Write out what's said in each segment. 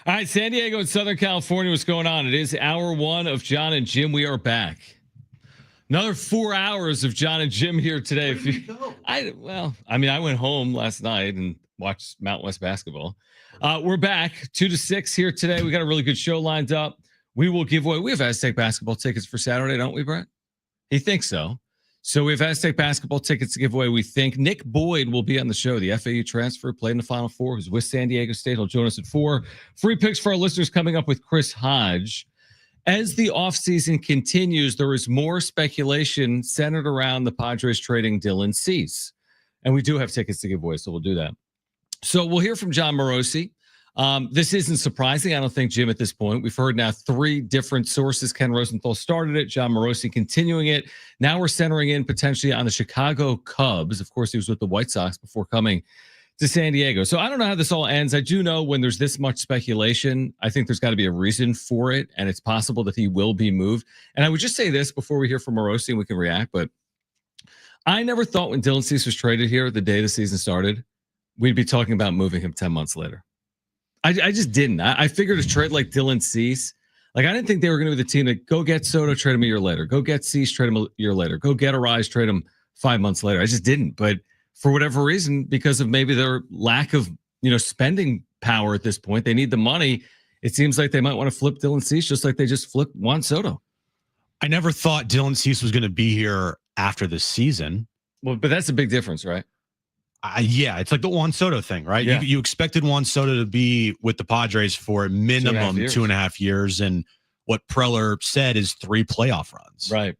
All right, San Diego and Southern California, what's going on? It is hour one of Jon and Jim. We are back. Another 4 hours of Jon and Jim here today. Where did you go? I went home last night and watched Mountain West basketball. We're back 2 to 6 here today. We got a really good show lined up. We will give away. We have Aztec basketball tickets for Saturday, don't we, Brett? He thinks so. So we have Aztec basketball tickets to give away. We think Nick Boyd will be on the show. The FAU transfer, played in the Final Four, who's with San Diego State. He'll join us at 4. Free picks for our listeners coming up with Chris Hodge. As the offseason continues, there is more speculation centered around the Padres trading Dylan Cease. And we do have tickets to give away, so we'll do that. So we'll hear from Jon Morosi. This isn't surprising, I don't think, Jim, at this point. We've heard now 3 different sources. Ken Rosenthal started it, Jon Morosi continuing it. Now we're centering in potentially on the Chicago Cubs. Of course, he was with the White Sox before coming to San Diego. So I don't know how this all ends. I do know when there's this much speculation, I think there's got to be a reason for it, and it's possible that he will be moved. And I would just say this before we hear from Morosi and we can react, but I never thought when Dylan Cease was traded here the day the season started, we'd be talking about moving him 10 months later. I just didn't. I figured a trade like Dylan Cease, like I didn't think they were going to be the team that go get Soto, trade him a year later. Go get Cease, trade him a year later. Go get Arise, trade him 5 months later. I just didn't. But for whatever reason, because of maybe their lack of spending power at this point, they need the money. It seems like they might want to flip Dylan Cease just like they just flipped Juan Soto. I never thought Dylan Cease was going to be here after the season. Well, but that's a big difference, right? Yeah, it's like the Juan Soto thing, right? Yeah. You expected Juan Soto to be with the Padres for a minimum 2.5 years, and what Preller said is 3 playoff runs. Right.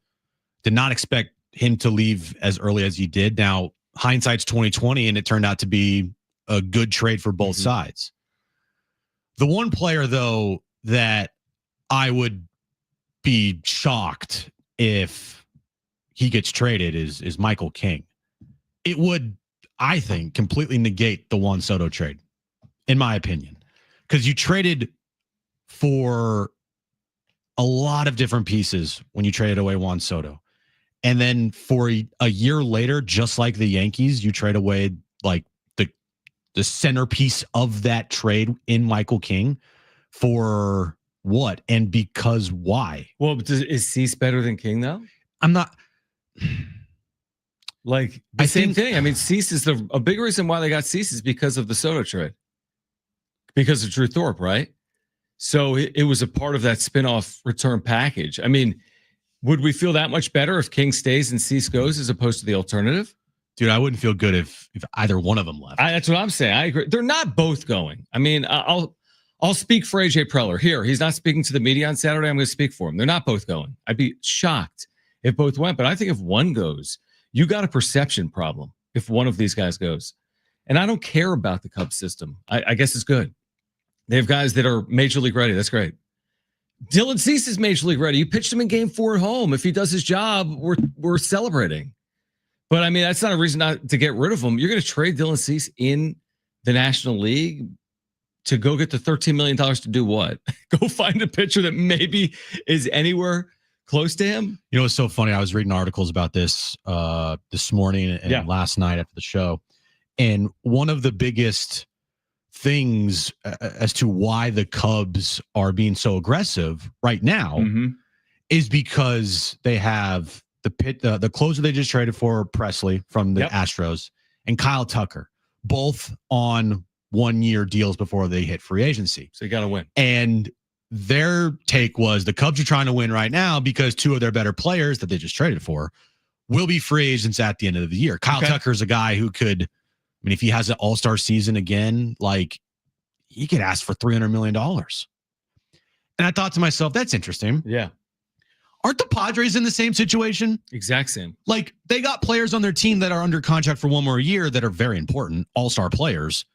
Did not expect him to leave as early as he did. Now, hindsight's 2020, and it turned out to be a good trade for both sides. The one player, though, that I would be shocked if he gets traded is Michael King. It would, I think, completely negate the Juan Soto trade, in my opinion, because you traded for a lot of different pieces when you traded away Juan Soto. And then for a year later, just like the Yankees, you trade away like the centerpiece of that trade in Michael King for what? And because why? Well, is Cease better than King, though? I'm not... Like the same thing. I mean, Cease is a big reason why they got Cease is because of the Soto trade, because of Drew Thorpe, right? So it was a part of that spinoff return package. I mean, would we feel that much better if King stays and Cease goes as opposed to the alternative? Dude, I wouldn't feel good if either one of them left. That's what I'm saying. I agree. They're not both going. I mean, I'll speak for AJ Preller here. He's not speaking to the media on Saturday. I'm going to speak for him. They're not both going. I'd be shocked if both went, but I think if one goes, you got a perception problem if one of these guys goes. And I don't care about the Cubs system. I guess it's good. They have guys that are major league ready. That's great. Dylan Cease is major league ready. You pitched him in game 4 at home. If he does his job, we're celebrating. But I mean, that's not a reason not to get rid of him. You're going to trade Dylan Cease in the National League to go get the $13 million to do what? Go find a pitcher that maybe is anywhere close to him. You know, it's so funny. I was reading articles about this this morning and last night after the show. And one of the biggest things as to why the Cubs are being so aggressive right now is because they have the closer they just traded for, Presley from the Astros, and Kyle Tucker, both on 1-year deals before they hit free agency. So you got to win. And their take was the Cubs are trying to win right now because 2 of their better players that they just traded for will be free agents at the end of the year. Kyle Tucker is a guy who could, I mean, if he has an all-star season again, like he could ask for $300 million. And I thought to myself, that's interesting. Yeah. Aren't the Padres in the same situation? Exact same. Like they got players on their team that are under contract for 1 more year that are very important, all-star players.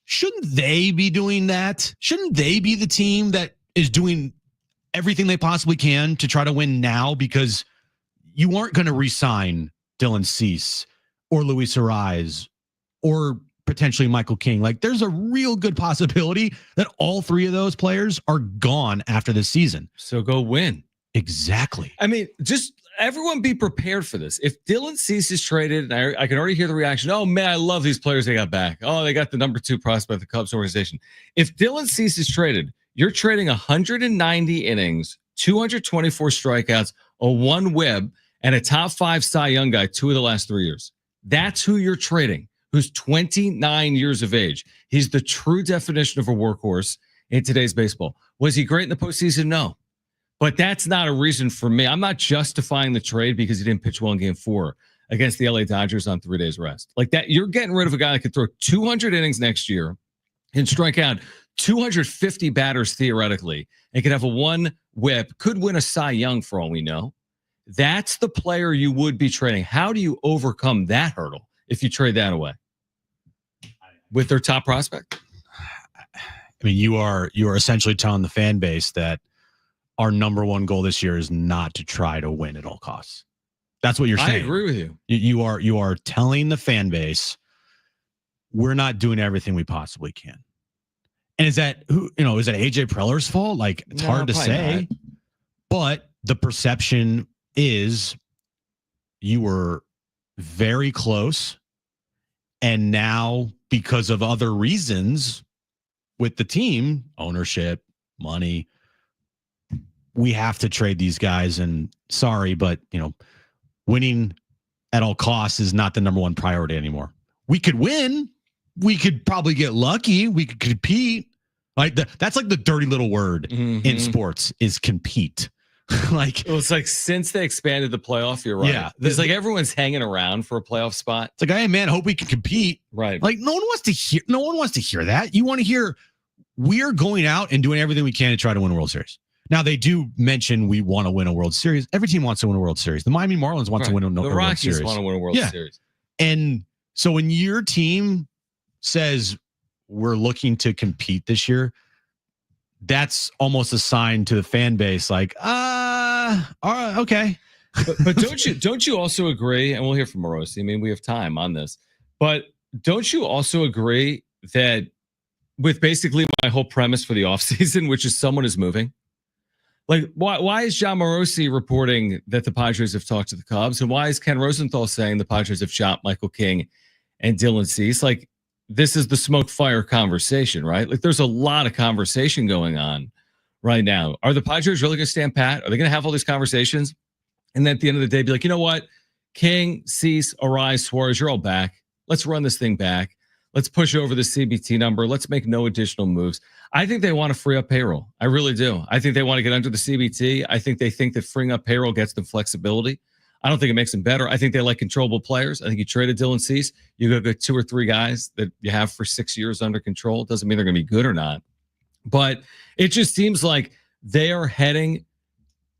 Shouldn't they be doing that? Shouldn't they be the team that is doing everything they possibly can to try to win now? Because you aren't going to re-sign Dylan Cease or Luis Ariz or potentially Michael King. Like there's a real good possibility that all 3 of those players are gone after this season. So go win. Exactly. I mean, just everyone be prepared for this. If Dylan Cease is traded, and I can already hear the reaction. Oh man, I love these players they got back. Oh, they got the number 2 prospect of the Cubs organization. If Dylan Cease is traded, You're trading 190 innings, 224 strikeouts, a 1 WHIP, and a top 5 Cy Young guy 2 of the last 3 years. That's who you're trading, who's 29 years of age. He's the true definition of a workhorse in today's baseball. Was he great in the postseason? No. But that's not a reason for me. I'm not justifying the trade because he didn't pitch well in Game 4 against the LA Dodgers on 3 days rest. Like that, you're getting rid of a guy that could throw 200 innings next year and strike out 250 batters theoretically, and could have a 1 WHIP, could win a Cy Young for all we know. That's the player you would be trading. How do you overcome that hurdle if you trade that away with their top prospect? I mean, you are essentially telling the fan base that our number one goal this year is not to try to win at all costs. That's what you're saying. I agree with you. You are telling the fan base we're not doing everything we possibly can. And is that is that AJ Preller's fault? Like, it's hard to say. Not. But the perception is you were very close, and now because of other reasons with the team, ownership, money, we have to trade these guys. And sorry, but winning at all costs is not the number one priority anymore. We could win. We could probably get lucky. We could compete. Like that's like the dirty little word in sports is compete. It's like since they expanded the playoff, you're right. Yeah, it's like everyone's hanging around for a playoff spot. It's like, hey man, hope we can compete. Right. Like no one wants to hear that. You want to hear we're going out and doing everything we can to try to win a World Series. Now they do mention we want to win a World Series. Every team wants to win a World Series. The Miami Marlins want to win a World Series. The Rockies want to win a World Series. And so when your team says we're looking to compete this year, that's almost a sign to the fan base like, all right, okay. but don't you also agree, and we'll hear from Morosi, I mean, we have time on this, but don't you also agree that with basically my whole premise for the offseason, which is someone is moving? Like, why is Jon Morosi reporting that the Padres have talked to the Cubs? And why is Ken Rosenthal saying the Padres have shot Michael King and Dylan Cease? Like, this is the smoke fire conversation, right? Like, there's a lot of conversation going on right now. Are the Padres really going to stand pat? Are they going to have all these conversations? And then at the end of the day, be like, you know what? King, Cease, Arise, Suarez, you're all back. Let's run this thing back. Let's push over the CBT number. Let's make no additional moves. I think they want to free up payroll. I really do. I think they want to get under the CBT. I think they think that freeing up payroll gets them flexibility. I don't think it makes them better. I think they like controllable players. I think you traded Dylan Cease. You go get 2 or 3 guys that you have for 6 years under control. Doesn't mean they're going to be good or not. But it just seems like they are heading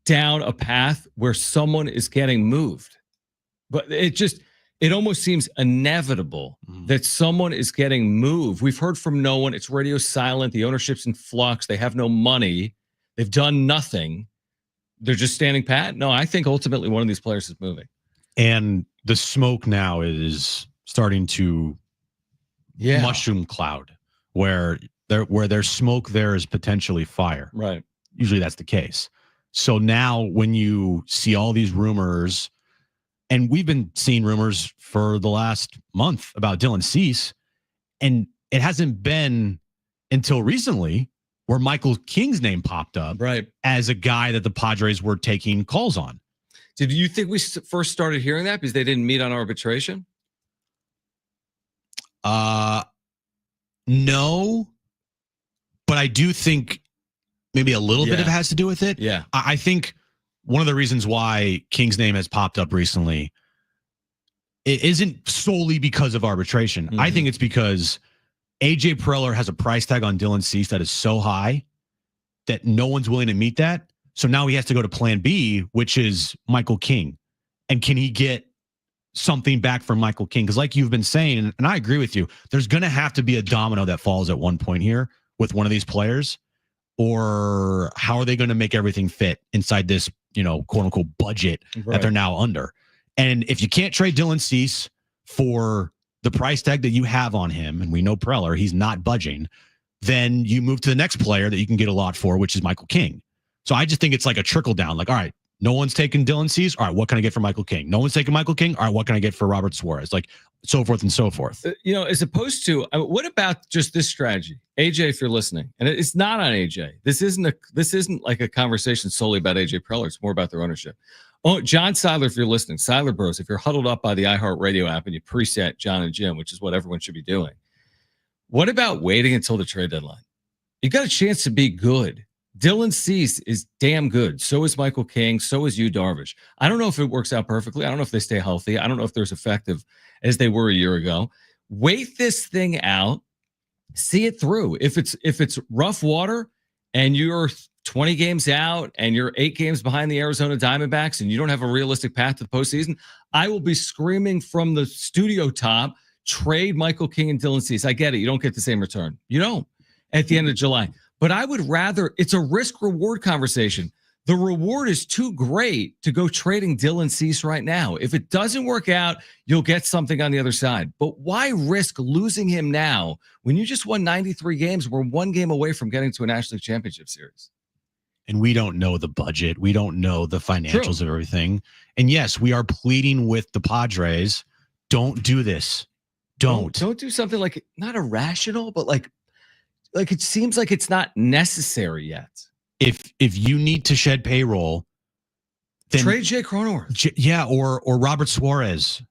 down a path where someone is getting moved. But it almost seems inevitable that someone is getting moved. We've heard from no one. It's radio silent. The ownership's in flux. They have no money. They've done nothing. They're just standing pat. No, I think ultimately one of these players is moving. And the smoke now is starting to mushroom cloud where there's smoke, there is potentially fire. Right. Usually that's the case. So now when you see all these rumors, and we've been seeing rumors for the last month about Dylan Cease, and it hasn't been until recently where Michael King's name popped up as a guy that the Padres were taking calls on. Did you think we first started hearing that because they didn't meet on arbitration? No, but I do think maybe a little bit of it has to do with it. Yeah. I think one of the reasons why King's name has popped up recently, it isn't solely because of arbitration. I think it's because AJ Preller has a price tag on Dylan Cease that is so high that no one's willing to meet that. So now he has to go to plan B, which is Michael King. And can he get something back from Michael King? Because like you've been saying, and I agree with you, there's going to have to be a domino that falls at one point here with one of these players. Or how are they going to make everything fit inside this, quote unquote budget that they're now under? And if you can't trade Dylan Cease for the price tag that you have on him, and we know Preller, he's not budging, then you move to the next player that you can get a lot for, which is Michael King. So I just think it's like a trickle down. Like, all right, no one's taking Dylan Cease. All right, what can I get for Michael King? No one's taking Michael King. All right, what can I get for Robert Suarez? Like, so forth and so forth. As opposed to, what about just this strategy? AJ, if you're listening, and it's not on AJ. This isn't like a conversation solely about AJ Preller. It's more about their ownership. Oh, John Seiler, if you're listening, Seiler Bros, if you're huddled up by the iHeartRadio app and you preset Jon and Jim, which is what everyone should be doing, what about waiting until the trade deadline? You got a chance to be good. Dylan Cease is damn good. So is Michael King. So is Yu Darvish. I don't know if it works out perfectly. I don't know if they stay healthy. I don't know if they're as effective as they were a year ago. Wait this thing out. See it through. If it's rough water and you're 20 games out and you're 8 games behind the Arizona Diamondbacks and you don't have a realistic path to the postseason, I will be screaming from the studio top, trade Michael King and Dylan Cease. I get it. You don't get the same return. You don't at the end of July. But I would rather, it's a risk-reward conversation. The reward is too great to go trading Dylan Cease right now. If it doesn't work out, you'll get something on the other side. But why risk losing him now when you just won 93 games? We're 1 game away from getting to a National League Championship Series. And we don't know the budget. We don't know the financials of everything. And yes, we are pleading with the Padres. Don't do this. Don't do something like not irrational, but like it seems like it's not necessary yet. If you need to shed payroll, then trade Jay Cronenworth. Or Robert Suarez.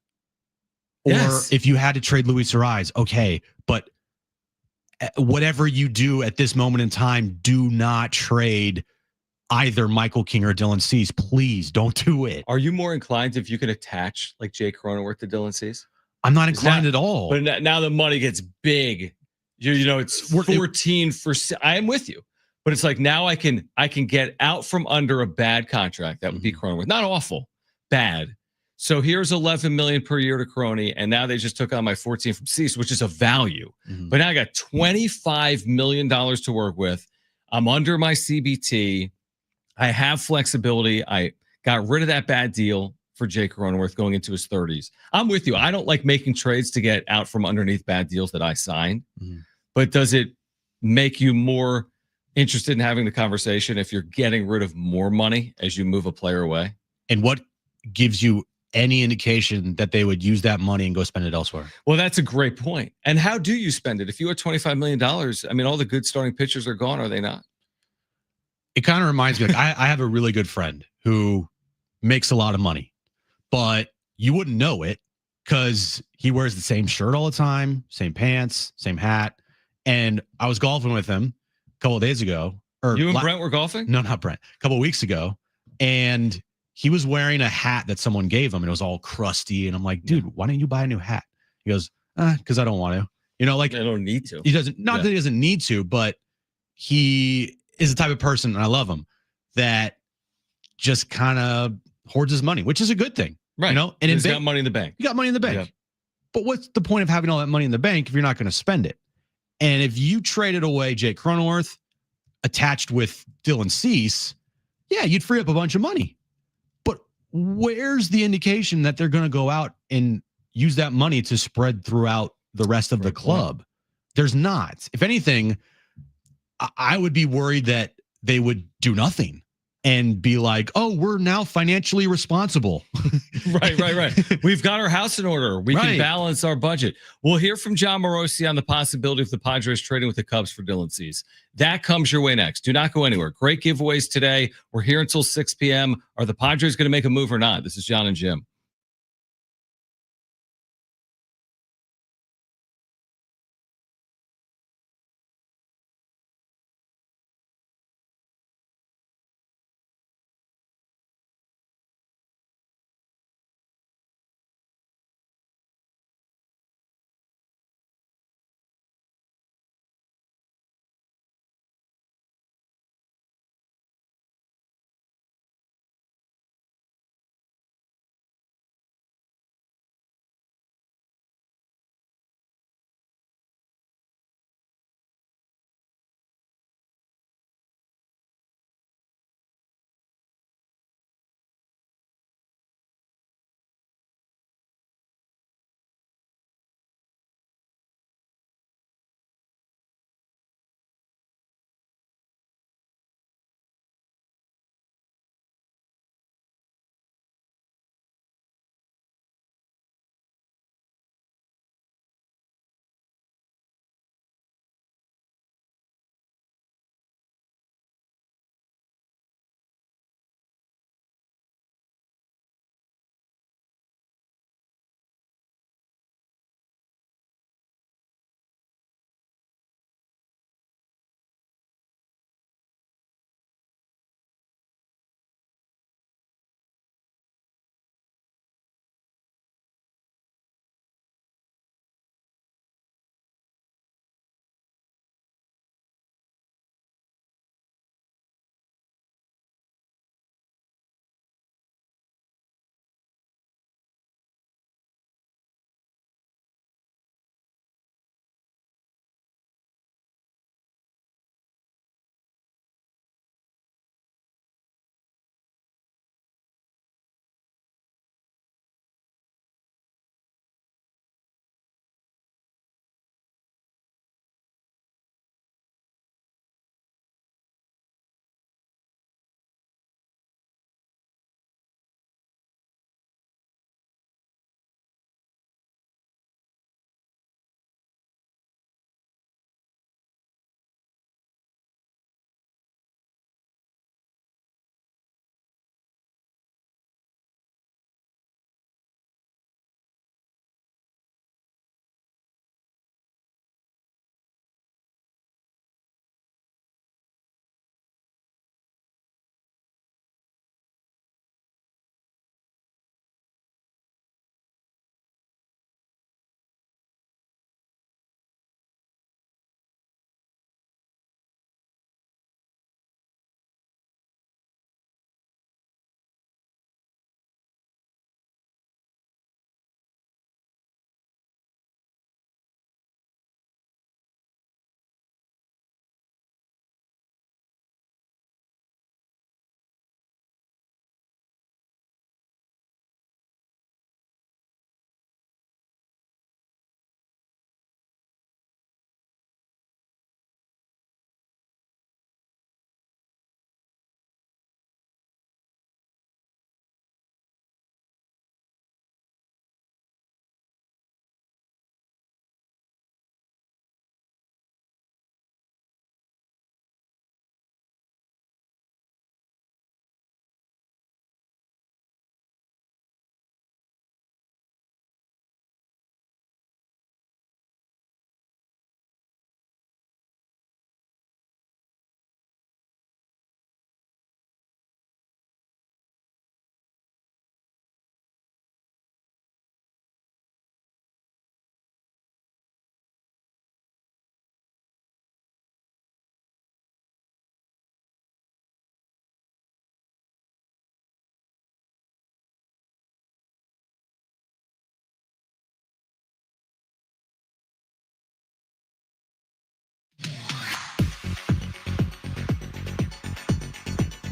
Yes. Or if you had to trade Luis Ariz, okay. But whatever you do at this moment in time, do not trade either Michael King or Dylan Cease. Please don't do it. Are you more inclined if you can attach like Jay Cronenworth to Dylan Cease? I'm not inclined at all. But now the money gets big. You know, it's 14 for. I am with you, but it's like now I can get out from under a bad contract. That would be Cronenworth. Not awful, bad. So here's 11 million per year to Crony, and now they just took on my 14 from Cease, which is a value. But now I got $25 million to work with. I'm under my CBT. I have flexibility. I got rid of that bad deal for Jay Cronenworth going into his 30s. I'm with you. I don't like making trades to get out from underneath bad deals that I signed. But does it make you more interested in having the conversation if you're getting rid of more money as you move a player away? And what gives you any indication that they would use that money and go spend it elsewhere? Well, that's a great point. And how do you spend it? If you had $25 million, I mean, all the good starting pitchers are gone, are they not? It kind of reminds me, like I have a really good friend who makes a lot of money, but you wouldn't know it because he wears the same shirt all the time, same pants, same hat. And I was golfing with him a couple of days ago. You and Brent were golfing? No, not Brent. A couple of weeks ago. And he was wearing a hat that someone gave him and it was all crusty. And I'm like, dude, why don't you buy a new hat? He goes, because I don't want to. You know, like I don't need to. He doesn't, not that he doesn't need to, but he is the type of person, and I love him, that just kind of hoards his money, which is a good thing. Right. You know, and he's got money in the bank. You got money in the bank. Yeah. But what's the point of having all that money in the bank if you're not going to spend it? And if you traded away Jay Cronenworth attached with Dylan Cease, yeah, you'd free up a bunch of money. But where's the indication that they're going to go out and use that money to spread throughout the rest of the club? There's not. If anything, I would be worried that they would do nothing and be like, oh, we're now financially responsible. Right. We've got our house in order. We can balance our budget. We'll hear from Jon Morosi on the possibility of the Padres trading with the Cubs for Dylan Cease. That comes your way next. Do not go anywhere. Great giveaways today. We're here until 6 p.m. Are the Padres going to make a move or not? This is Jon and Jim.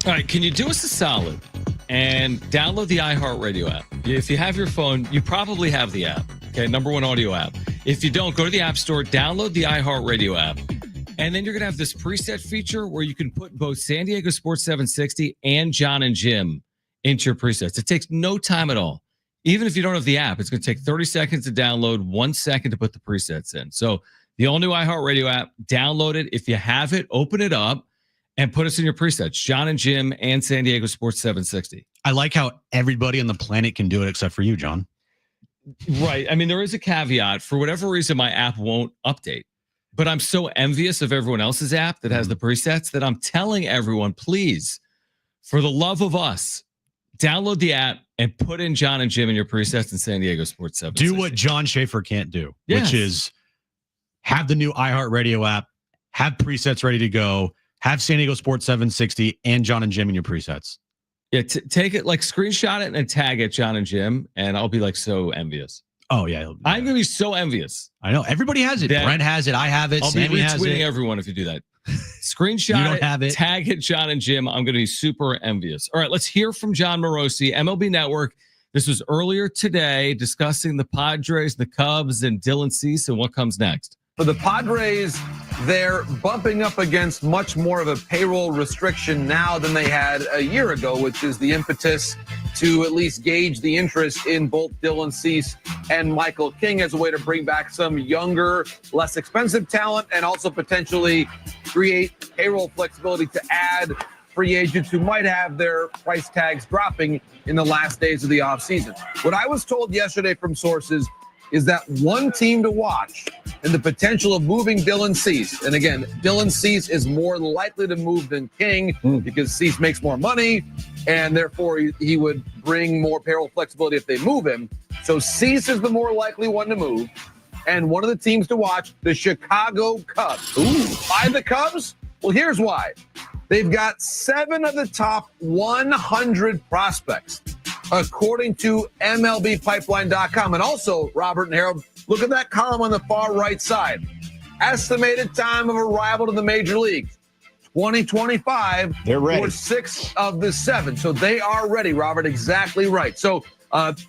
All right, can you do us a solid and download the iHeartRadio app? If you have your phone, you probably have the app. Okay, #1 audio app. If you don't, go to the App Store, download the iHeartRadio app, and then you're going to have this preset feature where you can put both San Diego Sports 760 and Jon and Jim into your presets. It takes no time at all. Even if you don't have the app, it's going to take 30 seconds to download, 1 second to put the presets in. So the all-new iHeartRadio app, download it. If you have it, open it up and put us in your presets, Jon and Jim and San Diego Sports 760. I like how everybody on the planet can do it except for you, John. Right. I mean, there is a caveat. For whatever reason, my app won't update. But I'm so envious of everyone else's app that has the presets that I'm telling everyone, please, for the love of us, download the app and put in Jon and Jim in your presets in San Diego Sports 760. Do what John Schaefer can't do, Yes. which is have the new iHeartRadio app, have presets ready to go, have San Diego Sports 760 and Jon and Jim in your presets. Yeah, take it, like screenshot it and tag it, Jon and Jim, and I'll be like so envious. Oh, yeah. I'm going to be so envious. I know. Everybody has it. Yeah. Brent has it. I have it. I'll Sammy be has retweeting it. everyone if you do that. Screenshot You don't have it. Tag it, Jon and Jim. I'm going to be super envious. All right, let's hear from Jon Morosi, MLB Network. This was earlier today discussing the Padres, the Cubs, and Dylan Cease and what comes next. For the Padres, they're bumping up against much more of a payroll restriction now than they had a year ago, which is the impetus to at least gauge the interest in both Dylan Cease and Michael King as a way to bring back some younger, less expensive talent and also potentially create payroll flexibility to add free agents who might have their price tags dropping in the last days of the offseason. What I was told yesterday from sources is that one team to watch and the potential of moving Dylan Cease. And again, Dylan Cease is more likely to move than King because Cease makes more money, and therefore he would bring more payroll flexibility if they move him. So Cease is the more likely one to move. And one of the teams to watch, the Chicago Cubs. Why the Cubs? Well, here's why. They've got 7 of the top 100 prospects, according to MLBpipeline.com. And also, Robert and Harold, look at that column on the far right side. Estimated time of arrival to the major leagues, 2025. They're ready. For 6 of the 7. So they are ready, Robert. Exactly right. So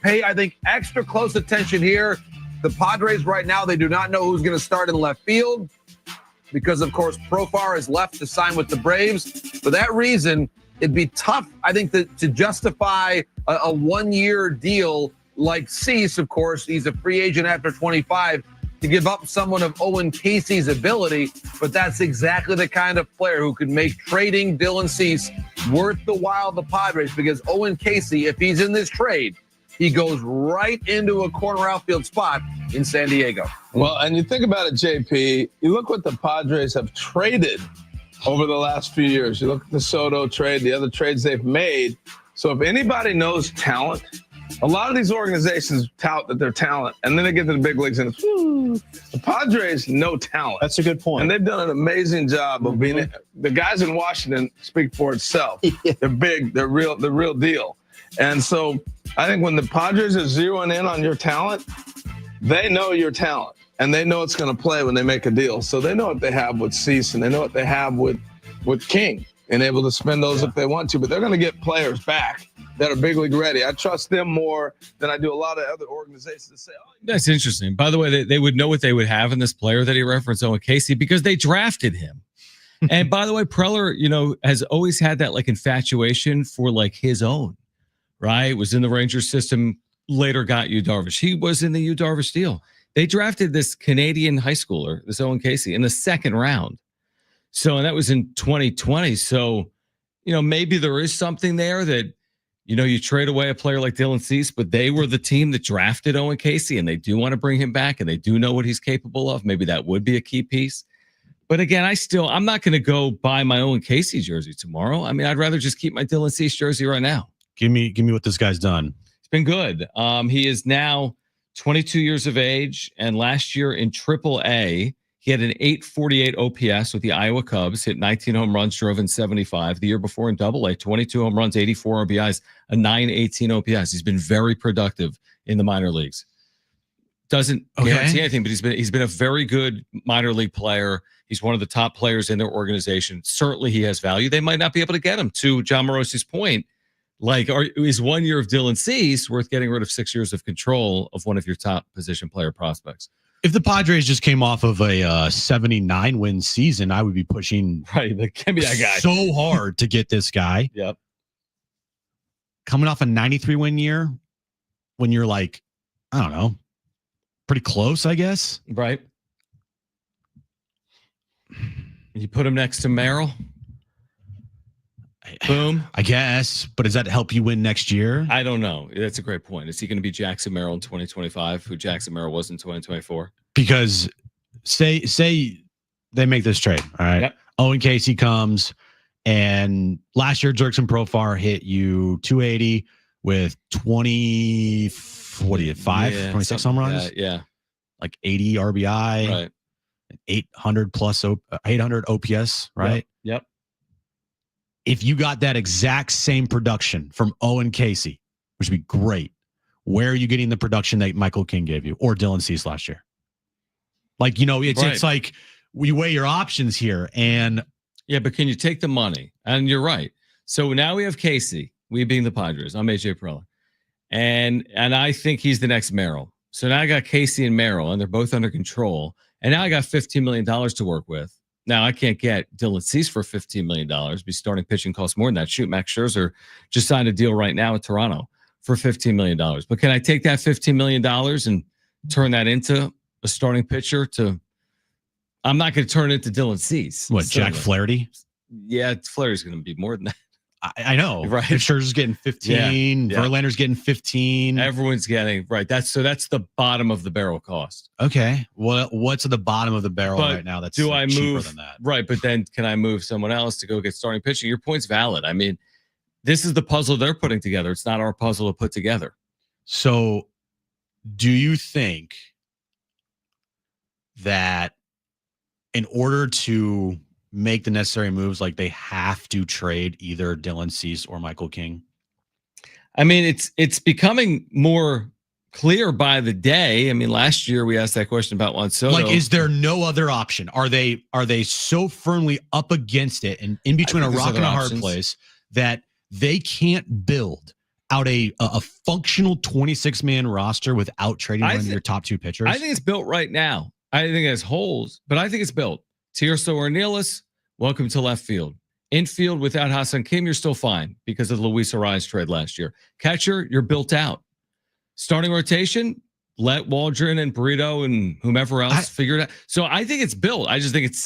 pay, I think, extra close attention here. The Padres right now, they do not know who's going to start in left field because, of course, Profar is left to sign with the Braves. For that reason, it'd be tough, I think, to justify a one-year deal like Cease. Of course, he's a free agent after 25, to give up someone of Owen Casey's ability, but that's exactly the kind of player who could make trading Dylan Cease worth the while of the Padres, because Owen Casey, if he's in this trade, he goes right into a corner outfield spot in San Diego. Well, and you think about it, JP, you look what the Padres have traded over the last few years. You look at the Soto trade, the other trades they've made. So if anybody knows talent, a lot of these organizations tout that they're talent, and then they get to the big leagues and it's, whoo. The Padres know talent. That's a good point. And they've done an amazing job of being, the guys in Washington speak for itself. They're big, they're real, the real deal. And so I think when the Padres are zeroing in on your talent, they know your talent and they know it's going to play when they make a deal. So they know what they have with Cease and they know what they have with King and able to spend those if they want to, but they're going to get players back that are big league ready. I trust them more than I do a lot of other organizations that say, oh, That's interesting. By the way, they would know what they would have in this player that he referenced, Owen Casey, because they drafted him. And by the way, Preller, has always had that like infatuation for like his own, right? Was in the Rangers system, later got Yu Darvish. He was in the Yu Darvish deal. They drafted this Canadian high schooler, this Owen Casey, in the second round. So, and that was in 2020. So, maybe there is something there that, you trade away a player like Dylan Cease, but they were the team that drafted Owen Casey and they do want to bring him back and they do know what he's capable of. Maybe that would be a key piece. But again, I'm not going to go buy my Owen Casey jersey tomorrow. I mean, I'd rather just keep my Dylan Cease jersey right now. Give me what this guy's done. It's been good. He is now 22 years of age, and last year in AAA, he had an 848 OPS with the Iowa Cubs, hit 19 home runs, drove in 75. The year before in AA, 22 home runs, 84 RBIs, a 918 OPS. He's been very productive in the minor leagues. Doesn't guarantee anything, but he's been a very good minor league player. He's one of the top players in their organization. Certainly, he has value. They might not be able to get him. To Jon Morosi's point, like, is 1 year of Dylan Cease worth getting rid of 6 years of control of one of your top position player prospects? If the Padres just came off of a 79 win season, I would be pushing Give me that guy so hard to get this guy. Yep. Coming off a 93 win year, when you're like, I don't know, pretty close, I guess. Right. You put him next to Merrill. Boom. I guess, but does that help you win next year? I don't know. That's a great point. Is he going to be Jackson Merrill in 2025, who Jackson Merrill was in 2024? Because say they make this trade, all right? Yep. Owen Casey comes, and last year Jerkson Profar hit you 280 with 20, what do you, 26 home runs? Yeah. Like 80 RBI, Right. 800 plus 800 OPS, right? Yep. If you got that exact same production from Owen Casey, which would be great, where are you getting the production that Michael King gave you or Dylan Cease last year? Like, it's like we weigh your options here. And yeah, but can you take the money? And you're right. So now we have Casey, we being the Padres. I'm AJ Perella. And I think he's the next Merrill. So now I got Casey and Merrill, and they're both under control. And now I got $15 million to work with. Now, I can't get Dylan Cease for $15 million. Be starting pitching costs more than that. Shoot, Max Scherzer just signed a deal right now with Toronto for $15 million. But can I take that $15 million and turn that into a starting pitcher? I'm not going to turn it into Dylan Cease. what, Jack Flaherty? Yeah, Flaherty's going to be more than that. I know. Right. If Scherzer's getting 15, Verlander's getting 15. Everyone's getting, right. That's the bottom of the barrel cost. Okay. Well, what's at the bottom of the barrel right now that's I cheaper move than that? Right, but then can I move someone else to go get starting pitching? Your point's valid. I mean, this is the puzzle they're putting together. It's not our puzzle to put together. So do you think that in order to make the necessary moves, like they have to trade either Dylan Cease or Michael King? I mean, it's becoming more clear by the day. I mean, last year we asked that question about Juan Soto. Like, is there no other option? Are they so firmly up against it and in between a rock and a hard place that they can't build out a functional 26-man roster without trading one of your top two pitchers? I think it's built right now. I think it has holes, but I think it's built. Tirso Ornelas, welcome to left field. Infield without Hassan Kim, you're still fine because of the Luis Ariz trade last year. Catcher, you're built out. Starting rotation, let Waldron and Burrito and whomever else figure it out. So I think it's built. I just think it's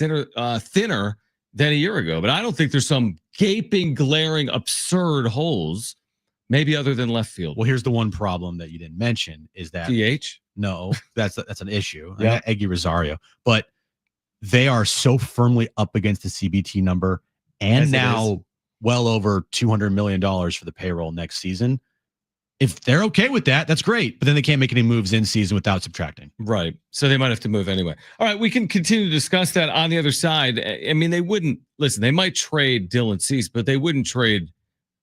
thinner than a year ago. But I don't think there's some gaping, glaring, absurd holes, maybe other than left field. Well, here's the one problem that you didn't mention is that DH? No, that's an issue. Yeah. Eggy Rosario. But they are so firmly up against the CBT number and now well over $200 million for the payroll next season. If they're okay with that, that's great. But then they can't make any moves in season without subtracting. Right. So they might have to move anyway. All right. We can continue to discuss that on the other side. I mean, they wouldn't listen. They might trade Dylan Cease, but they wouldn't trade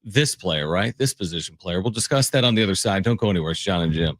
this player, right? This position player. We'll discuss that on the other side. Don't go anywhere. It's Jon and Jim.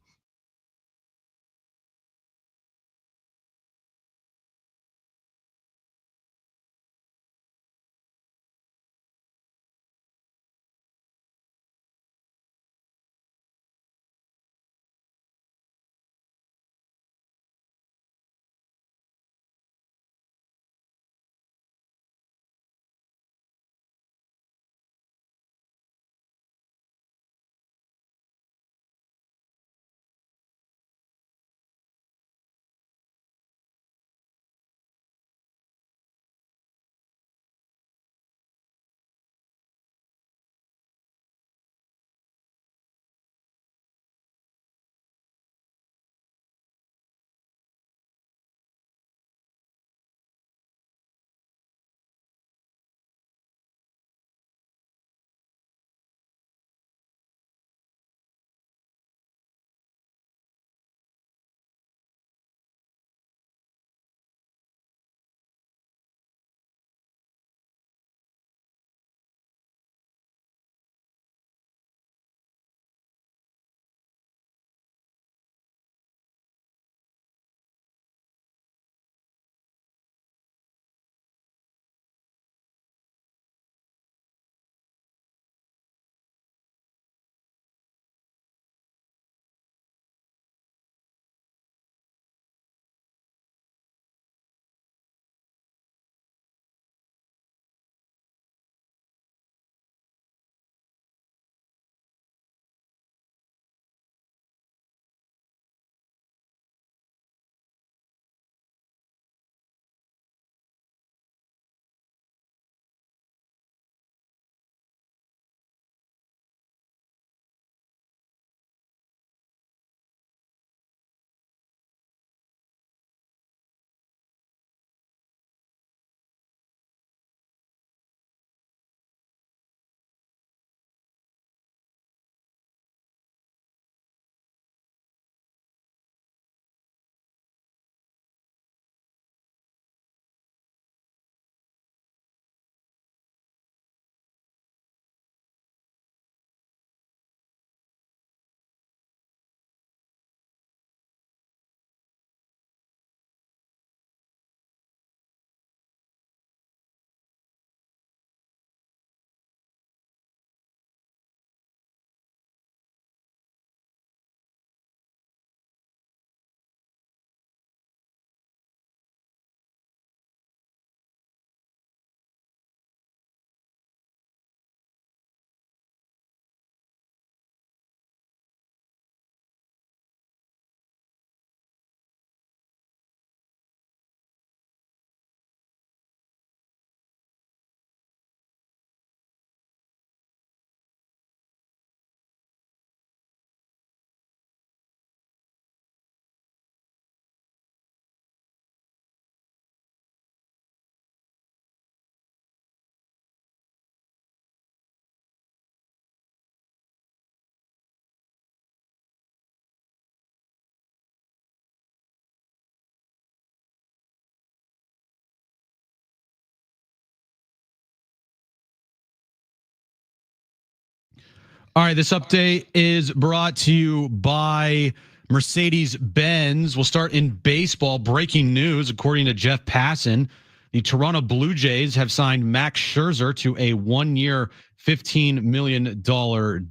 All right, this update is brought to you by Mercedes-Benz. We'll start in baseball. Breaking news, according to Jeff Passan, the Toronto Blue Jays have signed Max Scherzer to a 1-year, $15 million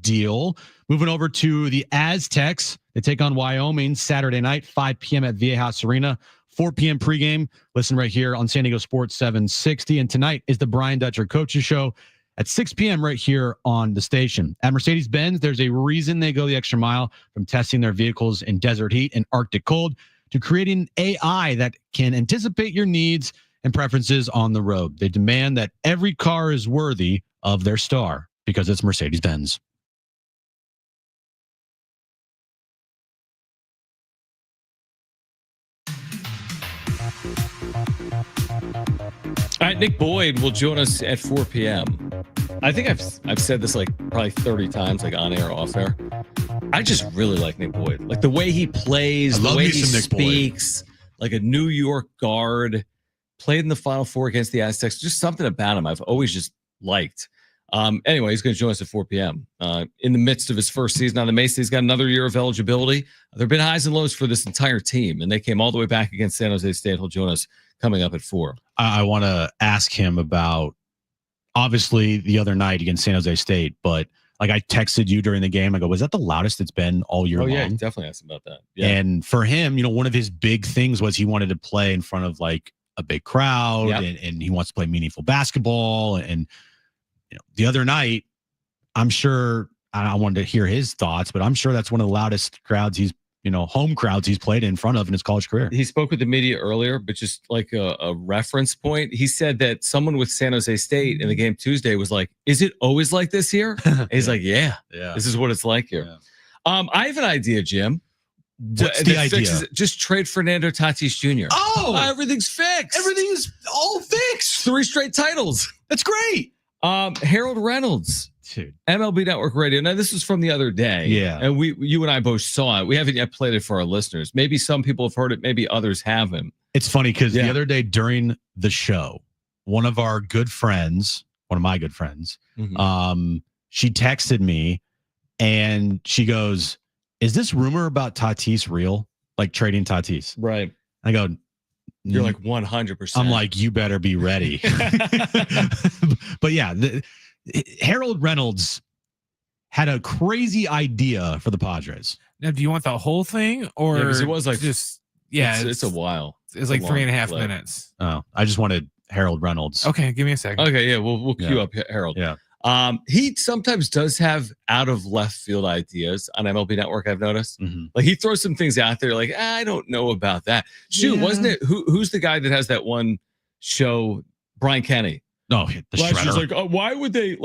deal. Moving over to the Aztecs. They take on Wyoming Saturday night, 5 p.m. at Viejas Arena, 4 p.m. pregame. Listen right here on San Diego Sports 760. And tonight is the Brian Dutcher Coaches Show at 6 p.m. right here on the station. At Mercedes-Benz, there's a reason they go the extra mile, from testing their vehicles in desert heat and Arctic cold to creating AI that can anticipate your needs and preferences on the road. They demand that every car is worthy of their star because it's Mercedes-Benz. All right, Nick Boyd will join us at 4 p.m. I think I've said this like probably 30 times, like on air, off air. I just really like Nick Boyd. Like the way he plays, the way he speaks, like a New York guard, played in the Final Four against the Aztecs. Just something about him I've always just liked. Anyway, he's going to join us at 4 p.m. In the midst of his first season on the Mesa. He's got another year of eligibility. There have been highs and lows for this entire team, and they came all the way back against San Jose State. He'll join us coming up at 4. I want to ask him about, obviously, the other night against San Jose State, but like I texted you during the game. I go, was that the loudest it's been all year long? Oh, yeah, definitely asked about that. Yeah. And for him, one of his big things was he wanted to play in front of like a big crowd, and he wants to play meaningful basketball. And the other night, I'm sure, I wanted to hear his thoughts, but I'm sure that's one of the loudest crowds home crowds he's played in front of in his college career. He spoke with the media earlier, but just like a reference point, he said that someone with San Jose State in the game Tuesday was like, is it always like this here? He's like, yeah, this is what it's like here. Yeah. I have an idea, Jim. What's the idea? Just trade Fernando Tatis Jr. Oh, everything's fixed. Everything's all fixed. 3 straight titles. That's great. Harold Reynolds. Dude. MLB Network Radio. Now, this was from the other day. Yeah. And you and I both saw it. We haven't yet played it for our listeners. Maybe some people have heard it. Maybe others haven't. It's funny because the other day during the show, one of my good friends, she texted me and she goes, is this rumor about Tatis real? Like trading Tatis? Right. I go, you're like 100%. I'm like, you better be ready. But yeah, Harold Reynolds had a crazy idea for the Padres. Now, do you want the whole thing, or because it was like just it's a while. It's like 3.5 minutes. Oh, I just wanted Harold Reynolds. Okay, give me a second. Okay, yeah, we'll queue up Harold. Yeah. He sometimes does have out of left field ideas on MLB Network. I've noticed, like he throws some things out there, like I don't know about that. Shoot, wasn't it? Who's the guy that has that one show? Brian Kenny. No, the shredder. She's like, oh, why would they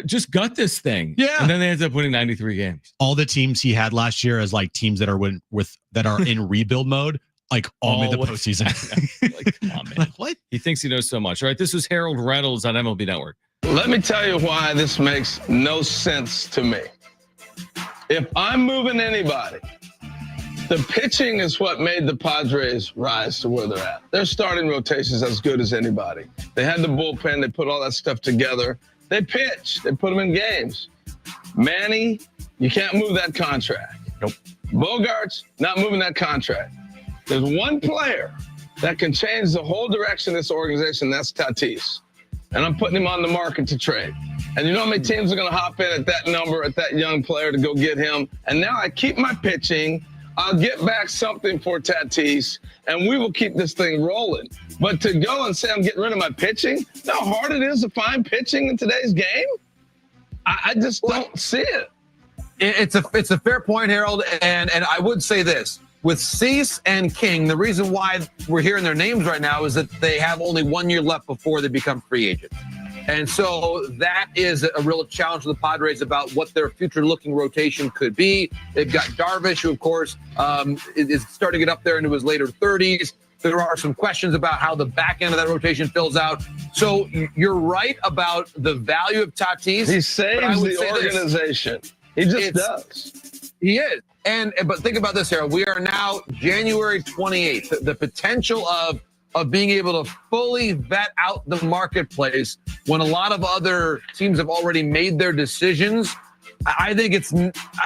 just gut this thing? Yeah, and then they ended up winning 93 games. All the teams he had last year as like teams that are that are in rebuild mode, like all made the postseason. Like, come on, man. Like, what? He thinks he knows so much. All right, this was Harold Reynolds on MLB Network. Let me tell you why this makes no sense to me. If I'm moving anybody, the pitching is what made the Padres rise to where they're at. Their starting rotation's as good as anybody. They had the bullpen. They put all that stuff together. They pitch. They put them in games. Manny, you can't move that contract. Nope. Bogart's not moving that contract. There's one player that can change the whole direction of this organization. That's Tatis. And I'm putting him on the market to trade. And you know how many teams are going to hop in at that number, at that young player to go get him? And now I keep my pitching. I'll get back something for Tatis, and we will keep this thing rolling. But to go and say I'm getting rid of my pitching, you know how hard it is to find pitching in today's game? I just don't see it. It's a fair point, Harold, and I would say this. With Cease and King, the reason why we're hearing their names right now is that they have only 1 year left before they become free agents. And so that is a real challenge for the Padres about what their future-looking rotation could be. They've got Darvish, who, of course, is starting to get up there into his later 30s. There are some questions about how the back end of that rotation fills out. So you're right about the value of Tatis. He saves the organization. He just does. He is. But think about this, Harold. We are now January 28th. The potential of being able to fully vet out the marketplace when a lot of other teams have already made their decisions I think it's.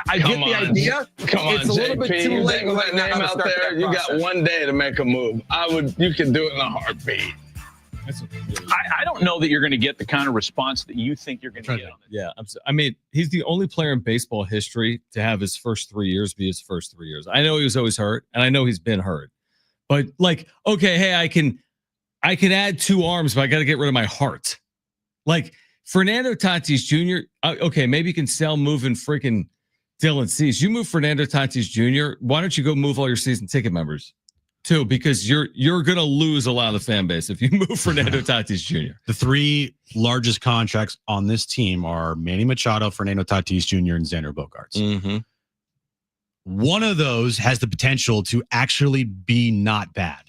I get the idea. Come on, it's a little bit JP. too You late think of that right now name to out start there. that You got process. one day to make a move. You can do it in a heartbeat. I don't know that you're going to get the kind of response that you think you're going to get on it. Yeah, I mean, he's the only player in baseball history to have his first 3 years be his first 3 years. I know he was always hurt, and I know he's been hurt, but like, okay, hey, I can add 2 arms, but I got to get rid of my heart. Like Fernando Tatis Jr. Okay, maybe you can sell moving freaking Dylan Cease. You move Fernando Tatis Jr. Why don't you go move all your season ticket members too? Because you're gonna lose a lot of the fan base if you move Fernando Tatis Jr. The 3 largest contracts on this team are Manny Machado, Fernando Tatis Jr., and Xander Bogaerts. Mm-hmm. One of those has the potential to actually be not bad,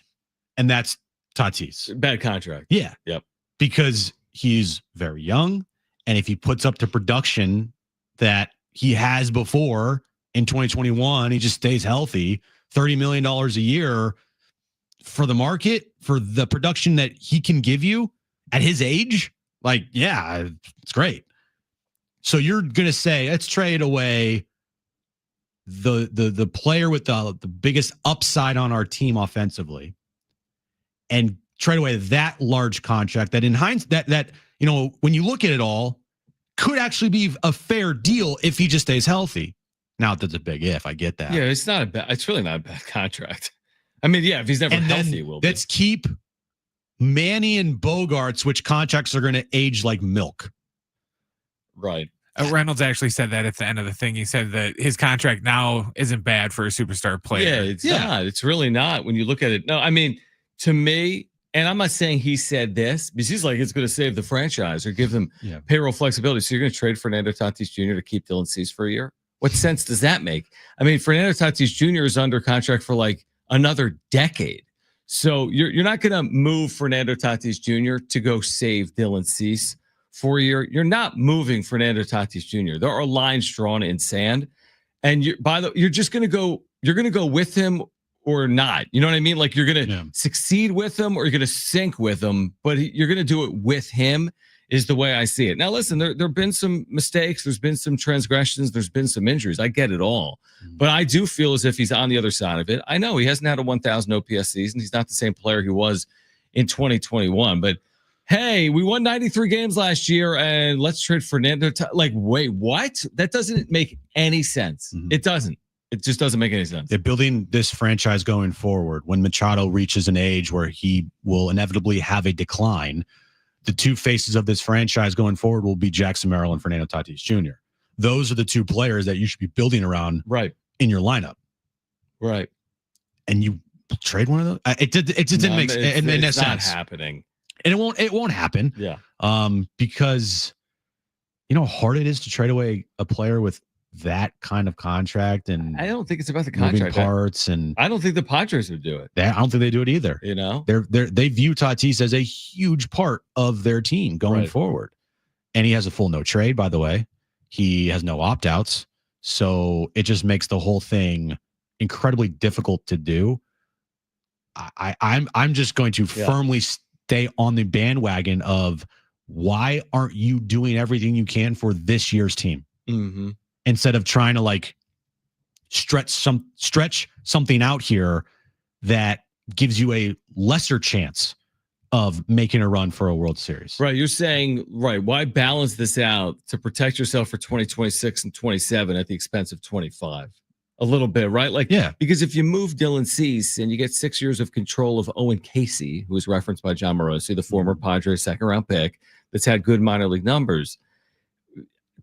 and that's Tatis. Bad contract. Yeah. Yep. Because he's very young, and if he puts up the production that he has before in 2021, he just stays healthy, $30 million a year for the market, for the production that he can give you at his age, like, yeah, it's great. So you're going to say, let's trade away the player with the biggest upside on our team offensively and trade away that large contract that in hindsight, that you know, when you look at it all, could actually be a fair deal if he just stays healthy. Now that's a big if. I get that. Yeah, it's really not a bad contract. I mean, yeah, if he's never healthy, it will be. Let's keep Manny and Bogaerts, which contracts are going to age like milk. Right. Reynolds actually said that at the end of the thing. He said that his contract now isn't bad for a superstar player. Yeah, it's not. It's really not when you look at it. No, I mean, to me, and I'm not saying he said this because he's like, it's going to save the franchise or give them payroll flexibility. So you're going to trade Fernando Tatis Jr. to keep Dylan Cease for a year? What sense does that make? I mean, Fernando Tatis Jr. is under contract for like another decade. So you're not going to move Fernando Tatis Jr. to go save Dylan Cease for a year. You're not moving Fernando Tatis Jr. There are lines drawn in sand, and you're just going to go. You're going to go with him or not. You know what I mean? Like you're going to succeed with him or you're going to sink with him, but you're going to do it with him. Is the way I see it. Now, listen, there have been some mistakes. There's been some transgressions. There's been some injuries. I get it all. But I do feel as if he's on the other side of it. I know he hasn't had a 1,000 OPS season. He's not the same player he was in 2021. But, hey, we won 93 games last year, and let's trade Fernando. Wait, what? That doesn't make any sense. Mm-hmm. It doesn't. It just doesn't make any sense. They're building this franchise going forward. When Machado reaches an age where he will inevitably have a decline, the 2 faces of this franchise going forward will be Jackson Merrill and Fernando Tatis Jr. Those are the 2 players that you should be building around in your lineup. Right. And you trade one of those? It didn't make sense. It's not happening. And it won't happen. Yeah. Because you know how hard it is to trade away a player with that kind of contract, and I don't think it's about the contract parts, and I don't think the Padres would do it. I don't think they do it either. You know, they view Tatis as a huge part of their team going forward, and he has a full no trade. By the way, he has no opt outs, so it just makes the whole thing incredibly difficult to do. I'm just going to firmly stay on the bandwagon of why aren't you doing everything you can for this year's team? Mm-hmm. Instead of trying to like stretch something out here that gives you a lesser chance of making a run for a World Series. Right. You're saying, why balance this out to protect yourself for 2026 and 27 at the expense of 25? A little bit, right? Because if you move Dylan Cease and you get 6 years of control of Owen Casey, who was referenced by John Morosi, the former Padres second-round pick that's had good minor league numbers,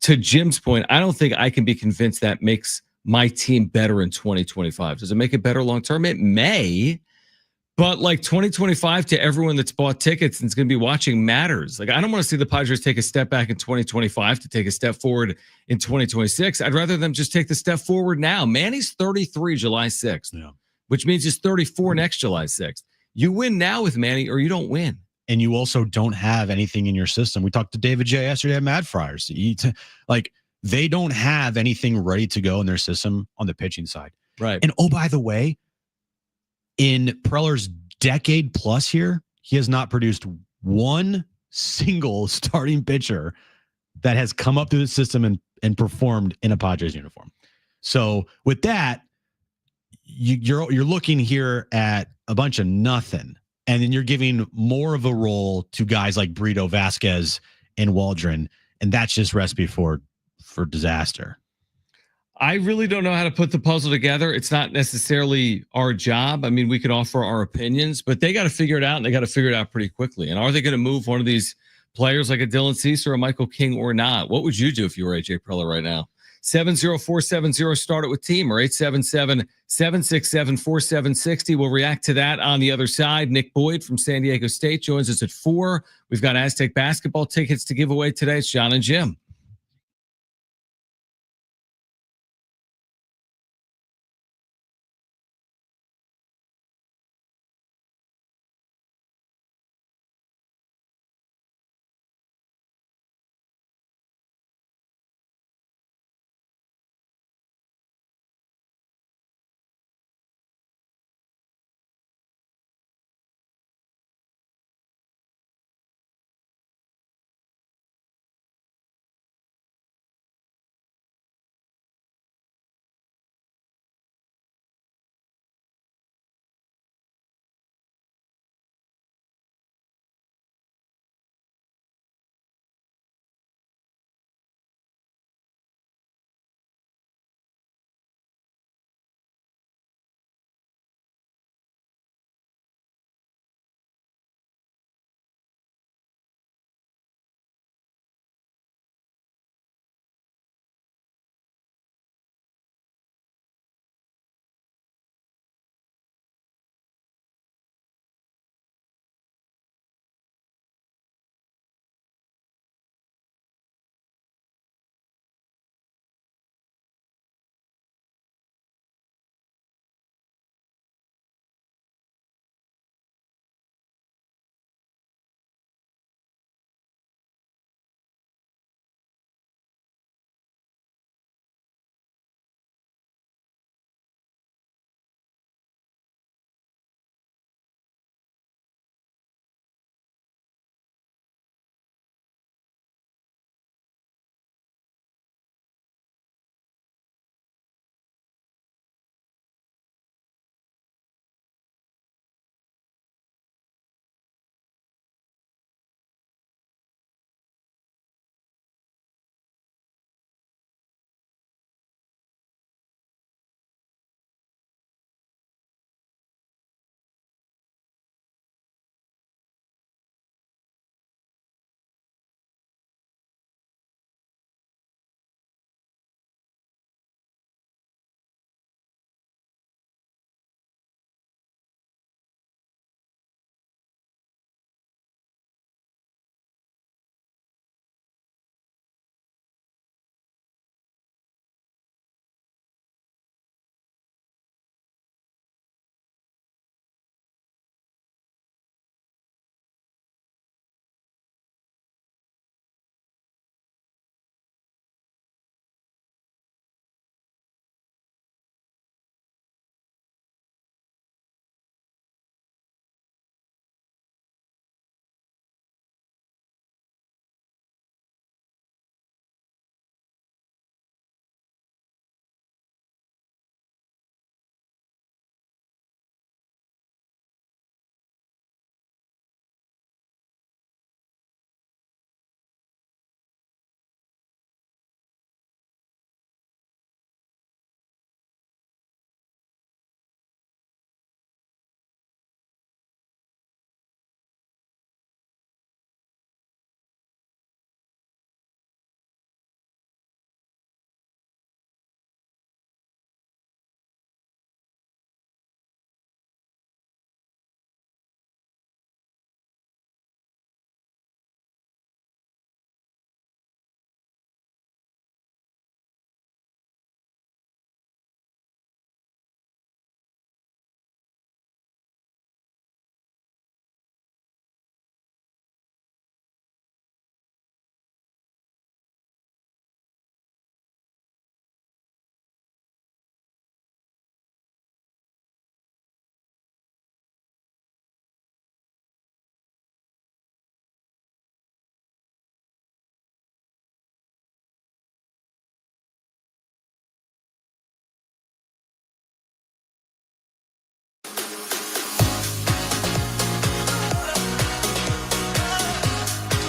to Jim's point, I don't think I can be convinced that makes my team better in 2025. Does it make it better long term? It may, but like 2025 to everyone that's bought tickets and is going to be watching matters. Like I don't want to see the Padres take a step back in 2025 to take a step forward in 2026. I'd rather them just take the step forward now. Manny's 33 July 6th, which means he's 34 next July 6th. You win now with Manny or you don't win. And you also don't have anything in your system. We talked to David J yesterday at Mad Friars. They don't have anything ready to go in their system on the pitching side. Right. And oh, by the way, in Preller's decade plus here, he has not produced one single starting pitcher that has come up through the system and performed in a Padres uniform. So with that, you're looking here at a bunch of nothing, and then you're giving more of a role to guys like Brito, Vasquez, and Waldron, and that's just recipe for disaster. I really don't know how to put the puzzle together. It's not necessarily our job. I mean, we could offer our opinions, but they got to figure it out, and they got to figure it out pretty quickly. And are they going to move one of these players like a Dylan Cease or a Michael King or not? What would you do if you were AJ Preller right now? 70470 start it with team or 877-767-4760. We'll react to that on the other side. Nick Boyd from San Diego State joins us at 4. We've got Aztec basketball tickets to give away today. It's Jon and Jim.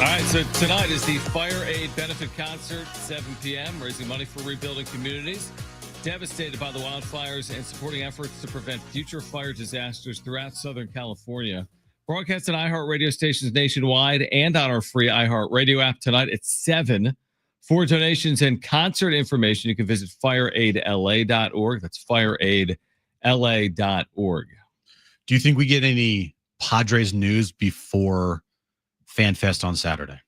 right, so tonight is the Fire Aid Benefit Concert, 7 p.m., raising money for rebuilding communities devastated by the wildfires and supporting efforts to prevent future fire disasters throughout Southern California. Broadcast on iHeart radio stations nationwide and on our free iHeart radio app tonight at 7. For donations and concert information, you can visit fireaidla.org. That's fireaidla.org. Do you think we get any Padres news before FanFest on Saturday?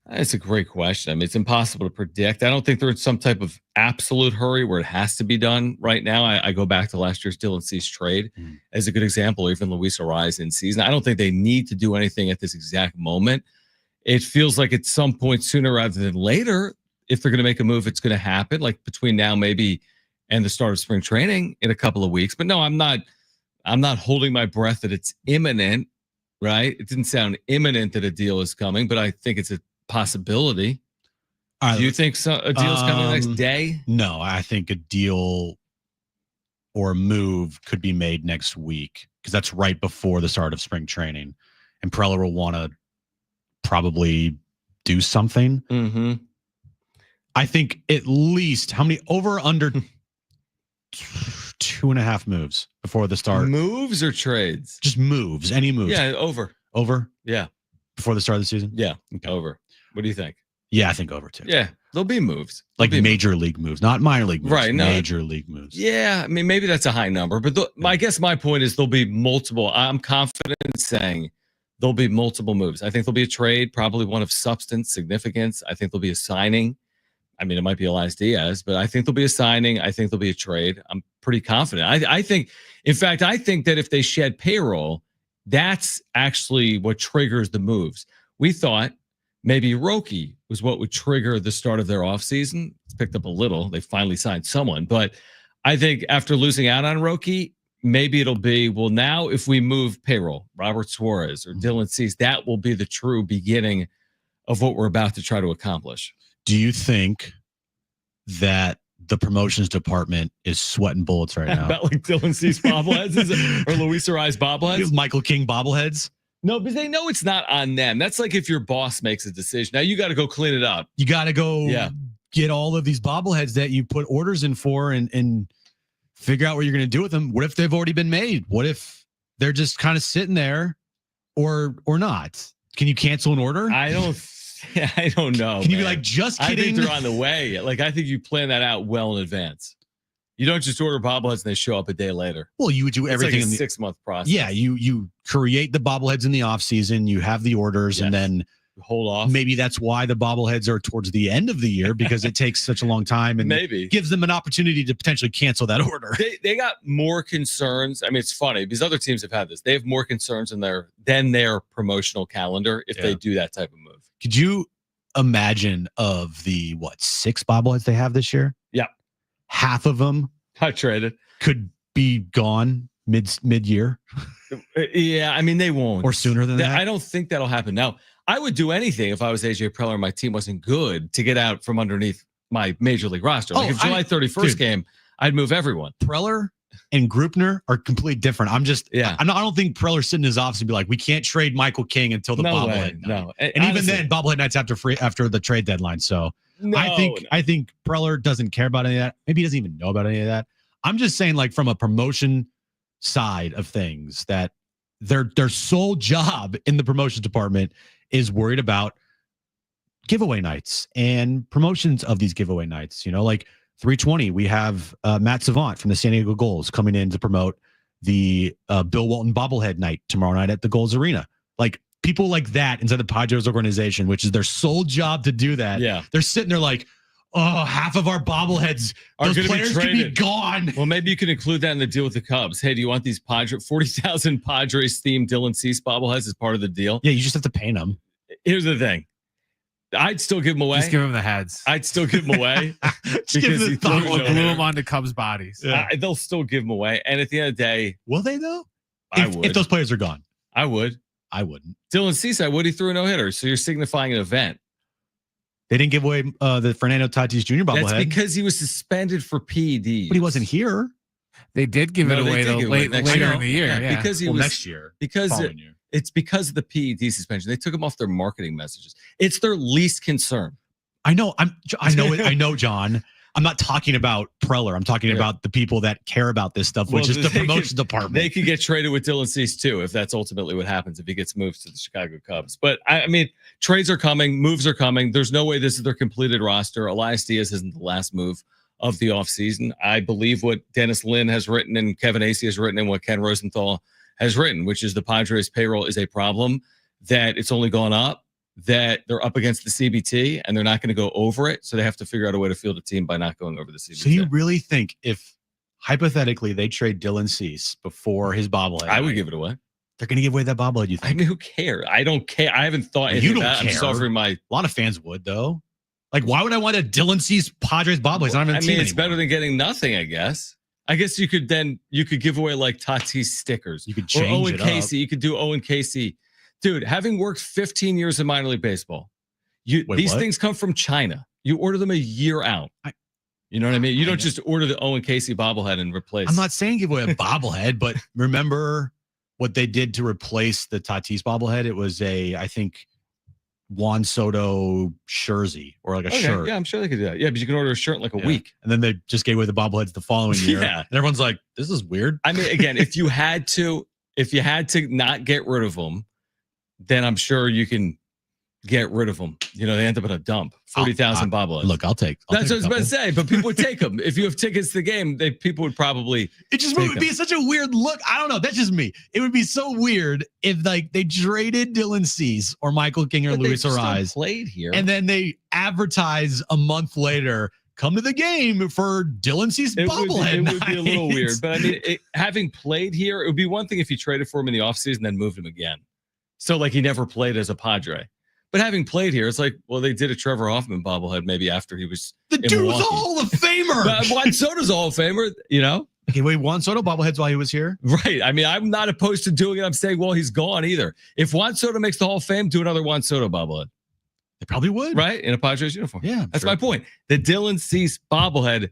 That's a great question. I mean, it's impossible to predict. I don't think they're in some type of absolute hurry where it has to be done right now. I go back to last year's Dylan Cease trade as a good example, or even Luis Arraez in season. I don't think they need to do anything at this exact moment. It feels like at some point sooner rather than later, if they're going to make a move, it's going to happen, like between now maybe and the start of spring training in a couple of weeks. But no, I'm not holding my breath that it's imminent, right? It didn't sound imminent that a deal is coming, but I think it's a possibility. Do you think a deal is coming the next day? No, I think a deal or a move could be made next week because that's right before the start of spring training. And Preller will want to probably do something. Mm-hmm. I think at least how many over or under 2.5 moves before the start? Moves or trades? Just moves. Any moves? Yeah, over. Over? Yeah. Before the start of the season? Yeah, okay. Over. What do you think? Yeah, I think over too. Yeah, there'll be moves. Like major league moves, not minor league moves. Right, no. Major league moves. Yeah, I mean, maybe that's a high number, but I guess my point is there'll be multiple. I'm confident in saying there'll be multiple moves. I think there'll be a trade, probably one of substance, significance. I think there'll be a signing. I mean, it might be Elias Diaz, but I think there'll be a signing. I think there'll be a trade. I'm pretty confident. I think, in fact, I think that if they shed Payroll, that's actually what triggers the moves. We thought maybe Roki was what would trigger the start of their offseason. It's picked up a little. They finally signed someone. But I think after losing out on Roki, maybe it'll be, well, now if we move Payroll, Robert Suarez or Dylan Cease, that will be the true beginning of what we're about to try to accomplish. Do you think that the promotions department is sweating bullets right now? About like Dylan Cease bobbleheads or Luis Arraez bobbleheads? Michael King bobbleheads? No, because they know it's not on them. That's like if your boss makes a decision. Now you got to go clean it up. You got to go get all of these bobbleheads that you put orders in for and figure out what you're going to do with them. What if they've already been made? What if they're just kind of sitting there or not? Can you cancel an order? I don't know. Can you be like, just kidding? I think they're on the way. Like, I think you plan that out well in advance. You don't just order bobbleheads and they show up a day later. Well, you would do everything in the 6-month process. Yeah, you create the bobbleheads in the off season. You have the orders, and then hold off. Maybe that's why the bobbleheads are towards the end of the year because it takes such a long time, and maybe gives them an opportunity to potentially cancel that order. They got more concerns. I mean, it's funny because other teams have had this. They have more concerns than their promotional calendar if they do that type of move. Could you imagine of the 6 bobbleheads they have this year? Yeah, half of them I traded could be gone mid-year. Yeah, I mean they won't, or sooner than that. I don't think that'll happen. Now, I would do anything if I was AJ Preller and my team wasn't good to get out from underneath my major league roster. Like if July 31st came, I'd move everyone. Preller and Grupner are completely different. I don't think Preller's sitting in his office and be like, we can't trade Michael King until the bobblehead night. No, and honestly, even then, bobblehead night's after the trade deadline. So I think Preller doesn't care about any of that. Maybe he doesn't even know about any of that. I'm just saying, like, from a promotion side of things, that their sole job in the promotions department is worried about giveaway nights and promotions of these giveaway nights. You know, like 320, we have Matt Savant from the San Diego Gulls coming in to promote the Bill Walton bobblehead night tomorrow night at the Gulls Arena. Like, people like that inside the Padres organization, which is their sole job to do that. Yeah, they're sitting there like, oh, half of our bobbleheads, those players could be gone. Well, maybe you can include that in the deal with the Cubs. Hey, do you want these 40,000 Padres themed Dylan Cease bobbleheads as part of the deal? Yeah, you just have to paint them. Here's the thing. I'd still give them away. Just give them the heads. I'd still give them away. Because glue them onto Cubs bodies. Yeah. They'll still give them away. And at the end of the day. Will they, though? I would. If those players are gone. I would. I wouldn't. Dylan Cease, he threw a no-hitter. So you're signifying an event. They didn't give away the Fernando Tatis Jr. bobblehead. That's because he was suspended for PEDs. But he wasn't here. They did give it away later in the year. Yeah. Because he was next year. Because It's because of the PED suspension. They took them off their marketing messages. It's their least concern. I know, John. I'm not talking about Preller. I'm talking about the people that care about this stuff, which is the promotion department. They could get traded with Dylan Cease too, if that's ultimately what happens, if he gets moved to the Chicago Cubs. But I mean, trades are coming, moves are coming. There's no way this is their completed roster. Elias Diaz isn't the last move of the offseason. I believe what Dennis Lin has written and Kevin Acee has written and what Ken Rosenthal has written, which is the Padres payroll is a problem, that it's only gone up, that they're up against the CBT and they're not going to go over it. So they have to figure out a way to field a team by not going over the CBT. So you really think if hypothetically they trade Dylan Cease before his bobblehead, I would give it away. They're going to give away that bobblehead, you think? I mean, who cares? I don't care. I haven't thought You don't that. care. I'm just offering my. A lot of fans would, though. Like, why would I want a Dylan Cease Padres bobblehead? It's not even a team it's anymore. better than getting nothing, I guess. I guess you could give away like Tatis stickers. You could change or Owen it Casey. You could do Owen Casey. Dude, having worked 15 years in minor league baseball, these things come from China. You order them a year out. You know what I mean? You don't just order the Owen Casey bobblehead and replace. I'm not saying give away a bobblehead, but remember what they did to replace the Tatis bobblehead? It was I think, Juan Soto jersey or like a shirt. Yeah, I'm sure they could do that. Yeah, but you can order a shirt in like a week. And then they just gave away the bobbleheads the following year. Yeah. And everyone's like, this is weird. I mean, again, if you had to not get rid of them, then I'm sure you can get rid of them. You know, they end up in a dump. 40,000 bobbleheads. Look, I'll take. That's what I was about to say. But people would take them. If you have tickets to the game, people would probably. It just would be such a weird look. I don't know. That's just me. It would be so weird if like they traded Dylan Cease or Michael King or Luis Ariz, played here, and then they advertise a month later, come to the game for Dylan Cease bobblehead. It would be a little weird. But I mean, having played here, it would be one thing if you traded for him in the offseason and then moved him again. So like he never played as a Padre. But having played here, it's like, well, they did a Trevor Hoffman bobblehead maybe after he was the dude was a Hall of Famer. Juan Soto's a Hall of Famer, you know? Okay, wait, Juan Soto bobbleheads while he was here? Right. I mean, I'm not opposed to doing it. I'm saying, well, he's gone either. If Juan Soto makes the Hall of Fame, do another Juan Soto bobblehead. They probably would. Right? In a Padres uniform. Yeah. That's my point. The Dylan Cease bobblehead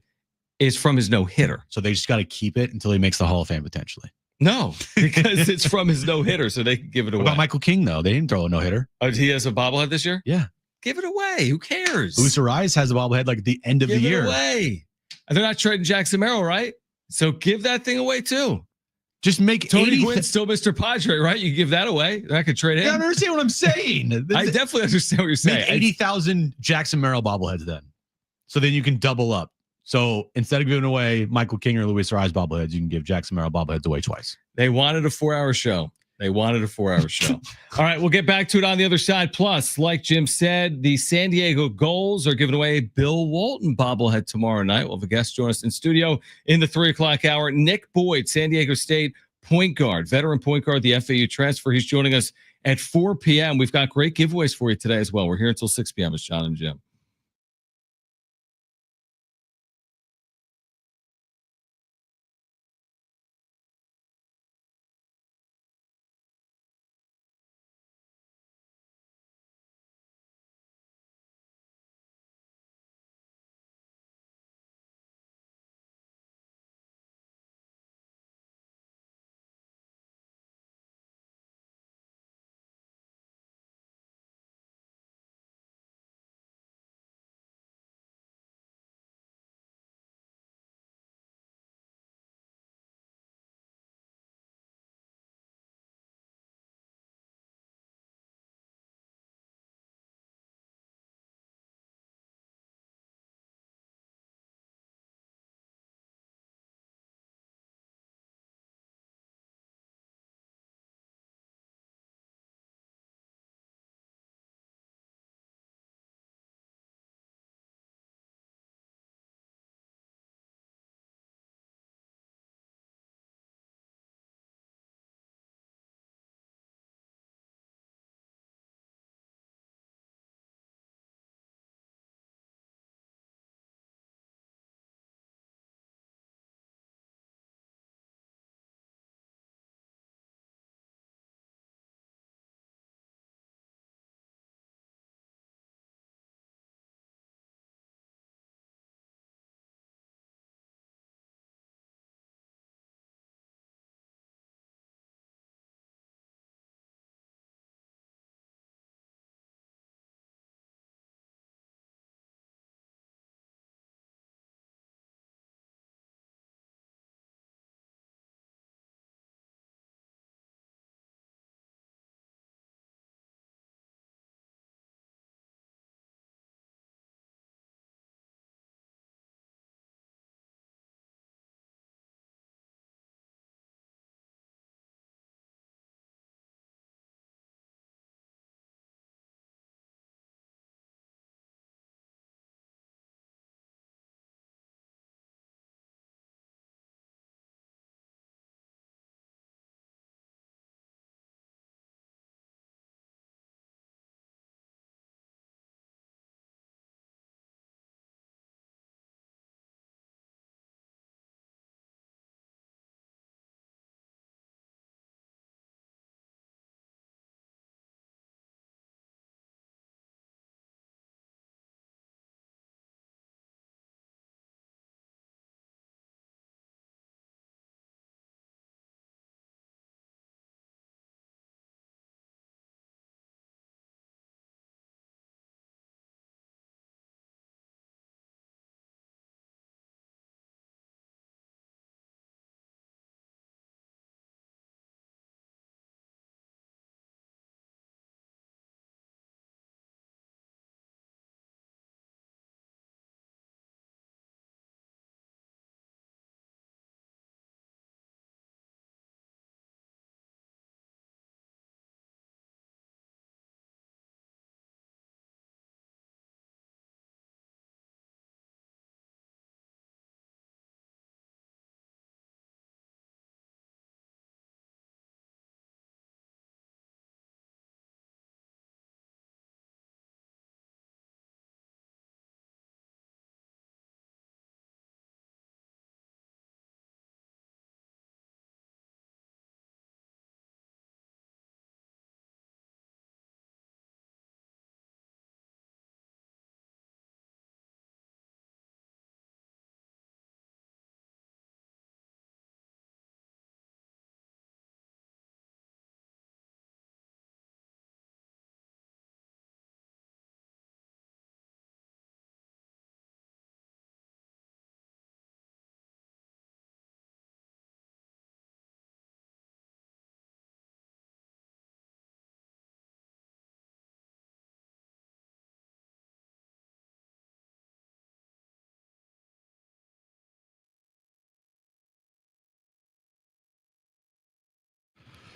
is from his no-hitter. So they just got to keep it until he makes the Hall of Fame potentially. No, because it's from his no-hitter, so they can give it away. What about Michael King, though? They didn't throw a no-hitter. Oh, he has a bobblehead this year? Yeah. Give it away. Who cares? Luis Ariz has a bobblehead like at the end of the year. Give it away. And they're not trading Jackson Merrill, right? So give that thing away, too. Just make Tony Gwynn's still Mr. Padre, right? You give that away. I could trade him. I don't understand what I'm saying. I definitely understand what you're saying. Make 80,000 Jackson Merrill bobbleheads then. So then you can double up. So instead of giving away Michael King or Luis Ariz bobbleheads, you can give Jackson Merrill bobbleheads away twice. They wanted a 4-hour show. All right, we'll get back to it on the other side. Plus, like Jim said, the San Diego Gulls are giving away Bill Walton bobblehead tomorrow night. We'll have a guest join us in studio in the 3:00 hour. Nick Boyd, San Diego State point guard, veteran point guard, the FAU transfer. He's joining us at 4 p.m. We've got great giveaways for you today as well. We're here until 6 p.m. It's Jon and Jim.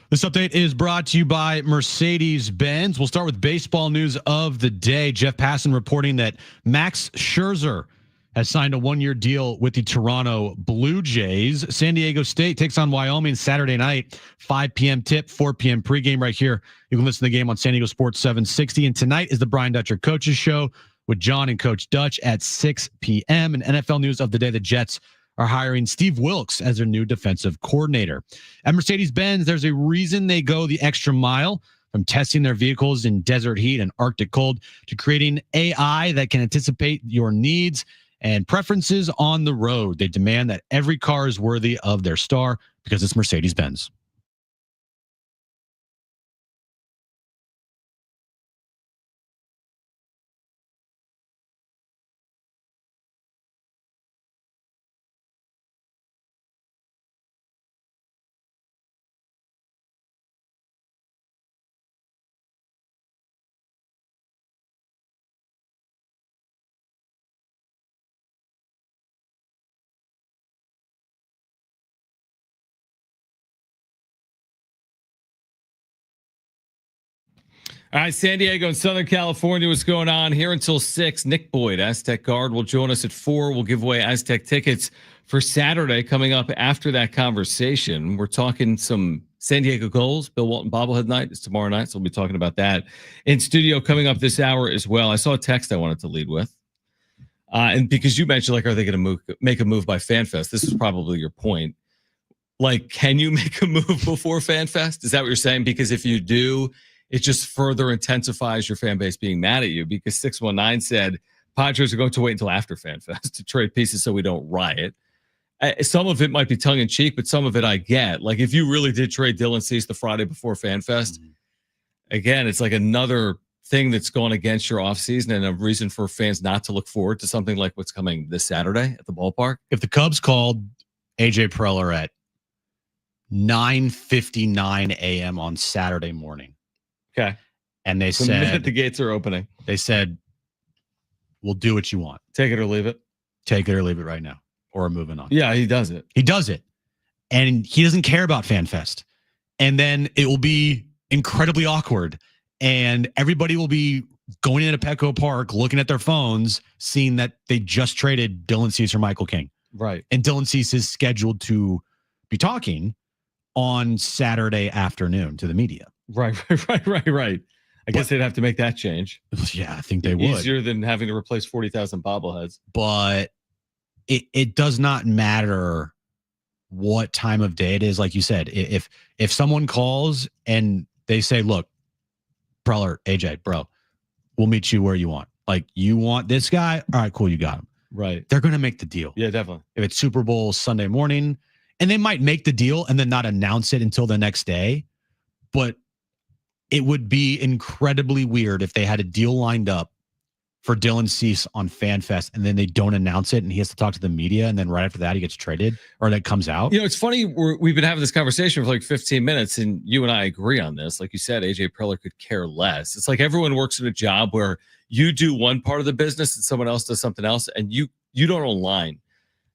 This update is brought to you by Mercedes-Benz. We'll start with baseball news of the day. Jeff Passan reporting that Max Scherzer has signed a 1-year deal with the Toronto Blue Jays. San Diego State takes on Wyoming Saturday night, 5 p.m. tip, 4 p.m. pregame right here. You can listen to the game on San Diego Sports 760. And tonight is the Brian Dutcher Coaches Show with John and Coach Dutch at 6 p.m. And NFL news of the day, the Jets are hiring Steve Wilks as their new defensive coordinator. At Mercedes-Benz, there's a reason they go the extra mile, from testing their vehicles in desert heat and Arctic cold to creating AI that can anticipate your needs and preferences on the road. They demand that every car is worthy of their star because it's Mercedes-Benz. All right, San Diego and Southern California, what's going on here until 6? Nick Boyd, Aztec guard, will join us at 4. We'll give away Aztec tickets for Saturday coming up after that conversation. We're talking some San Diego Gulls. Bill Walton Bobblehead night is tomorrow night, so we'll be talking about that in studio coming up this hour as well. I saw a text I wanted to lead with. And because you mentioned, like, are they going to make a move by FanFest? This is probably your point. Like, can you make a move before FanFest? Is that what you're saying? Because if you do, it just further intensifies your fan base being mad at you, because 619 said Padres are going to wait until after FanFest to trade pieces so we don't riot. Some of it might be tongue in cheek, but some of it I get. Like, if you really did trade Dylan Cease the Friday before FanFest, again, it's like another thing that's going against your offseason and a reason for fans not to look forward to something like what's coming this Saturday at the ballpark. If the Cubs called AJ Preller at 9:59 a.m. on Saturday morning, okay, and they the said minute the gates are opening, they said, "We'll do what you want. take it or leave it." Take it or leave it right now, or we're moving on." Yeah, he does it. He does it, and he doesn't care about FanFest. And then it will be incredibly awkward, and everybody will be going into Petco Park, looking at their phones, seeing that they just traded Dylan Cease for Michael King, Right. and Dylan Cease is scheduled to be talking on Saturday afternoon to the media. Right. I guess they'd have to make that change. Yeah, I think they would. Easier than having to replace 40,000 bobbleheads. But it does not matter what time of day it is. Like you said, if someone calls and they say, "Look, Preller, AJ, bro, we'll meet you where you want. Like, you want this guy? All right, cool, you got him." Right. They're going to make the deal. Yeah, definitely. If it's Super Bowl Sunday morning, and they might make the deal and then not announce it until the next day, but it would be incredibly weird if they had a deal lined up for Dylan Cease on FanFest and then they don't announce it and he has to talk to the media, and then right after that he gets traded or that comes out. You know, it's funny. We've been having this conversation for like 15 minutes, and you and I agree on this. Like you said, AJ Preller could care less. It's like everyone works in a job where you do one part of the business and someone else does something else, and you don't align.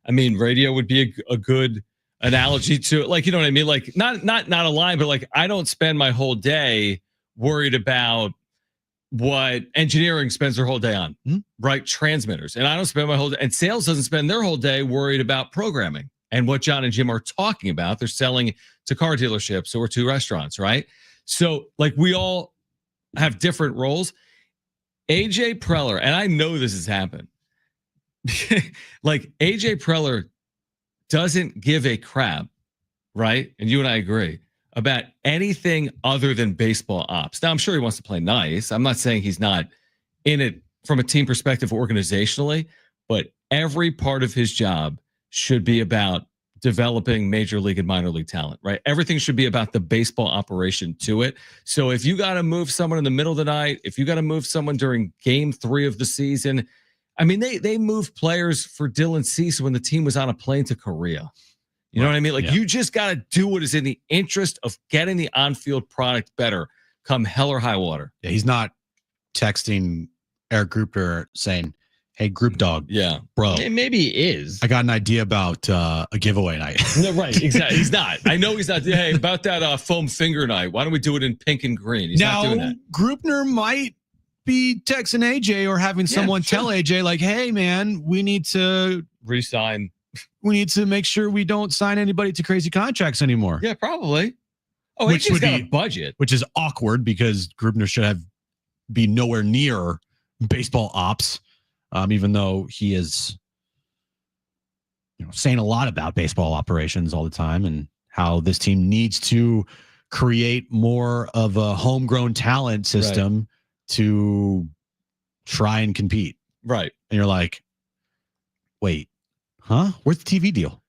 I mean, radio would be a good analogy to it. Like, you know what I mean? Like, not a line, but like, I don't spend my whole day worried about what engineering spends their whole day on, right? Transmitters. And I don't spend my whole day, and sales doesn't spend their whole day worried about programming and what Jon and Jim are talking about. They're selling to car dealerships or to restaurants, right? So like, we all have different roles. AJ Preller, and I know this has happened, like AJ Preller doesn't give a crap, right? And you and I agree about anything other than baseball ops. Now, I'm sure he wants to play nice. I'm not saying he's not in it from a team perspective organizationally, but every part of his job should be about developing major league and minor league talent, right? Everything should be about the baseball operation to it. So if you got to move someone in the middle of the night, if you got to move someone during game 3 of the season, I mean, they moved players for Dylan Cease when the team was on a plane to Korea. You know what I mean? Like, you just got to do what is in the interest of getting the on-field product better come hell or high water. Yeah, he's not texting Eric Grouper saying, Hey, group dog. Yeah. Bro. Maybe he is. I got an idea about a giveaway night. No, right. Exactly. He's not. I know he's not. Hey, about that foam finger night. Why don't we do it in pink and green? He's not doing that. Grupner might be texting AJ or having someone tell AJ, like, hey, man, we need to resign. We need to make sure we don't sign anybody to crazy contracts anymore. Yeah, probably. Oh, which AJ's would got be a budget. Which is awkward because Grupner should be nowhere near baseball ops, even though he is saying a lot about baseball operations all the time and how this team needs to create more of a homegrown talent system to try and compete. Right. And you're like, wait, huh? Where's the TV deal?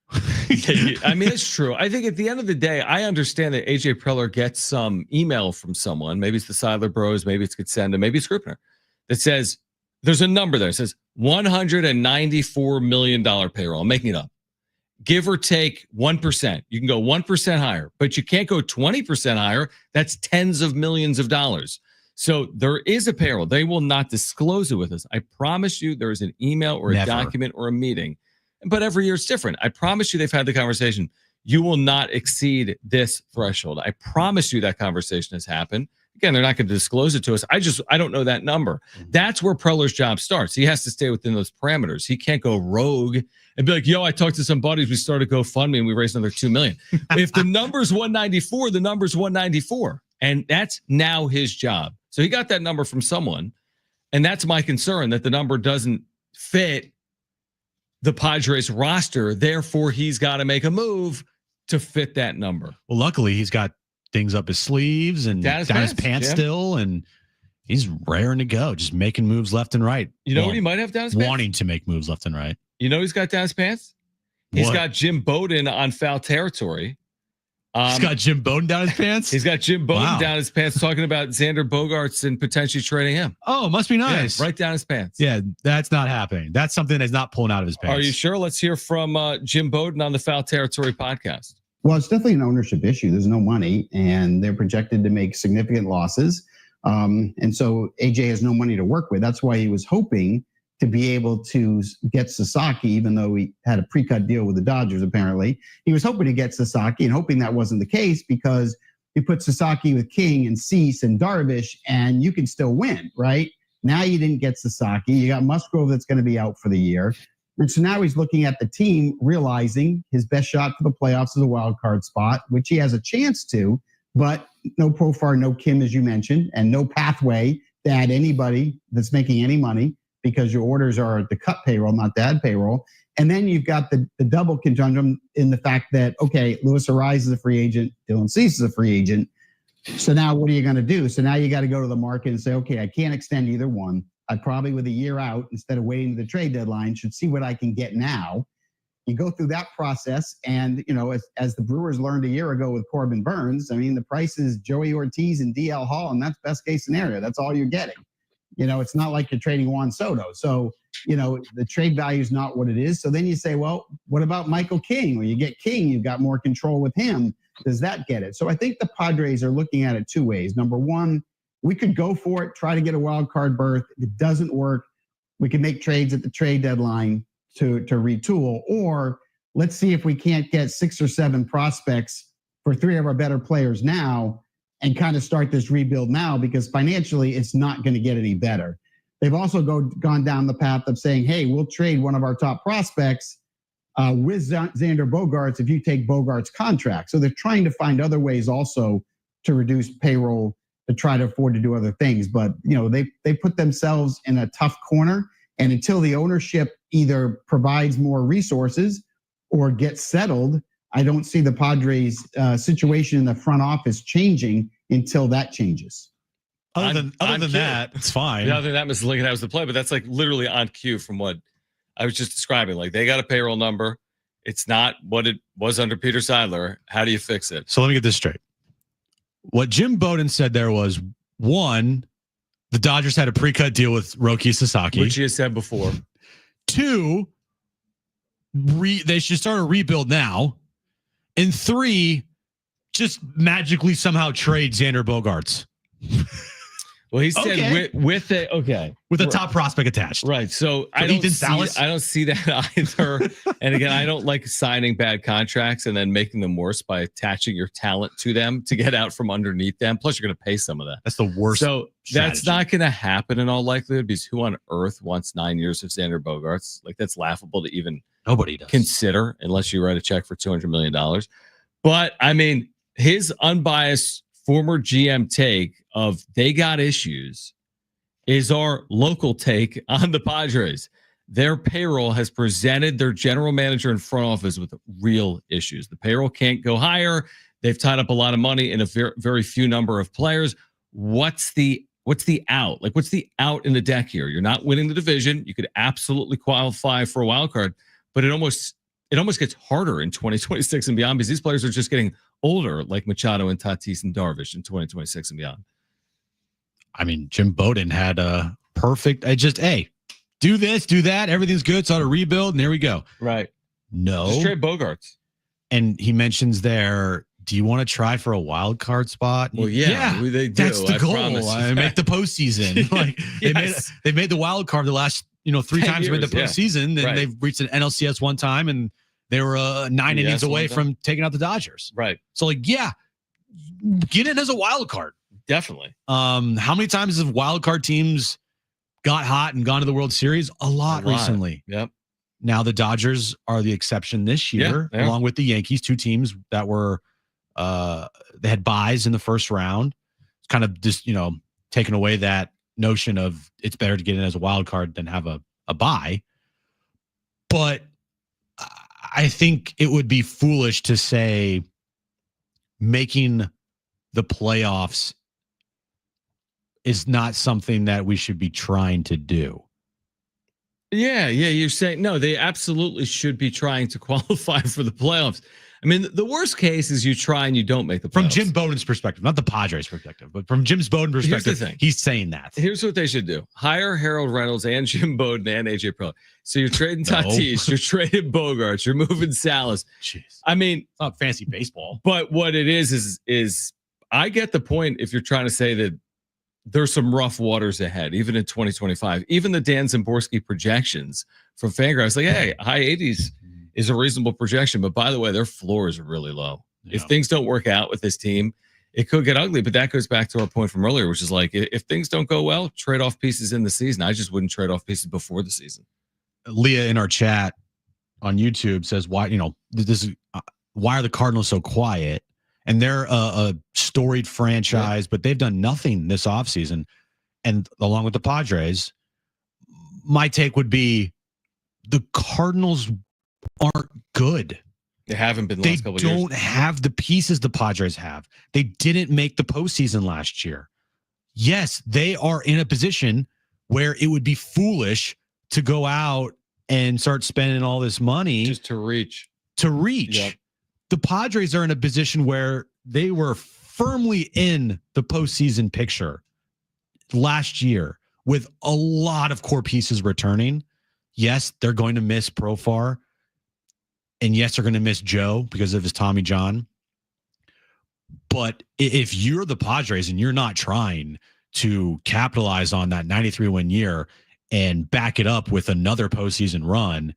I mean, it's true. I think at the end of the day, I understand that AJ Preller gets some email from someone. Maybe it's the Seidler Bros. Maybe it's Cotsenda. Maybe it's Grupner that says there's a number there. It says $194 million payroll. I'm making it up. Give or take 1%. You can go 1% higher, but you can't go 20% higher. That's tens of millions of dollars. So there is a payroll. They will not disclose it with us. I promise you there is an email or a document or a meeting. But every year it's different. I promise you they've had the conversation. You will not exceed this threshold. I promise you that conversation has happened. Again, they're not going to disclose it to us. I don't know that number. That's where Preller's job starts. He has to stay within those parameters. He can't go rogue and be like, yo, I talked to some buddies. We started GoFundMe and we raised another $2 million. If the number's 194, the number's 194. And that's now his job. So he got that number from someone. And that's my concern, that the number doesn't fit the Padres roster. Therefore, he's got to make a move to fit that number. Well, luckily, he's got things up his sleeves and down his pants still, and he's raring to go, just making moves left and right. You know what he might have down his pants? Wanting to make moves left and right. You know he's got down his pants? He's got Jim Bowden on foul territory. He's got Jim Bowden down his pants? He's got Jim Bowden down his pants talking about Xander Bogaerts and potentially trading him. Oh, must be nice. Yeah, right down his pants. Yeah, that's not happening. That's something that's not pulling out of his pants. Are you sure? Let's hear from Jim Bowden on the Foul Territory podcast. Well, it's definitely an ownership issue. There's no money, and they're projected to make significant losses. And so AJ has no money to work with. That's why he was hoping to be able to get Sasaki, even though he had a pre-cut deal with the Dodgers, apparently. He was hoping to get Sasaki and hoping that wasn't the case because you put Sasaki with King and Cease and Darvish and you can still win, right? Now you didn't get Sasaki. You got Musgrove that's going to be out for the year. And so now he's looking at the team, realizing his best shot for the playoffs is a wild card spot, which he has a chance to, but no Profar, no Kim, as you mentioned, and no pathway to add anybody that's making any money, because your orders are the cut payroll, not the add payroll. And then you've got the double conundrum in the fact that, okay, Luis Arraez is a free agent, Dylan Cease is a free agent. So now what are you going to do? So now you got to go to the market and say, okay, I can't extend either one. I probably, with a year out, instead of waiting to the trade deadline, should see what I can get now. You go through that process. And, as the Brewers learned a year ago with Corbin Burns, I mean, the price is Joey Ortiz and DL Hall, and that's best case scenario. That's all you're getting. It's not like you're trading Juan Soto. So, the trade value is not what it is. So then you say, well, what about Michael King? When you get King, you've got more control with him. Does that get it? So I think the Padres are looking at it two ways. Number one, we could go for it, try to get a wild card berth. If it doesn't work, we can make trades at the trade deadline to retool. Or let's see if we can't get 6 or 7 prospects for 3 of our better players now and kind of start this rebuild now, because financially it's not going to get any better. They've also gone down the path of saying, hey, we'll trade one of our top prospects with Xander Bogaerts if you take Bogaerts' contract. So they're trying to find other ways also to reduce payroll to try to afford to do other things. But, they put themselves in a tough corner. And until the ownership either provides more resources or gets settled, I don't see the Padres situation in the front office changing until that changes. Other than that, it's fine. Other than that, Mr. Lincoln, that was the play, but that's like literally on cue from what I was just describing. Like, they got a payroll number. It's not what it was under Peter Seidler. How do you fix it? So let me get this straight. What Jim Bowden said there was, 1, the Dodgers had a pre-cut deal with Roki Sasaki. Which he has said before. 2, they should start a rebuild now. And 3, just magically somehow trade Xander Bogaerts. Well, he said Okay. with a top prospect attached. Right. So I Ethan don't Salas? I don't see that either. And again, I don't like signing bad contracts and then making them worse by attaching your talent to them to get out from underneath them. Plus, you're going to pay some of that. That's the worst. So that's strategy. not going to happen in all likelihood because who on earth wants 9 years of Xander Bogaerts? Like that's laughable to even Nobody does. consider unless you write a check for $200 million. But I mean, his unbiased former GM take of they got issues is our local take on the Padres. Their payroll has presented their general manager and front office with real issues. The payroll can't go higher. They've tied up a lot of money in a very, very few number of players. What's the out? Like, what's the out in the deck here? You're not winning the division. You could absolutely qualify for a wild card, but it almost gets harder in 2026 and beyond because these players are just getting older, like Machado and Tatis and Darvish in 2026 and beyond. I mean, Jim Bowden had a perfect. Hey, do this, do that. Everything's good. So to rebuild, and there we go. Right. No. Just trade Bogaerts. And he mentions there, do you want to try for a wild card spot? Well, yeah, they do. That's the goal. Make the postseason. Like Yes. they made the wild card the last 3 times they made the years, postseason, and Right. they've reached an NLCS one time, and they were 9 innings away from taking out the Dodgers. Right. So get in as a wild card. Definitely. How many times have wild card teams got hot and gone to the World Series? A lot recently. Yep. Now the Dodgers are the exception this year, Yeah. along with the Yankees, 2 teams that were they had buys in the first round. It's kind of just taking away that notion of it's better to get in as a wild card than have a buy. But I think it would be foolish to say making the playoffs is not something that we should be trying to do. Yeah. You're saying no, they absolutely should be trying to qualify for the playoffs. I mean, the worst case is you try and you don't make the playoffs. From Jim Bowden's perspective, not the Padres' perspective, but from Jim's Bowden perspective, thing. he's saying that. Here's what they should do. Hire Harold Reynolds and Jim Bowden and AJ Preller. So you're trading No. Tatis, you're trading Bogaerts, you're moving Salas. Jeez. I mean, It's not fancy baseball. but what it is I get the point if you're trying to say that there's some rough waters ahead, even in 2025. Even the Dan Zimborski projections from Fangraphs, like, hey, high 80s is a reasonable projection. But by the way, their floor is really low. Yeah. If things don't work out with this team, it could get ugly. But that goes back to our point from earlier, which is like, if things don't go well, trade off pieces in the season. I just wouldn't trade off pieces before the season. Leah in our chat on YouTube says, why are the Cardinals so quiet? And they're a storied franchise, but they've done nothing this offseason. And along with the Padres, my take would be the Cardinals aren't good. They haven't been the They last couple of years. don't have the pieces the Padres have. They didn't make the postseason last year. Yes, they are in a position where it would be foolish to go out and start spending all this money Just to reach. Yep. The Padres are in a position where they were firmly in the postseason picture last year with a lot of core pieces returning. Yes, they're going to miss Profar. And yes, they're going to miss Joe because of his Tommy John. But if you're the Padres and you're not trying to capitalize on that 93-win year and back it up with another postseason run,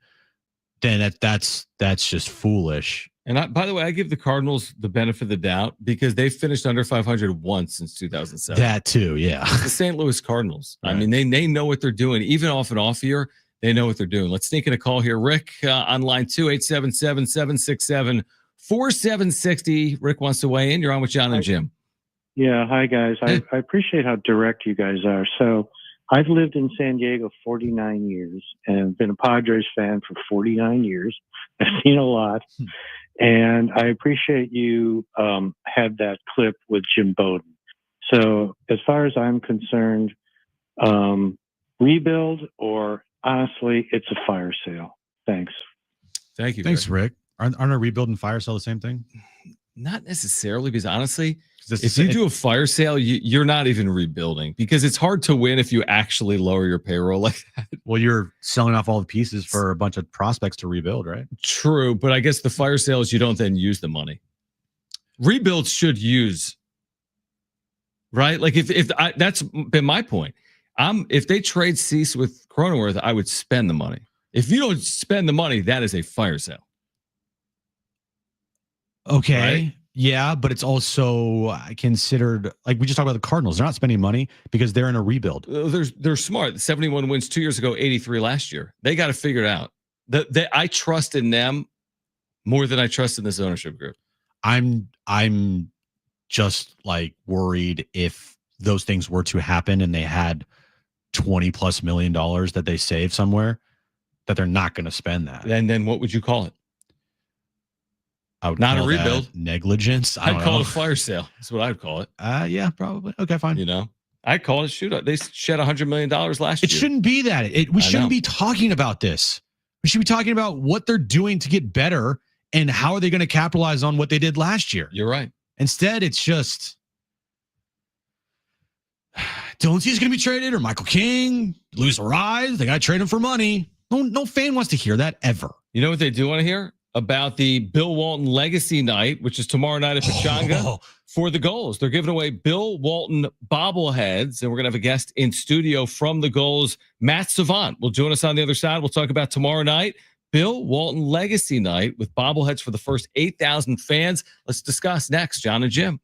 then that's just foolish. And by the way, I give the Cardinals the benefit of the doubt because they finished under 500 once since 2007. That too, yeah. The St. Louis Cardinals. Right. I mean, they know what they're doing. Even off and off year, they know what they're doing. Let's sneak in a call here. Rick on line 2-877-767-4760. Rick wants to weigh in. You're on with Jon and Jim. Yeah, hi guys. Hey. I appreciate how direct you guys are. So I've lived in San Diego 49 years and been a Padres fan for 49 years. I've seen a lot. And I appreciate you had that clip with Jim Bowden. So as far as I'm concerned, rebuild or honestly, it's a fire sale. Thanks. Thank you. Thanks, Rick. Aren't a rebuild and fire sale the same thing? Not necessarily, because honestly, If if you do a fire sale, you're not even rebuilding because it's hard to win if you actually lower your payroll like that. well, you're selling off all the pieces for a bunch of prospects to rebuild, right? True, but I guess the fire sales, you don't then use the money. Rebuilds should use right? Like that's been my point. If they trade Cease with Cronenworth, I would spend the money. If you don't spend the money, that is a fire sale. Okay. Right? Yeah, but it's also considered, like we just talked about the Cardinals. They're not spending money because they're in a rebuild. They're smart. 71 wins 2 years ago, 83 last year. They got to figure it out. I trust in them more than I trust in this ownership group. I'm just like worried if those things were to happen and they had $20+ million that they saved somewhere, that they're not going to spend that. And then what would you call it? I would not call a rebuild. That negligence. I'd call it a fire sale. That's what I'd call it. Yeah, probably. Okay, fine. You know, I'd call it a shootout. They shed $100 million last year. It shouldn't be that. We shouldn't be talking about this. We should be talking about what they're doing to get better and how are they going to capitalize on what they did last year. You're right. Instead, it's just Dylan Cease going to be traded or Michael King, Luis Ariz. They got to trade him for money. No fan wants to hear that ever. You know what they do want to hear? About the Bill Walton Legacy Night, which is tomorrow night at Pechanga for the Gulls. They're giving away Bill Walton bobbleheads, and we're going to have a guest in studio from the Gulls, Matt Savant. Will join us on the other side. We'll talk about tomorrow night, Bill Walton Legacy Night with bobbleheads for the first 8,000 fans. Let's discuss next, Jon and Jim.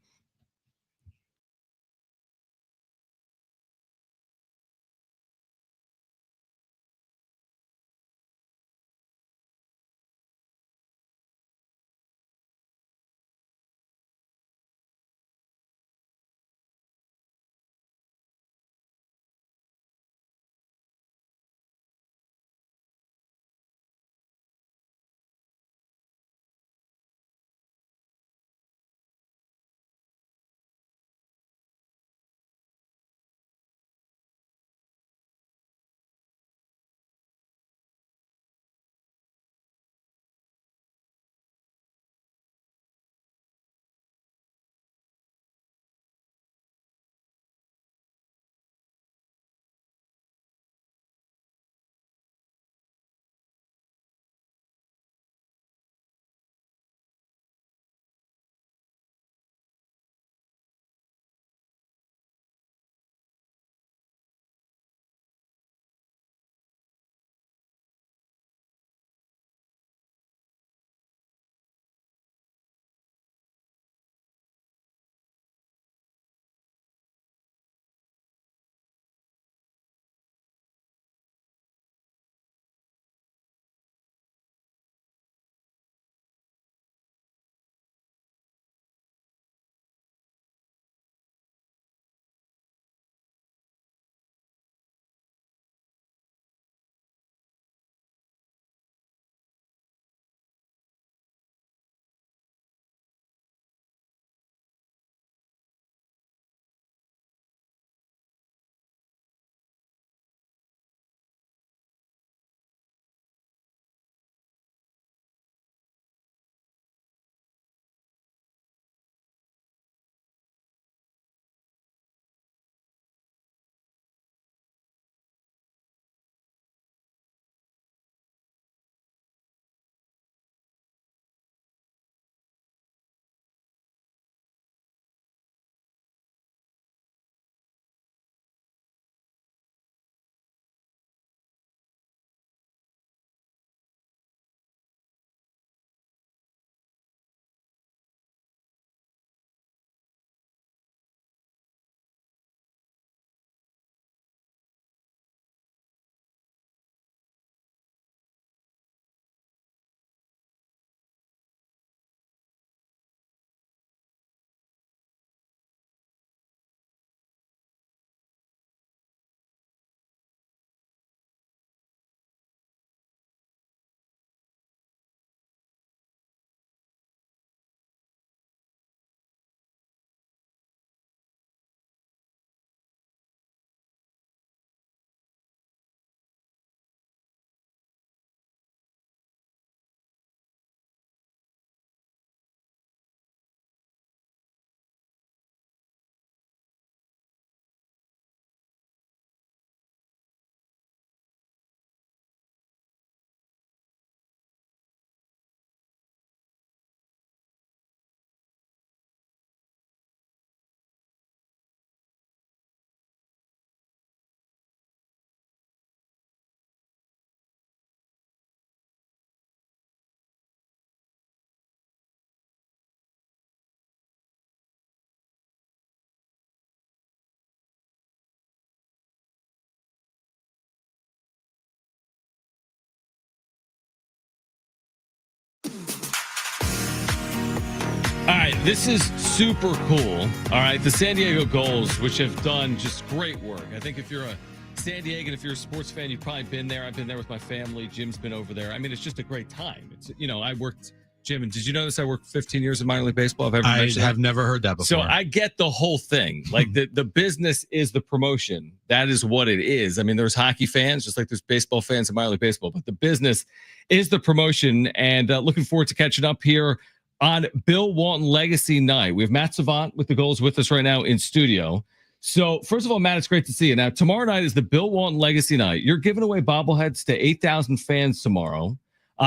All right, this is super cool. All right, the San Diego Gulls, which have done just great work. I think if you're a San Diegan, if you're a sports fan, you've probably been there. I've been there with my family. Jim's been over there. I mean, it's just a great time. It's, I worked, Jim, and did you notice I worked 15 years in minor league baseball? I have never heard that before. So I get the whole thing. Like the business is the promotion. That is what it is. I mean, there's hockey fans, just like there's baseball fans in minor league baseball, but the business is the promotion. And looking forward to catching up here on Bill Walton Legacy Night. We have Matt Savant with the Gulls with us right now in studio. So first of all, Matt, it's great to see you. Now, tomorrow night is the Bill Walton Legacy Night. You're giving away bobbleheads to 8,000 fans tomorrow.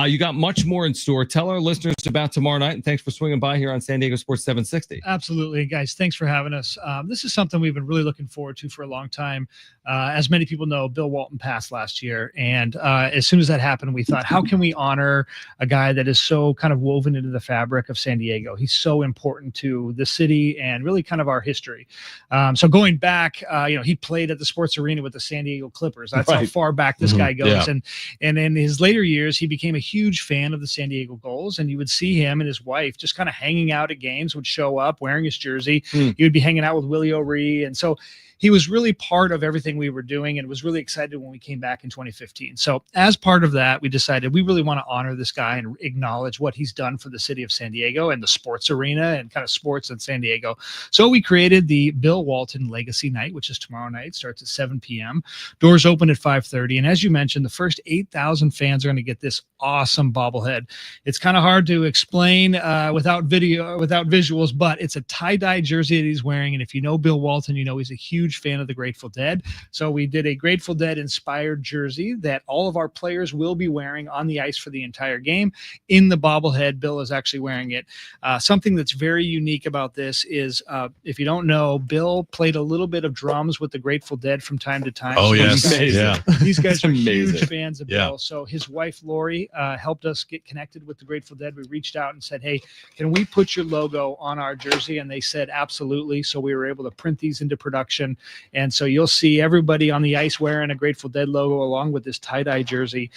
You got much more in store. Tell our listeners about tomorrow night, and thanks for swinging by here on San Diego Sports 760. Absolutely, guys. Thanks for having us. This is something we've been really looking forward to for a long time. As many people know, Bill Walton passed last year, and as soon as that happened, we thought, how can we honor a guy that is so kind of woven into the fabric of San Diego? He's so important to the city and really kind of our history. So going back, he played at the sports arena with the San Diego Clippers. That's how far back this guy goes. Yeah. And in his later years, he became a huge fan of the San Diego Gulls, and you would see him and his wife just kind of hanging out at games, would show up wearing his jersey. He would be hanging out with Willie O'Ree, and so he was really part of everything we were doing and was really excited when we came back in 2015. So as part of that, we decided we really want to honor this guy and acknowledge what he's done for the city of San Diego and the sports arena and kind of sports in San Diego. So we created the Bill Walton Legacy Night, which is tomorrow night, starts at 7 p.m. Doors open at 5:30. And as you mentioned, the first 8,000 fans are going to get this awesome bobblehead. It's kind of hard to explain without visuals, but it's a tie-dye jersey that he's wearing. And if you know Bill Walton, you know he's a huge fan of the Grateful Dead. So we did a Grateful Dead inspired jersey that all of our players will be wearing on the ice for the entire game. In the bobblehead, Bill is actually wearing it. Something that's very unique about this is, if you don't know, Bill played a little bit of drums with the Grateful Dead from time to time. Oh, so yes. These guys are amazing. huge fans of Bill. So his wife, Lori, helped us get connected with the Grateful Dead. We reached out and said, hey, can we put your logo on our jersey? And they said, absolutely. So we were able to print these into production. And so you'll see everybody on the ice wearing a Grateful Dead logo along with this tie-dye jersey.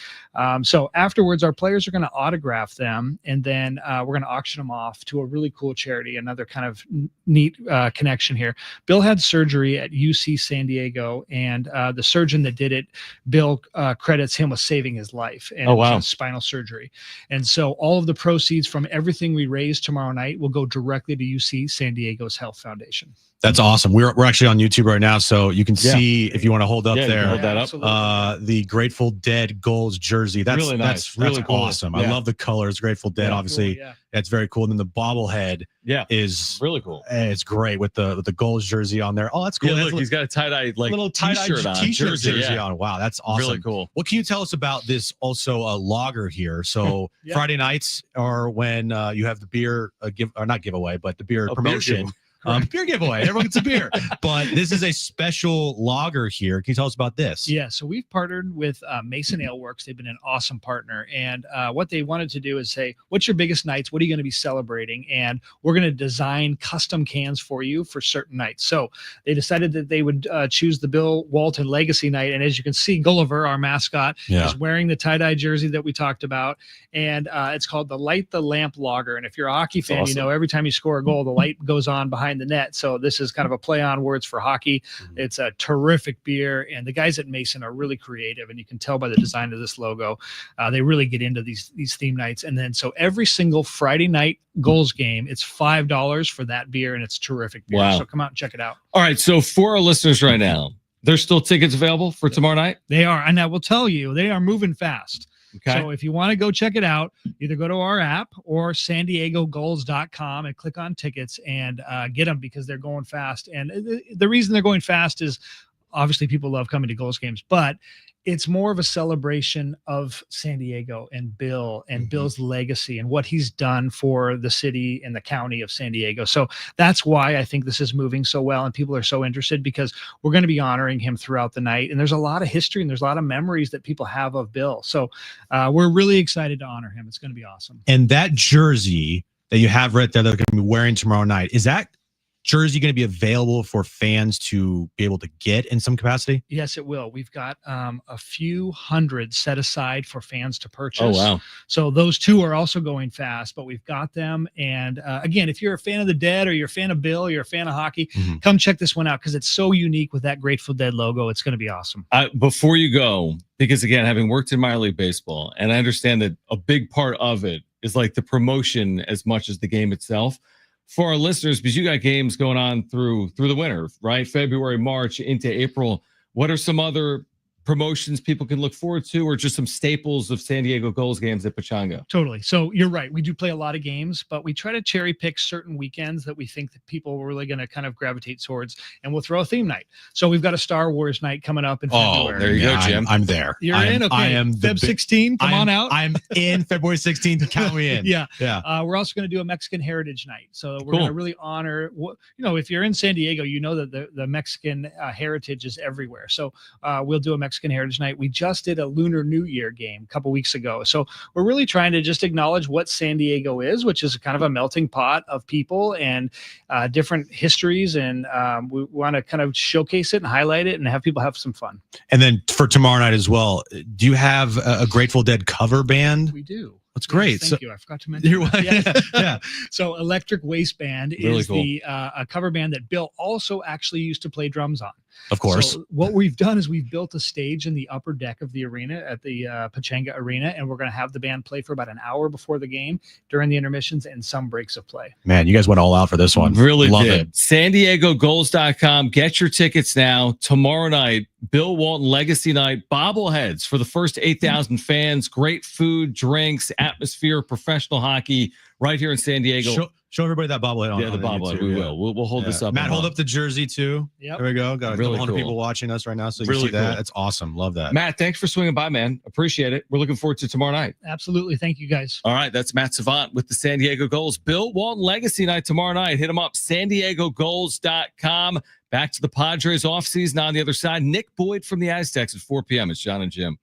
So afterwards, our players are going to autograph them, and then we're going to auction them off to a really cool charity. Another kind of neat connection here. Bill had surgery at UC San Diego, and the surgeon that did it, Bill credits him with saving his life. And it was spinal surgery. And so all of the proceeds from everything we raise tomorrow night will go directly to UC San Diego's Health Foundation. That's awesome. We're actually on YouTube right now, so you can see if you want to hold up there. Hold that up. The Grateful Dead Gulls jersey. That's really nice. That's really cool. Awesome. I love the colors. Grateful Dead, obviously. Cool, that's very cool. And then the bobblehead is really cool. It's great with the Gulls jersey on there. Oh, that's cool. Yeah, look, he's got a tie-dye little t-shirt jersey on. Wow, that's awesome. Really cool. What can you tell us about this also lager here? So Friday nights are when you have the beer not giveaway, but the beer promotion. Beer giveaway. Everyone gets a beer. But this is a special lager here. Can you tell us about this? Yeah, so we've partnered with Mason Ale Works. They've been an awesome partner. And what they wanted to do is say, what's your biggest nights? What are you going to be celebrating? And we're going to design custom cans for you for certain nights. So they decided that they would choose the Bill Walton Legacy Night. And as you can see, Gulliver, our mascot, is wearing the tie-dye jersey that we talked about. And it's called the Light the Lamp Lager. And if you're a hockey fan, you know every time you score a goal, the light goes on behind the net. So this is kind of a play on words for hockey. It's a terrific beer, and the guys at Mason are really creative, and you can tell by the design of this logo. They really get into these theme nights. And then so every single Friday night Gulls game, it's $5 for that beer, and it's terrific beer. Wow. So come out and check it out. All right, so for our listeners right now, there's still tickets available for tomorrow night? They are, and I will tell you, they are moving fast. Okay. So if you want to go check it out, either go to our app or sandiegogulls.com and click on tickets and get them, because they're going fast. And the reason they're going fast is obviously people love coming to Gulls games, but it's more of a celebration of San Diego and Bill and Bill's legacy and what he's done for the city and the county of San Diego. So that's why I think this is moving so well and people are so interested, because we're going to be honoring him throughout the night. And there's a lot of history and there's a lot of memories that people have of Bill. So we're really excited to honor him. It's going to be awesome. And that jersey that you have right there that they're going to be wearing tomorrow night, is that jersey going to be available for fans to be able to get in some capacity? Yes, it will. We've got a few hundred set aside for fans to purchase. Oh, wow. So those two are also going fast, but we've got them. And again, if you're a fan of the Dead or you're a fan of Bill, or you're a fan of hockey, come check this one out because it's so unique with that Grateful Dead logo. It's going to be awesome. Before you go, because again, having worked in minor league baseball, and I understand that a big part of it is like the promotion as much as the game itself. For our listeners, because you got games going on through the winter, right? February, March into April. What are some other promotions people can look forward to, or just some staples of San Diego Gulls games at Pechanga? Totally. So you're right. We do play a lot of games, but we try to cherry pick certain weekends that we think that people are really going to kind of gravitate towards, and we'll throw a theme night. So we've got a Star Wars night coming up in February. There you go, Jim. I'm there. You're in? Okay. I am Feb 16. Come on out. I'm in February 16th. Count me in. Yeah. Yeah. We're also going to do a Mexican Heritage Night. So we're Cool. going to really honor what, if you're in San Diego, you know that the Mexican heritage is everywhere. So we'll do a Mexican Heritage Night. We just did a Lunar New Year game a couple weeks ago. So we're really trying to just acknowledge what San Diego is, which is kind of a melting pot of people and different histories. And we want to kind of showcase it and highlight it and have people have some fun. And then for tomorrow night as well, do you have a Grateful Dead cover band? We do. That's great. Thank you. I forgot to mention. Yeah. Yeah. So Electric Waste Band Really is cool. a cover band that Bill also actually used to play drums on. Of course. So what we've done is we've built a stage in the upper deck of the arena at the Pechanga Arena, and we're going to have the band play for about an hour before the game, during the intermissions, and some breaks of play. Man, you guys went all out for this one. Really Love did. it. San Diego Gulls.com. Get your tickets now. Tomorrow night, Bill Walton Legacy Night, bobbleheads for the first 8,000 fans. Great food, drinks, atmosphere, professional hockey right here in San Diego. Show everybody that bobblehead on The YouTube. bobblehead. We will. We'll hold this up. Matt, hold up the jersey too. Yep. There we go. Got a Really couple hundred cool. people watching us right now, so you Really can see that. cool. That's awesome. Love that. Matt, thanks for swinging by, man. Appreciate it. We're looking forward to tomorrow night. Absolutely. Thank you, guys. All right, that's Matt Savant with the San Diego Gulls. Bill Walton Legacy Night tomorrow night. Hit him up, SanDiegoGulls.com. Back to the Padres offseason on the other side. Nick Boyd from the Aztecs at 4 p.m. It's Jon and Jim.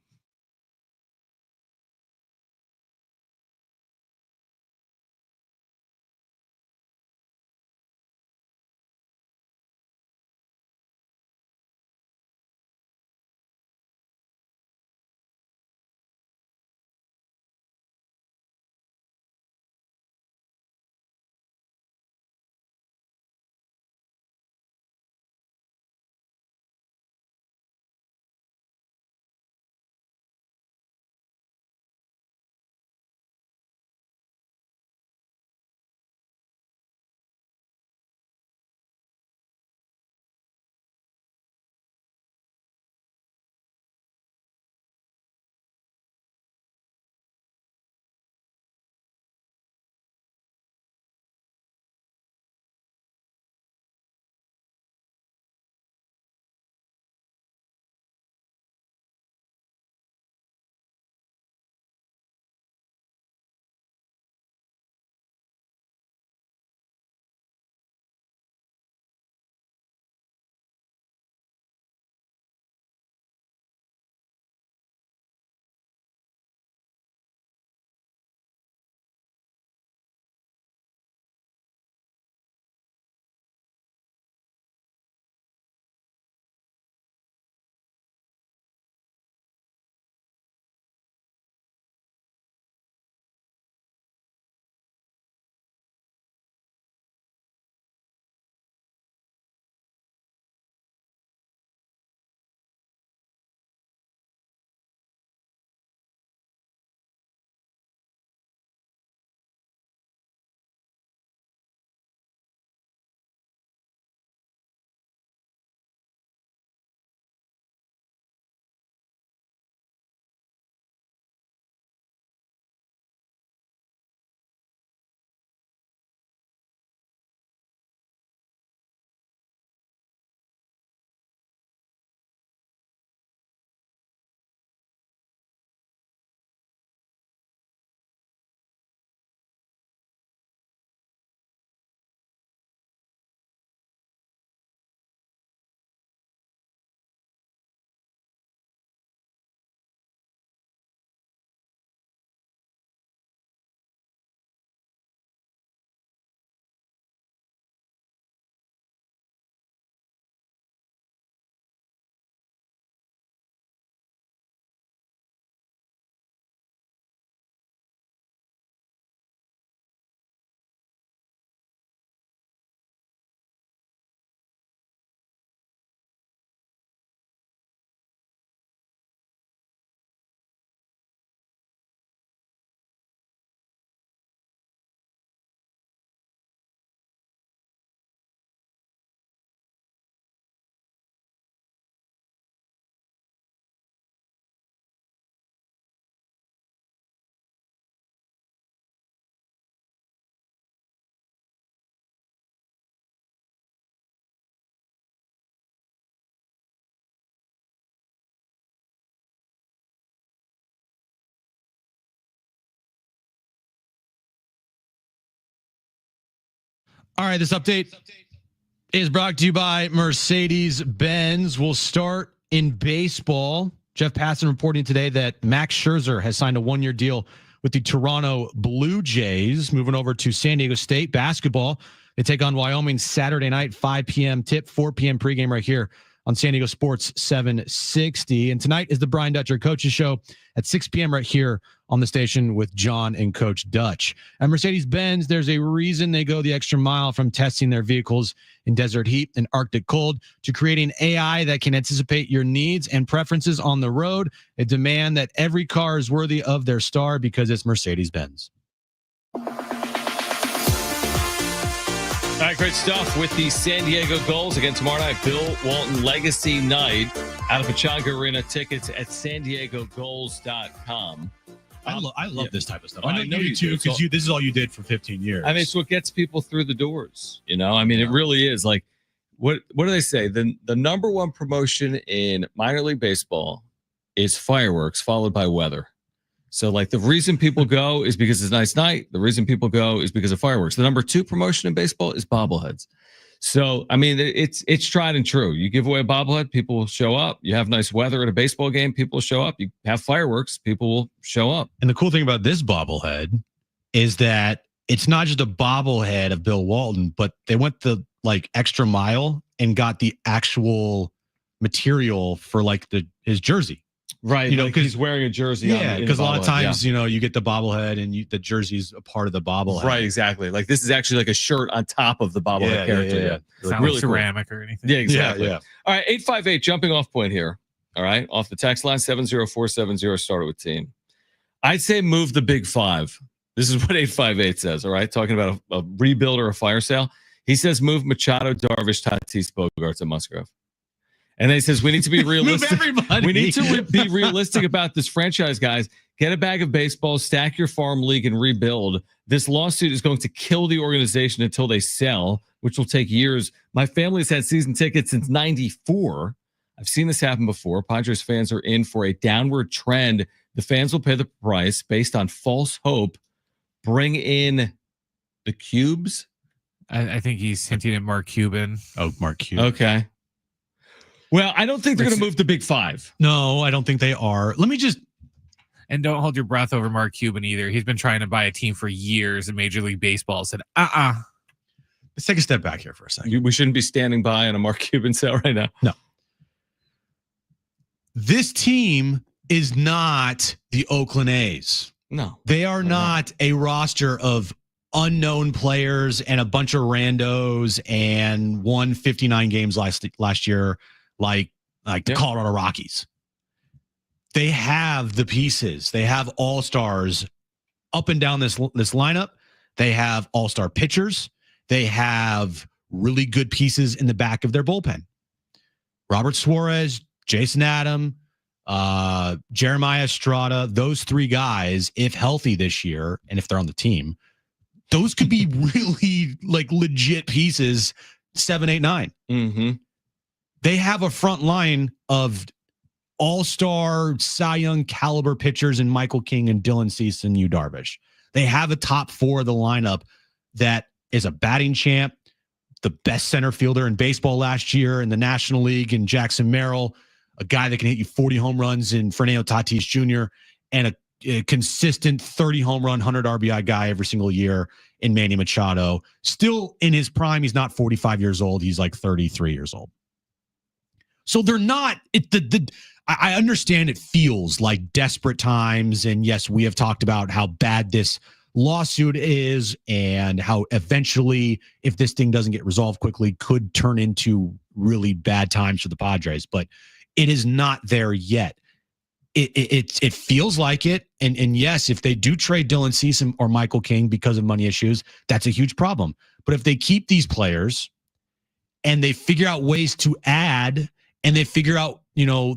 All right, this update is brought to you by Mercedes-Benz. We'll start in baseball. Jeff Passan reporting today that Max Scherzer has signed a one-year deal with the Toronto Blue Jays. Moving over to San Diego State basketball. They take on Wyoming Saturday night, 5 p.m. tip, 4 p.m. pregame right here on San Diego Sports 760. And tonight is the Brian Dutcher Coaches Show at 6 p.m. right here on the station with John and Coach Dutch. At Mercedes-Benz, there's a reason they go the extra mile from testing their vehicles in desert heat and Arctic cold to creating AI that can anticipate your needs and preferences on the road. A demand that every car is worthy of their star because it's Mercedes-Benz. All right, great stuff with the San Diego Gulls. Again, tomorrow night, Bill Walton Legacy Night out of Pechanga Arena. Tickets at sandiegogulls.com. I love this type of stuff. I know you too, because this is all you did for 15 years. I mean, it's what gets people through the doors. You know, I mean, it really is. Like, what do they say? The number one promotion in minor league baseball is fireworks, followed by weather. So, like, the reason people go is because it's a nice night. The reason people go is because of fireworks. The number two promotion in baseball is bobbleheads. So, I mean, it's tried and true. You give away a bobblehead, people will show up. You have nice weather at a baseball game, people will show up. You have fireworks, people will show up. And the cool thing about this bobblehead is that it's not just a bobblehead of Bill Walton, but they went the extra mile and got the actual material for his jersey. Right, you know, because he's wearing a jersey. Yeah, because a lot of times, you know, you get the bobblehead and the jersey's a part of the bobblehead. Right, exactly. Like this is actually like a shirt on top of the bobblehead character. Yeah. It's not really ceramic or anything. Yeah, exactly. Yeah. All right, 858 jumping off point here. All right, off the text line 70470 started with team. I'd say move the big five. This is what 858 says. All right, talking about a rebuild or a fire sale. He says move Machado, Darvish, Tatis, Bogarts, and Musgrove. And then he says, we need to be realistic. We need to be realistic about this franchise, guys. Get a bag of baseball, stack your farm league, and rebuild. This lawsuit is going to kill the organization until they sell, which will take years. My family's had season tickets since 94. I've seen this happen before. Padres fans are in for a downward trend. The fans will pay the price based on false hope. Bring in the Cubes. I think he's hinting at Mark Cuban. Oh, Mark Cuban. Okay. Well, I don't think they're going to move the big five. No, I don't think they are. Let me just... And don't hold your breath over Mark Cuban either. He's been trying to buy a team for years in Major League Baseball. Said, Let's take a step back here for a second. We shouldn't be standing by on a Mark Cuban sale right now. No. This team is not the Oakland A's. No. They are not a roster of unknown players and a bunch of randos and won 59 games last year. Like the Colorado Rockies. They have the pieces. They have all-stars up and down this lineup. They have all-star pitchers. They have really good pieces in the back of their bullpen. Robert Suarez, Jason Adam, Jeremiah Estrada, those three guys, if healthy this year, and if they're on the team, those could be really legit pieces 7, 8, 9. Mm-hmm. They have a front line of all-star Cy Young caliber pitchers in Michael King and Dylan Cease and Yu Darvish. They have a top four of the lineup that is a batting champ, the best center fielder in baseball last year in the National League in Jackson Merrill, a guy that can hit you 40 home runs in Fernando Tatis Jr., and a consistent 30 home run, 100 RBI guy every single year in Manny Machado. Still in his prime. He's not 45 years old. He's like 33 years old. So they're not. I understand it feels like desperate times, and yes, we have talked about how bad this lawsuit is, and how eventually, if this thing doesn't get resolved quickly, could turn into really bad times for the Padres. But it is not there yet. It feels like it, and yes, if they do trade Dylan Cease or Michael King because of money issues, that's a huge problem. But if they keep these players and they figure out ways to add. And they figure out,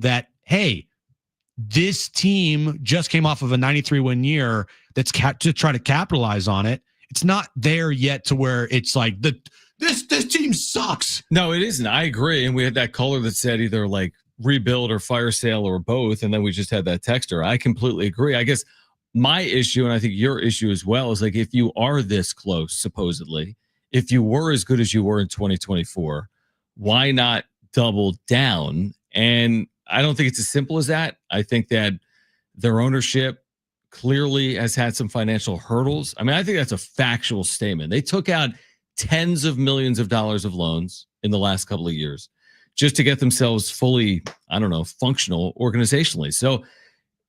that, hey, this team just came off of a 93-win year that's to try to capitalize on it. It's not there yet to where it's like, this team sucks. No, it isn't. I agree. And we had that caller that said either rebuild or fire sale or both. And then we just had that texter. I completely agree. I guess my issue, and I think your issue as well, is if you are this close, supposedly, if you were as good as you were in 2024, why not double down? And I don't think it's as simple as that. I think that their ownership clearly has had some financial hurdles. I mean, I think that's a factual statement. They took out tens of millions of dollars of loans in the last couple of years just to get themselves fully, I don't know, functional organizationally. So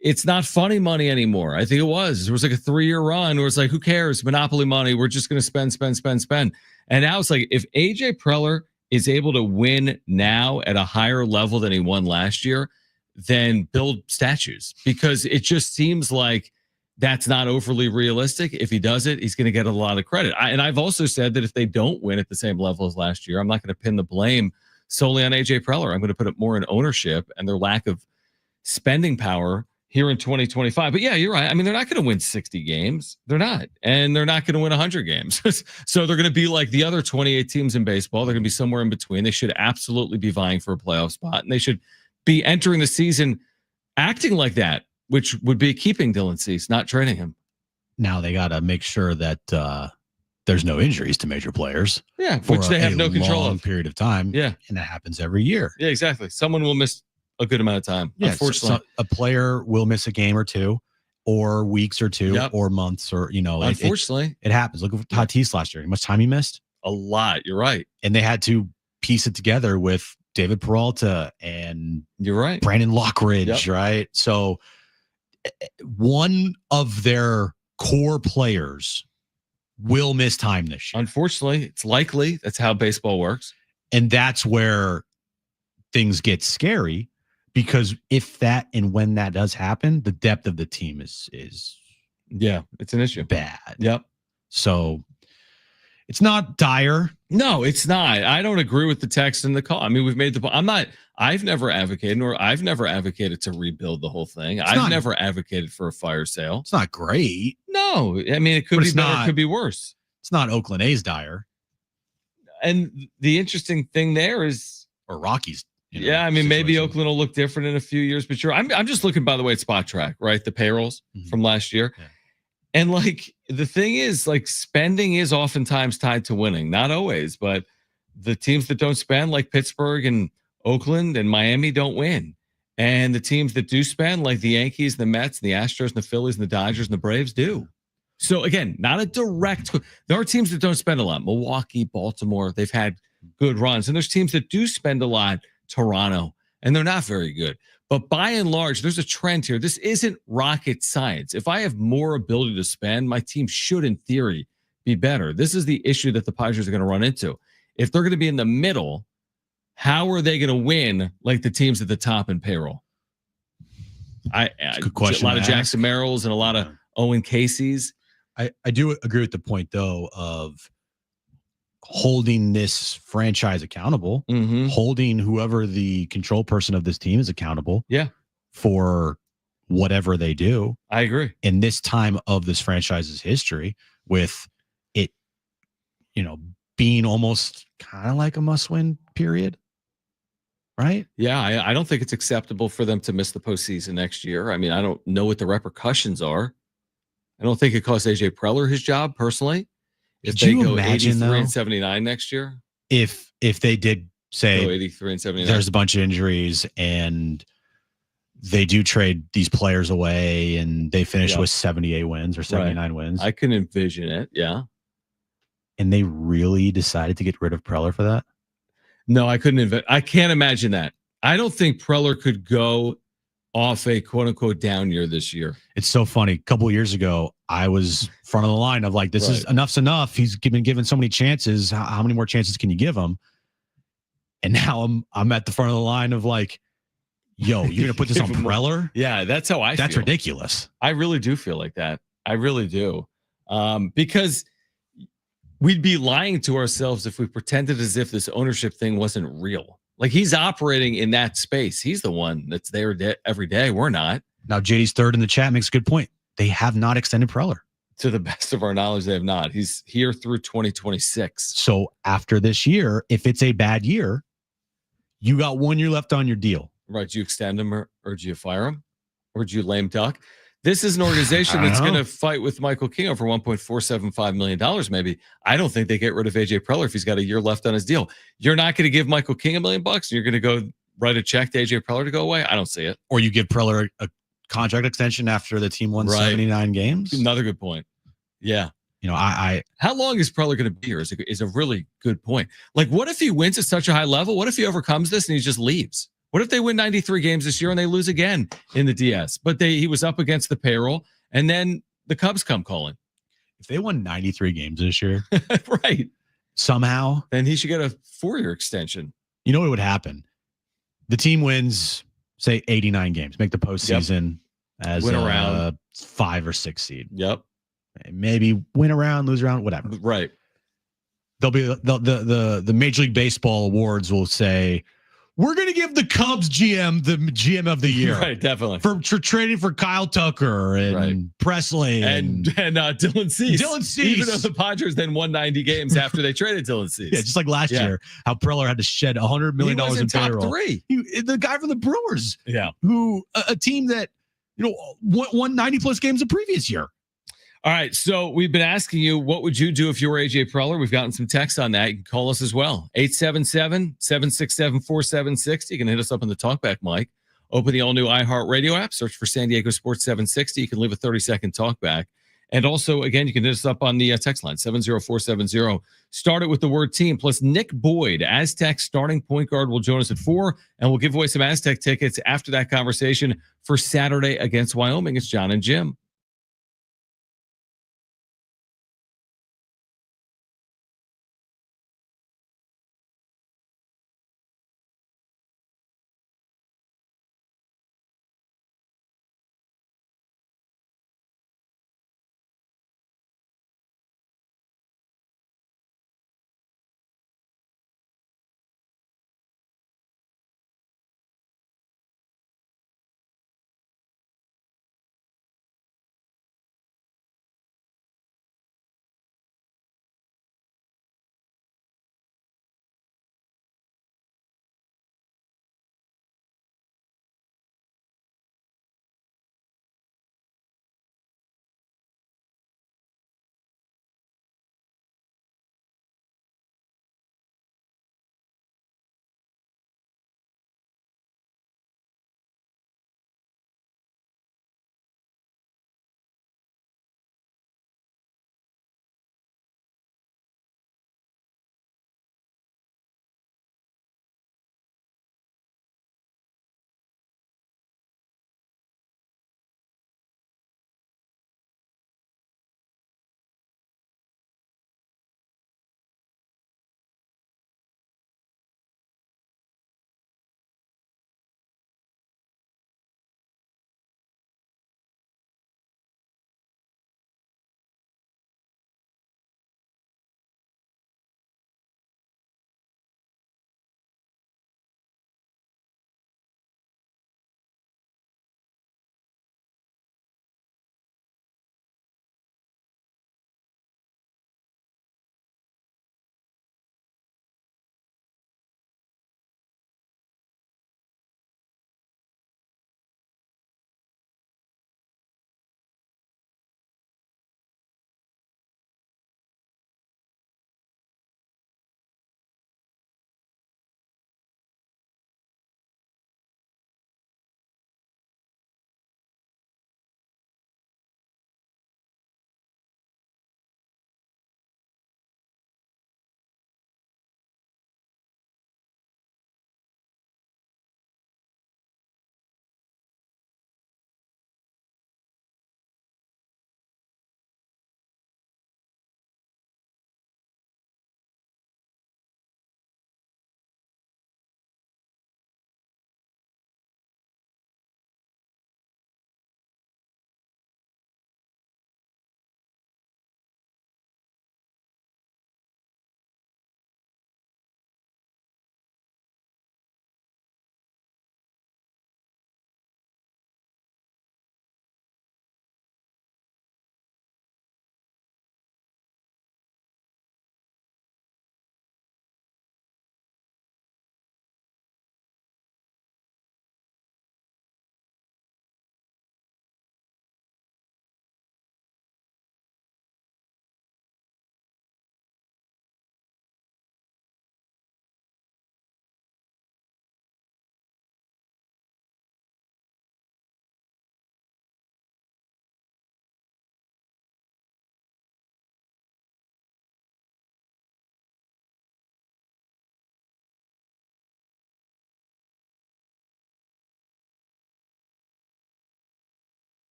it's not funny money anymore. I think it was. There was like a 3-year run where it's like, who cares? Monopoly money. We're just going to spend. And now it's like, if AJ Preller is able to win now at a higher level than he won last year, then build statues, because it just seems like that's not overly realistic. If he does it, he's going to get a lot of credit. And I've also said that if they don't win at the same level as last year, I'm not going to pin the blame solely on AJ Preller. I'm going to put it more in ownership and their lack of spending power here in 2025. But yeah, you're right. I mean, they're not going to win 60 games. They're not. And they're not going to win 100 games. So they're going to be like the other 28 teams in baseball. They're going to be somewhere in between. They should absolutely be vying for a playoff spot. And they should be entering the season acting like that, which would be keeping Dylan Cease, not trading him. Now they got to make sure that there's no injuries to major players. Yeah, which they have no control of. Period of time. Yeah. And that happens every year. Yeah, exactly. Someone will miss a good amount of time. Yeah, unfortunately. so a player will miss a game or two, or weeks or two, or months, or, unfortunately, it happens. Look at Tatis last year. How much time he missed? A lot. You're right. And they had to piece it together with David Peralta and you're right, Brandon Lockridge, right? So one of their core players will miss time this year. Unfortunately, it's likely. That's how baseball works. And that's where things get scary, because if that and when that does happen, the depth of the team is yeah, it's an issue. Bad. Yep. So it's not dire. No, it's not. I don't agree with the text and the call. I mean, we've made I've never advocated to rebuild the whole thing. I've never advocated for a fire sale. It's not great. No, I mean, it could be better, it could be worse. It's not Oakland A's dire. And the interesting thing there is, or Rockies. Yeah, I mean, maybe Oakland will look different in a few years, but I'm just looking, by the way, at Spot Track, right? The payrolls from last year. Yeah. And like, the thing is, like, spending is oftentimes tied to winning. Not always, but the teams that don't spend, like Pittsburgh and Oakland and Miami, don't win. And the teams that do spend, like the Yankees, the Mets, the Astros, and the Phillies, and the Dodgers, and the Braves, do. So again, not a direct. There are teams that don't spend a lot. Milwaukee, Baltimore, they've had good runs. And there's teams that do spend a lot. Toronto, and they're not very good. But by and large, there's a trend here. This isn't rocket science. If I have more ability to spend, my team should, in theory, be better. This is the issue that the Padres are going to run into. If they're going to be in the middle, how are they going to win like the teams at the top in payroll? Good question. A lot of Jackson Merrills and a lot of Owen Casey's. I do agree with the point, though, of holding this franchise accountable, holding whoever the control person of this team is accountable for whatever they do. I agree. In this time of this franchise's history, with it, being almost kind of like a must-win period, right? Yeah, I don't think it's acceptable for them to miss the postseason next year. I mean, I don't know what the repercussions are. I don't think it cost AJ Preller his job, personally. If Did they you go imagine, 83 though, and 79 next year, if they did say 83 and 79, there's a bunch of injuries and they do trade these players away and they finish with 78 wins or 79 wins. I can envision it. Yeah. And they really decided to get rid of Preller for that? No, I couldn't. I can't imagine that. I don't think Preller could go off a quote unquote down year this year. It's so funny. A couple of years ago, I was front of the line of like, this is enough's enough. He's been given so many chances. How many more chances can you give him? And now I'm at the front of the line of like, yo, you're gonna put this on Preller? Yeah, that's how I feel. That's ridiculous. I really do feel like that. I really do. Because we'd be lying to ourselves if we pretended as if this ownership thing wasn't real. Like, he's operating in that space. He's the one that's there every day. We're not. Now, JD's third in the chat makes a good point. They have not extended Preller. To the best of our knowledge, they have not. He's here through 2026. So after this year, if it's a bad year, you got 1 year left on your deal. Right. Do you extend him or do you fire him? Or do you lame duck? This is an organization I don't that's going know. to fight with Michael King over $1.475 million, maybe. I don't think they get rid of AJ Preller if he's got a year left on his deal. You're not going to give Michael King $1 million and you're going to go write a check to AJ Preller to go away? I don't see it. Or you give Preller a contract extension after the team won 79 games. Another good point. Yeah. You know, I how long is Preller going to be here is a really good point. Like, what if he wins at such a high level? What if he overcomes this and he just leaves? What if they win 93 games this year and they lose again in the Diaz? But he was up against the payroll, and then the Cubs come calling. If they won 93 games this year, right, somehow, then he should get a 4-year extension. You know what would happen? The team wins, say, 89 games, make the postseason as win a around 5 or 6 seed. Yep. Maybe win around, lose around, whatever. Right. They'll be the Major League Baseball awards will say, we're going to give the Cubs GM the GM of the year. Right, definitely. For trading for Kyle Tucker and Presley and Dylan Cease. Dylan Cease. Even though the Padres then won 90 games after they traded Dylan Cease. Yeah, just like last year, how Preller had to shed $100 million in payroll. Top 3. The guy from the Brewers. Yeah. Who a team that, won 90 plus games the previous year. All right, so we've been asking you, what would you do if you were AJ Preller? We've gotten some text on that. You can call us as well. 877-767-4760. You can hit us up on the talkback mic. Open the all-new iHeartRadio app. Search for San Diego Sports 760. You can leave a 30-second talkback. And also, again, you can hit us up on the text line, 70470. Start it with the word team. Plus, Nick Boyd, Aztec starting point guard, will join us at 4. And we'll give away some Aztec tickets after that conversation for Saturday against Wyoming. It's Jon and Jim.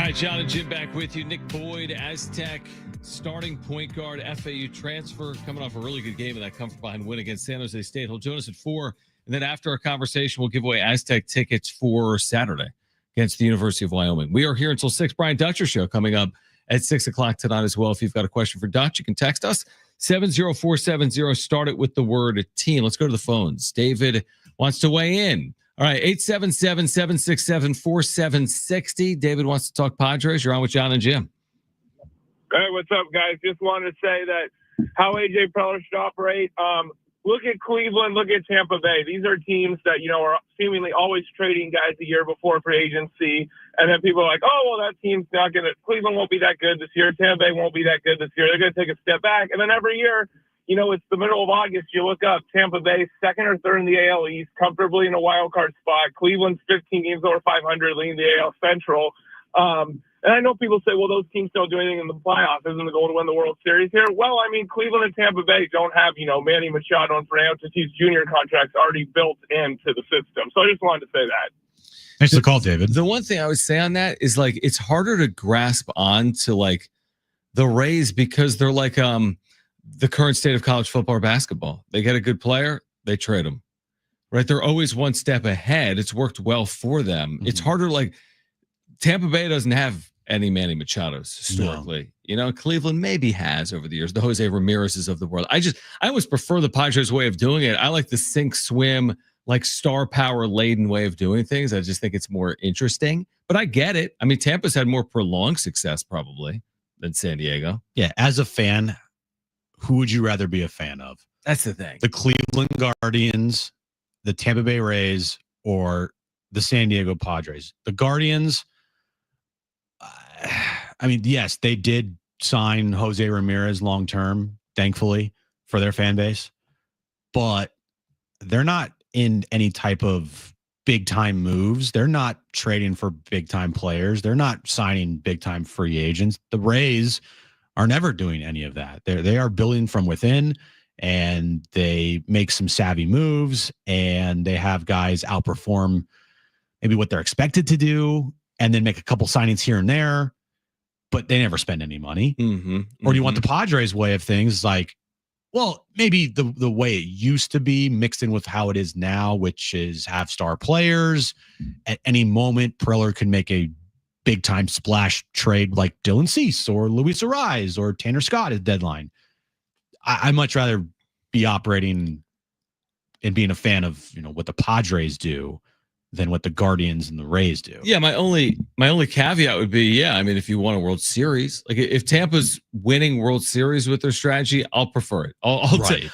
right, Jon and Jim back with you. Nick Boyd, Aztec, starting point guard, FAU transfer, coming off a really good game in that come from behind win against San Jose State. He'll join us at 4. And then after our conversation, we'll give away Aztec tickets for Saturday against the University of Wyoming. We are here until 6. Brian Dutcher Show coming up at 6 o'clock tonight as well. If you've got a question for Dutch, you can text us 70470. Start it with the word team. Let's go to the phones. David wants to weigh in. All right, 877-767-4760. David wants to talk Padres. You're on with Jon and Jim. Hey, what's up, guys? Just wanted to say that how AJ Preller should operate. Look at Cleveland, look at Tampa Bay. These are teams that, are seemingly always trading guys a year before free agency. And then people are like, oh, well, that team's not going to – Cleveland won't be that good this year. Tampa Bay won't be that good this year. They're going to take a step back. And then every year, it's the middle of August. You look up Tampa Bay, second or third in the AL East, comfortably in a wild card spot. Cleveland's 15 games over 500, leading the AL Central. And I know people say, well, those teams don't do anything in the playoffs. Isn't the goal to win the World Series here? Well, I mean, Cleveland and Tampa Bay don't have, Manny Machado and Fernando Tatis Jr. contracts already built into the system. So I just wanted to say that. Thanks for the call, David. The one thing I would say on that is it's harder to grasp on to the Rays because they're the current state of college football or basketball. They get a good player, they trade them. Right? They're always one step ahead. It's worked well for them. Mm-hmm. It's harder. Tampa Bay doesn't have any Manny Machados historically. No. Cleveland maybe has over the years. The Jose Ramirez's of the world. I always prefer the Padres way of doing it. I like the sink, swim, star power laden way of doing things. I just think it's more interesting. But I get it. I mean, Tampa's had more prolonged success probably than San Diego. Yeah, as a fan, who would you rather be a fan of? That's the thing. The Cleveland Guardians, the Tampa Bay Rays, or the San Diego Padres? The Guardians, I mean, yes, they did sign Jose Ramirez long-term, thankfully, for their fan base, but they're not in any type of big-time moves. They're not trading for big-time players. They're not signing big-time free agents. The Rays are never doing any of that. They are building from within, and they make some savvy moves, and they have guys outperform maybe what they're expected to do, and then make a couple signings here and there, but they never spend any money. Mm-hmm, or do you want the Padres way of things? Well, maybe the way it used to be mixed in with how it is now, which is have star players. At any moment, Preller can make a big time splash trade like Dylan Cease or Luis Ariz or Tanner Scott at deadline. I much rather be operating and being a fan of what the Padres do than what the Guardians and the Rays do. Yeah, my only caveat would be, if you want a World Series, if Tampa's winning World Series with their strategy, I'll prefer it. I'll take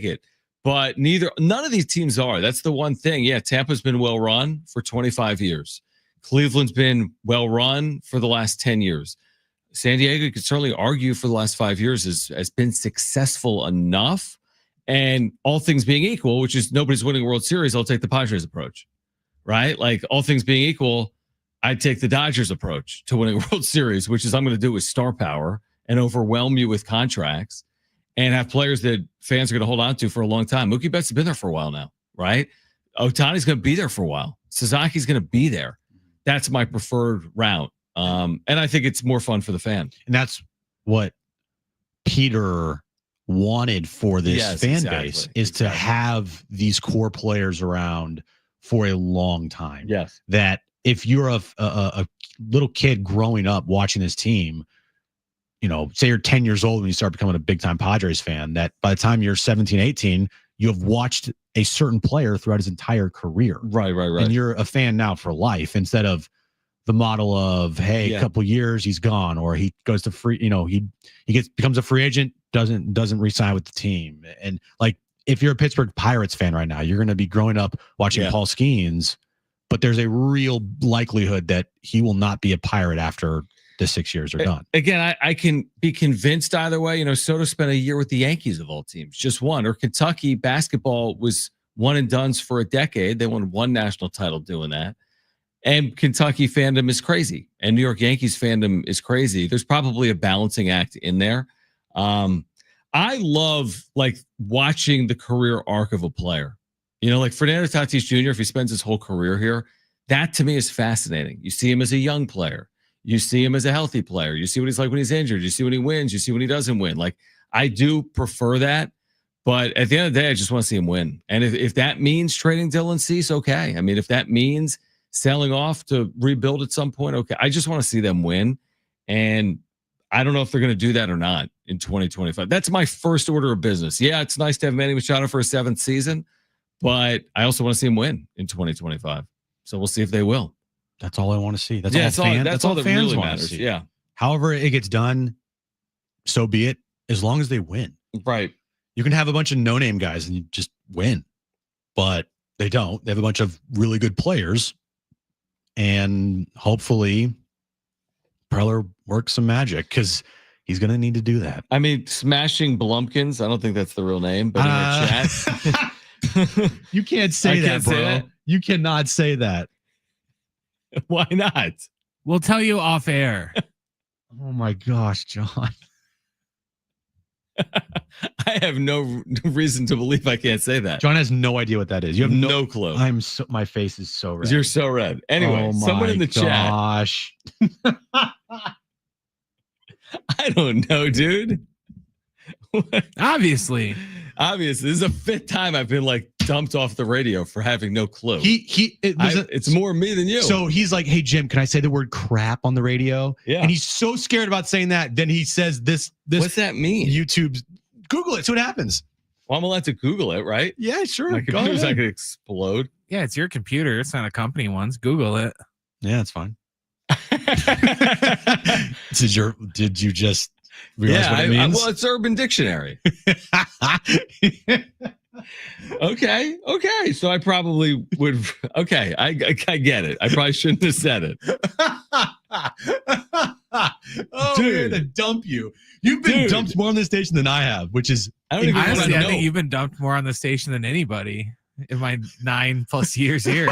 it. But none of these teams are. That's the one thing. Yeah, Tampa's been well run for 25 years. Cleveland's been well run for the last 10 years. San Diego, you could certainly argue for the last 5 years has been successful enough. And all things being equal, which is nobody's winning a World Series, I'll take the Padres approach, right? All things being equal, I'd take the Dodgers approach to winning a World Series, which is I'm going to do it with star power and overwhelm you with contracts and have players that fans are going to hold on to for a long time. Mookie Betts has been there for a while now, right? Ohtani's going to be there for a while. Suzuki's going to be there. That's my preferred route. And I think it's more fun for the fan. And that's what Peter wanted for this fan base is to have these core players around for a long time. Yes. That if you're a little kid growing up watching this team, say you're 10 years old when you start becoming a big time Padres fan, that by the time you're 17, 18, you have watched a certain player throughout his entire career. Right. And you're a fan now for life instead of the model of, a couple years he's gone, or he goes to free, he becomes a free agent, doesn't re-sign with the team. And if you're a Pittsburgh Pirates fan right now, you're going to be growing up watching Paul Skeens, but there's a real likelihood that he will not be a Pirate after the 6 years are done. Again, I can be convinced either way. Soto spent a year with the Yankees of all teams, just one. Or Kentucky basketball was one and dones for a decade. They won one national title doing that. And Kentucky fandom is crazy, and New York Yankees fandom is crazy. There's probably a balancing act in there. I love watching the career arc of a player. Fernando Tatis Jr., if he spends his whole career here, That to me is fascinating. You see him as a young player. You see him as a healthy player. You see what he's like when he's injured. You see when he wins. You see when he doesn't win. Like, I do prefer that. But at the end of the day, I just want to see him win. And if that means trading Dylan Cease, okay. I mean, if that means selling off to rebuild at some point, okay. I just want to see them win. And I don't know if they're going to do that or not in 2025. That's my first order of business. Yeah, it's nice to have Manny Machado for a 7th season, but I also want to see him win in 2025. So we'll see if they will. That's all I want to see. That's all that that really want to matters. see. Yeah. However it gets done, so be it, as long as they win. Right. You can have a bunch of no-name guys and you just win, but they don't. They have a bunch of really good players, and hopefully Preller works some magic because he's going to need to do that. I mean, Smashing Blumpkins. I don't think that's the real name, but in the chat. You can't say that, bro. Say that. You cannot say that. Why not? We'll tell you off air. Oh my gosh, John. I have no reason to believe I can't say that. John has no idea what that is. You have no clue. My face is so red. You're so red. Anyway, someone in the gosh. chat. I don't know, dude. Obviously. This is the 5th time I've been like dumped off the radio for having no clue. It's more me than you. So he's like, "Hey Jim, can I say the word crap on the radio?" Yeah. And he's so scared about saying that. Then he says this. What's that mean? YouTube. Google it. See what happens. Well, I'm allowed to Google it, right? Yeah, sure. My computer's not going to explode. Yeah, it's your computer. It's not a company one's. Google it. Yeah, it's fine. Did you just realize what it means? Well, it's Urban Dictionary. Okay. So I probably would. Okay, I get it. I probably shouldn't have said it. Oh, dude, to dump you. You've been dumped more on this station than I have, which is honestly, I think you've been dumped more on the station than anybody in my 9+ years here.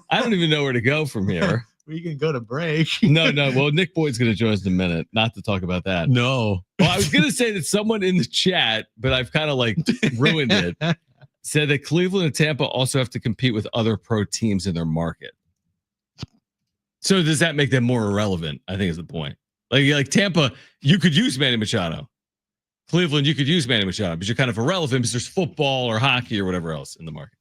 I don't even know where to go from here. We can go to break. No. Well, Nick Boyd's going to join us in a minute. Not to talk about that. No. Well, I was going to say that someone in the chat, but I've kind of like ruined it, said that Cleveland and Tampa also have to compete with other pro teams in their market. So does that make them more irrelevant? I think is the point. Like Tampa, you could use Manny Machado. Cleveland, you could use Manny Machado, but you're kind of irrelevant because there's football or hockey or whatever else in the market.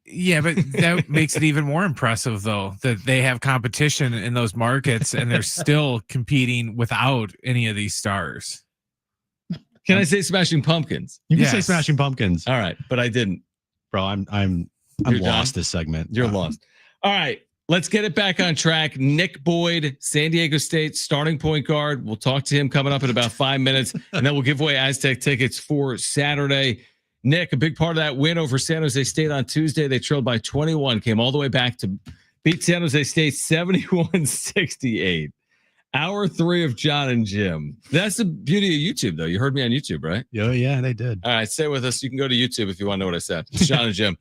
Yeah, but that makes it even more impressive, though, that they have competition in those markets and they're still competing without any of these stars. Can I say Smashing Pumpkins? You can say Smashing Pumpkins. All right, but I didn't, bro. I'm lost this segment. You're lost. All right, let's get it back on track. Nick Boyd, San Diego State starting point guard. We'll talk to him coming up in about 5 minutes, and then we'll give away Aztec tickets for Saturday. Nick, a big part of that win over San Jose State on Tuesday. They trailed by 21, came all the way back to beat San Jose State 71-68. Hour 3 of Jon and Jim. That's the beauty of YouTube, though. You heard me on YouTube, right? Oh, yeah, they did. All right, stay with us. You can go to YouTube if you want to know what I said. It's Jon and Jim.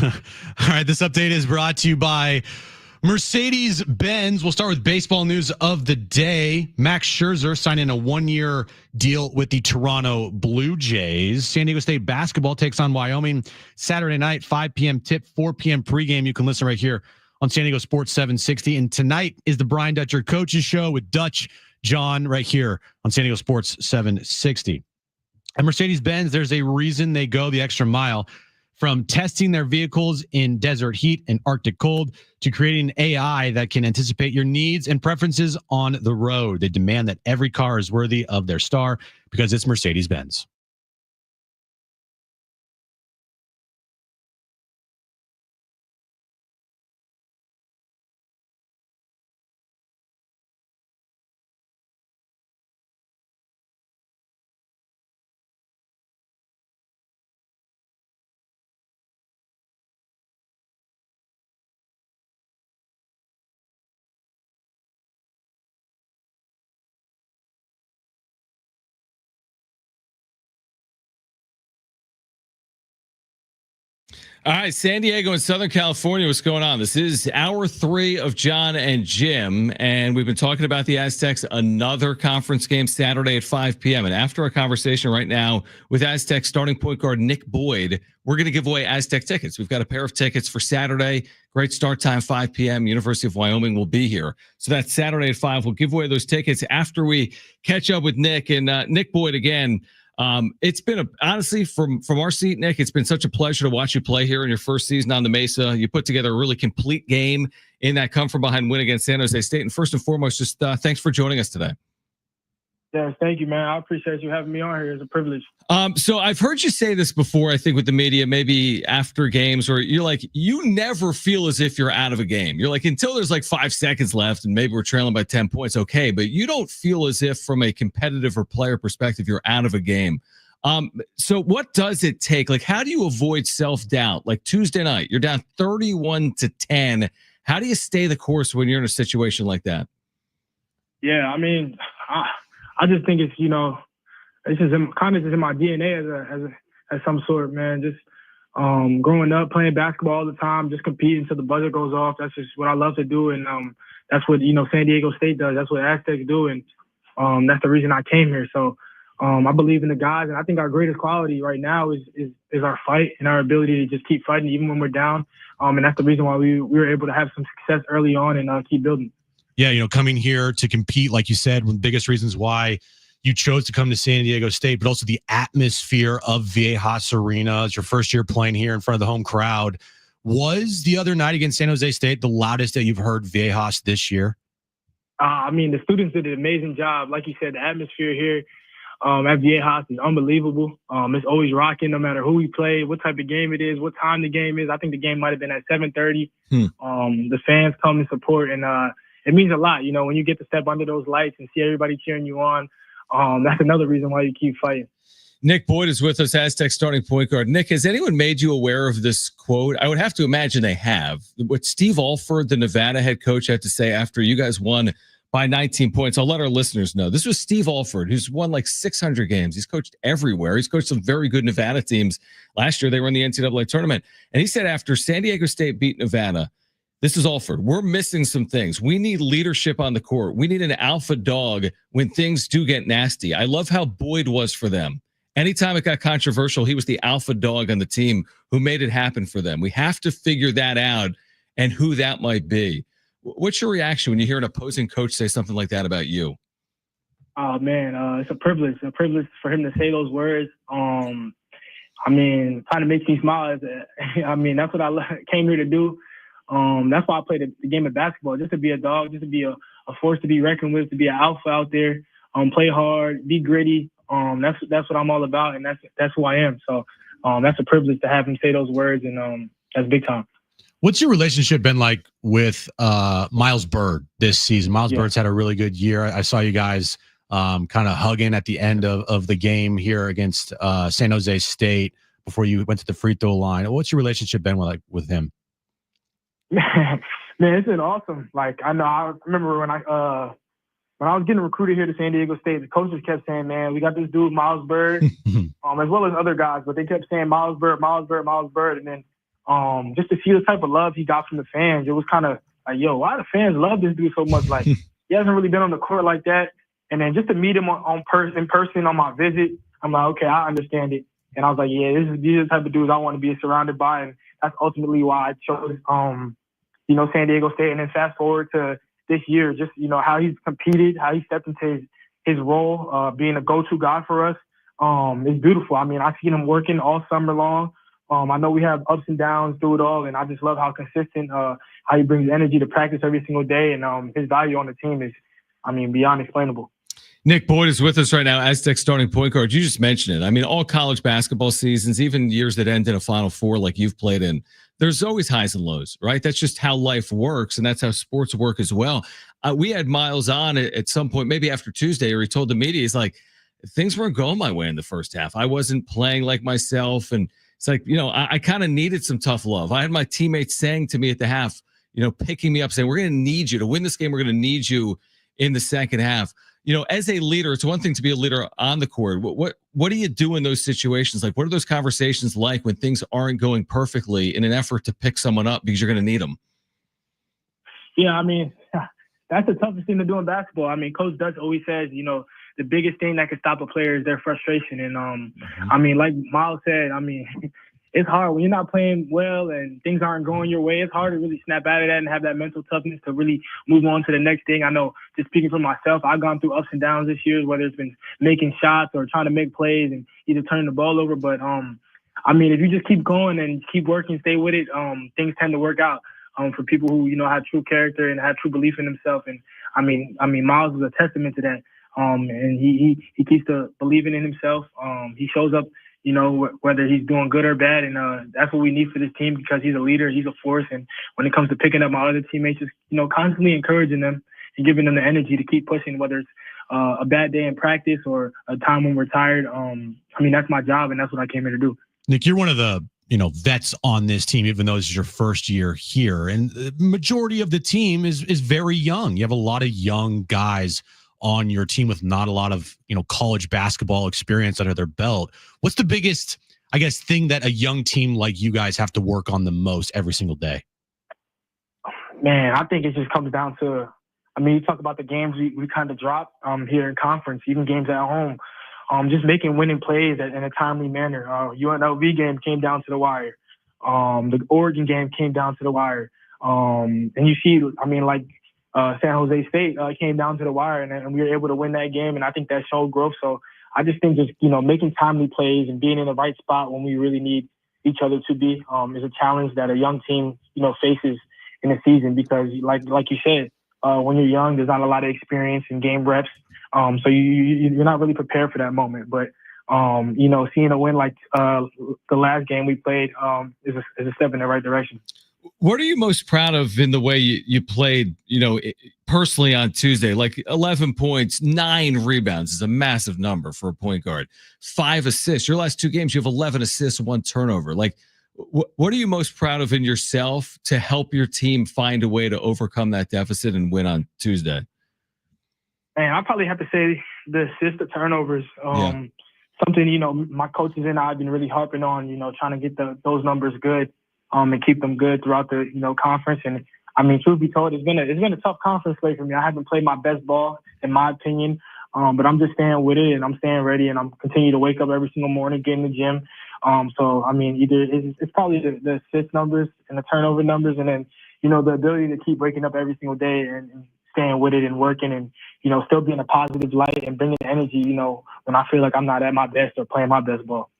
All right, this update is brought to you by Mercedes-Benz. We'll start with baseball news of the day. Max Scherzer signed in a 1-year deal with the Toronto Blue Jays. San Diego State basketball takes on Wyoming Saturday night, 5 p.m. tip, 4 p.m. pregame. You can listen right here on San Diego Sports 760. And tonight is the Brian Dutcher Coaches Show with Dutch John right here on San Diego Sports 760. At Mercedes-Benz, there's a reason they go the extra mile. From testing their vehicles in desert heat and Arctic cold to creating AI that can anticipate your needs and preferences on the road. They demand that every car is worthy of their star because it's Mercedes-Benz. All right, San Diego and Southern California, what's going on? This is hour 3 of Jon and Jim, and we've been talking about the Aztecs, another conference game Saturday at 5 p.m. And after our conversation right now with Aztec starting point guard Nick Boyd, we're going to give away Aztec tickets. We've got a pair of tickets for Saturday. Great start time, 5 p.m. University of Wyoming will be here. So that's Saturday at 5. We'll give away those tickets after we catch up with Nick. And Nick Boyd, again, it's been honestly from our seat, Nick, it's been such a pleasure to watch you play here in your first season on the Mesa. You put together a really complete game in that come from behind win against San Jose State. And first and foremost, just thanks for joining us today. Yes, thank you, man. I appreciate you having me on here. It's a privilege. So I've heard you say this before, I think with the media, maybe after games, where you're like, you never feel as if you're out of a game. You're like, until there's like 5 seconds left and maybe we're trailing by 10 points. Okay. But you don't feel as if from a competitive or player perspective, you're out of a game. So what does it take? Like, how do you avoid self-doubt? Like Tuesday night, you're down 31-10. How do you stay the course when you're in a situation like that? Yeah, I mean, I just think it's, it's just kind of just in my DNA as some sort, man. Just growing up playing basketball all the time, just competing until the buzzer goes off. That's just what I love to do, and that's what San Diego State does. That's what Aztecs do, and that's the reason I came here. So I believe in the guys, and I think our greatest quality right now is our fight and our ability to just keep fighting even when we're down. And that's the reason why we were able to have some success early on and keep building. Yeah, coming here to compete, like you said, one of the biggest reasons why you chose to come to San Diego State, but also the atmosphere of Viejas Arena. It's your first year playing here in front of the home crowd. Was the other night against San Jose State the loudest that you've heard Viejas this year? I mean, the students did an amazing job. Like you said, the atmosphere here at Viejas is unbelievable. It's always rocking no matter who we play, what type of game it is, what time the game is. I think the game might have been at 7:30. The fans come and support, and it means a lot, when you get to step under those lights and see everybody cheering you on. That's another reason why you keep fighting. Nick Boyd is with us, Aztec starting point guard. Nick, has anyone made you aware of this quote? I would have to imagine they have. What Steve Alford, the Nevada head coach, had to say after you guys won by 19 points. I'll let our listeners know. This was Steve Alford, who's won like 600 games. He's coached everywhere. He's coached some very good Nevada teams. Last year, they were in the NCAA tournament. And he said after San Diego State beat Nevada, this is Alford, we're missing some things. We need leadership on the court. We need an alpha dog when things do get nasty. I love how Boyd was for them. Anytime it got controversial, he was the alpha dog on the team who made it happen for them. We have to figure that out and who that might be. What's your reaction when you hear an opposing coach say something like that about you? Oh, man, it's a privilege for him to say those words. Kind of makes me smile. That's what I came here to do. That's why I played the game of basketball, just to be a dog, just to be a force to be reckoned with, to be an alpha out there, play hard, be gritty. That's what I'm all about, and that's who I am. So that's a privilege to have him say those words, and that's big time. What's your relationship been like with Miles Bird this season? Miles Bird's had a really good year. I saw you guys kind of hugging at the end of the game here against San Jose State before you went to the free throw line. What's your relationship been like with him? Man, it's been awesome. Like I remember when I was getting recruited here to San Diego State, the coaches kept saying, "Man, we got this dude Miles Bird," as well as other guys, but they kept saying Miles Bird, Miles Bird, Miles Bird. And then just to see the type of love he got from the fans, it was kind of like, yo, why do the fans love this dude so much? Like, he hasn't really been on the court like that. And then just to meet him in person on my visit, I'm like, okay, I understand it. And I was like, yeah, these are the type of dudes I want to be surrounded by. And that's ultimately why I chose, San Diego State. And then fast forward to this year, just, how he's competed, how he stepped into his role, being a go-to guy for us. It's beautiful. I mean, I've seen him working all summer long. I know we have ups and downs through it all, and I just love how consistent, how he brings energy to practice every single day, and his value on the team is, beyond explainable. Nick Boyd is with us right now, Aztec starting point guard. You just mentioned it. I mean, all college basketball seasons, even years that end in a Final Four like you've played in, there's always highs and lows, right? That's just how life works, and that's how sports work as well. We had Miles on at some point, maybe after Tuesday, where he told the media, he's like, things weren't going my way in the first half. I wasn't playing like myself, and it's like, I kind of needed some tough love. I had my teammates saying to me at the half, picking me up, saying, we're going to need you to win this game. We're going to need you in the second half. As a leader, it's one thing to be a leader on the court. What do you do in those situations? Like, what are those conversations like when things aren't going perfectly in an effort to pick someone up because you're going to need them? Yeah, that's the toughest thing to do in basketball. Coach Dutch always says, the biggest thing that can stop a player is their frustration. And, like Miles said, it's hard when you're not playing well and things aren't going your way. It's hard to really snap out of that and have that mental toughness to really move on to the next thing. I know, just speaking for myself, I've gone through ups and downs this year, whether it's been making shots or trying to make plays and either turning the ball over. But, if you just keep going and keep working, stay with it, things tend to work out for people who, have true character and have true belief in themselves. And, Miles is a testament to that. And he keeps believing in himself. He shows up, whether he's doing good or bad. And that's what we need for this team because he's a leader, he's a force. And when it comes to picking up my other teammates, just, constantly encouraging them and giving them the energy to keep pushing, whether it's a bad day in practice or a time when we're tired. That's my job, and that's what I came here to do. Nick, you're one of the vets on this team, even though this is your first year here. And the majority of the team is very young. You have a lot of young guys on your team with not a lot of, college basketball experience under their belt. What's the biggest, thing that a young team like you guys have to work on the most every single day? Man, I think it just comes down to, you talk about the games we kind of drop here in conference, even games at home. Just making winning plays in a timely manner. UNLV game came down to the wire. The Oregon game came down to the wire. And you see, San Jose State came down to the wire, and we were able to win that game. And I think that showed growth. So I just think just, making timely plays and being in the right spot when we really need each other to be is a challenge that a young team, faces in a season because like you said, when you're young, there's not a lot of experience in game reps. So you're not really prepared for that moment. But, seeing a win like the last game we played is a step in the right direction. What are you most proud of in the way you played, personally on Tuesday? Like 11 points, 9 rebounds is a massive number for a point guard. 5 assists. Your last 2 games, you have 11 assists, 1 turnover. Like, what are you most proud of in yourself to help your team find a way to overcome that deficit and win on Tuesday? Man, I probably have to say the assist to turnovers. Something, my coaches and I have been really harping on, trying to get those numbers good. And keep them good throughout the conference. And truth be told, it's been a tough conference play for me. I haven't played my best ball, in my opinion, but I'm just staying with it and I'm staying ready and I'm continuing to wake up every single morning, get in the gym. Either it's probably the assist numbers and the turnover numbers, and then the ability to keep waking up every single day and staying with it and working and still being a positive light and bringing energy. When I feel like I'm not at my best or playing my best ball.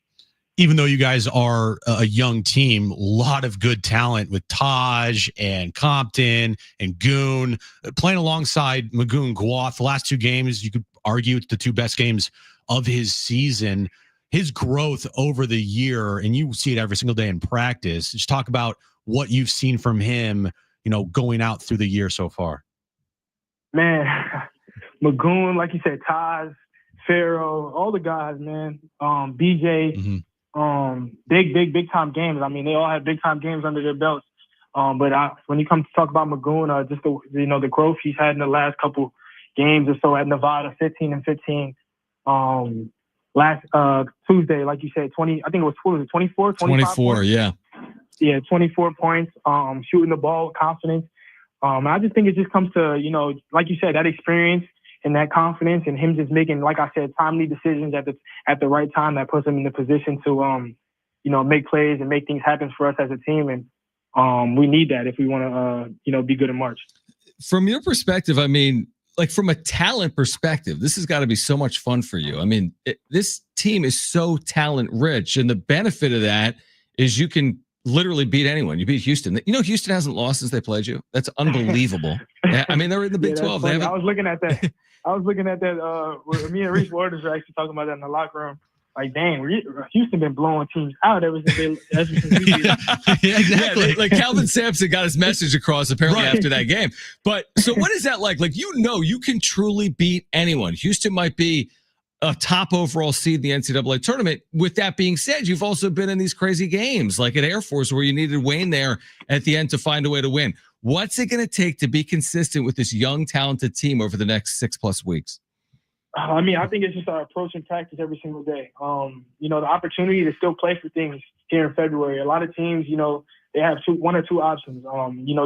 Even though you guys are a young team, a lot of good talent with Taj and Compton and Goon playing alongside Magoon Gwath. The last 2 games, you could argue it's the 2 best games of his season. His growth over the year, and you see it every single day in practice. Just talk about what you've seen from him, going out through the year so far. Man, Magoon, like you said, Taj, Payroll, all the guys, man. BJ. Mm-hmm. Big time games. They all have big time games under their belts. But when you come to talk about Magoon, just the growth he's had in the last couple games or so at Nevada, 15-15. Last Tuesday, like you said, 20. I think it was 24, 25 24. points. Yeah. Yeah, 24 points, shooting the ball with confidence. I just think it just comes to, like you said, that experience and that confidence and him just making, like I said, timely decisions at the right time that puts him in the position to, make plays and make things happen for us as a team. And we need that if we want to, be good in March. From your perspective, I mean, like from a talent perspective, this has got to be so much fun for you. I mean, this team is so talent rich, and the benefit of that is you can literally beat anyone. You beat Houston. Houston hasn't lost since they played you. That's unbelievable. I mean, they're in the Big 12. They I was looking at that. Me and Reese Waters were actually talking about that in the locker room. Like, dang, Houston been blowing teams out ever since we did. Yeah, exactly. Like Calvin Sampson got his message across apparently after that game. But so what is that like? Like, you can truly beat anyone. Houston might be a top overall seed in the NCAA tournament. With that being said, you've also been in these crazy games like at Air Force where you needed Wayne there at the end to find a way to win. What's it going to take to be consistent with this young, talented team over the next 6+ weeks? I mean, I think it's just our approach and practice every single day. The opportunity to still play for things here in February. A lot of teams, they have one or two options.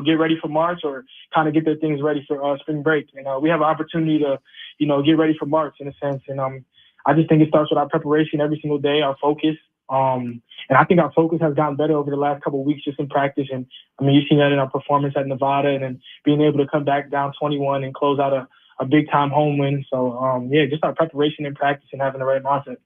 Get ready for March or kind of get their things ready for spring break. And we have an opportunity to, get ready for March in a sense. And I just think it starts with our preparation every single day, our focus. And I think our focus has gotten better over the last couple of weeks just in practice. And I mean, you've seen that in our performance at Nevada and then being able to come back down 21 and close out a big time home win. So, just our preparation and practice and having the right mindset.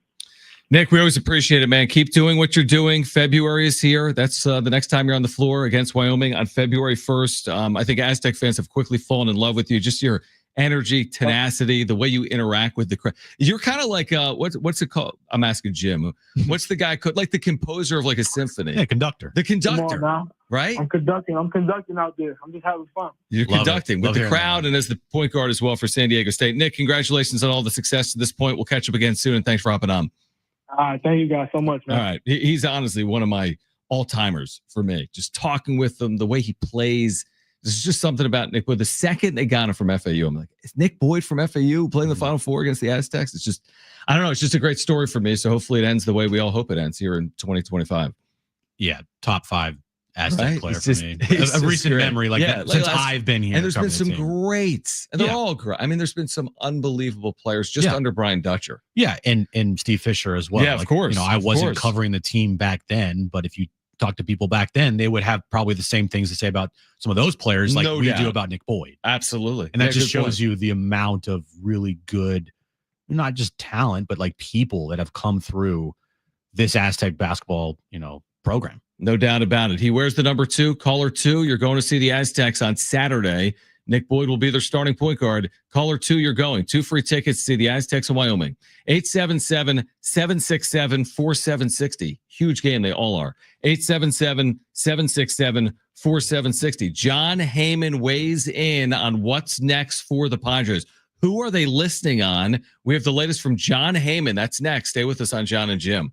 Nick, we always appreciate it, man. Keep doing what you're doing. February is here. That's the next time you're on the floor against Wyoming on February 1st. I think Aztec fans have quickly fallen in love with you. Just your energy, tenacity, the way you interact with the crowd. You're kind of like what's it called? I'm asking Jim. What's the guy called? Like the composer of like a symphony. Yeah, conductor. The conductor, right? I'm conducting out there. I'm just having fun. You're conducting with the crowd and as the point guard as well for San Diego State. Nick, congratulations on all the success to this point. We'll catch up again soon, and thanks for hopping on. Thank you guys so much, man. All right. He's honestly one of my all-timers for me. Just talking with him, the way he plays. There's just something about Nick Boyd. The second they got him from FAU, I'm like, is Nick Boyd from FAU playing the Final Four against the Aztecs? It's just, I don't know. It's just a great story for me. So hopefully it ends the way we all hope it ends here in 2025. Yeah, top 5 Aztec player for me. A recent memory since I've been here. And there's been some greats. And they're all great. I mean, there's been some unbelievable players just under Brian Dutcher. Yeah, and Steve Fisher as well. Yeah, of course. I wasn't covering the team back then, but if you talk to people back then, they would have probably the same things to say about some of those players like we do about Nick Boyd. Absolutely. And that just shows you the amount of really good, not just talent, but like people that have come through this Aztec basketball, program. No doubt about it. He wears the number 2, caller 2. You're going to see the Aztecs on Saturday. Nick Boyd will be their starting point guard. Caller 2, you're going. 2 free tickets to see the Aztecs in Wyoming. 877-767-4760. Huge game. They all are. 877-767-4760. Jon Heyman weighs in on what's next for the Padres. Who are they listening on? We have the latest from Jon Heyman. That's next. Stay with us on Jon and Jim.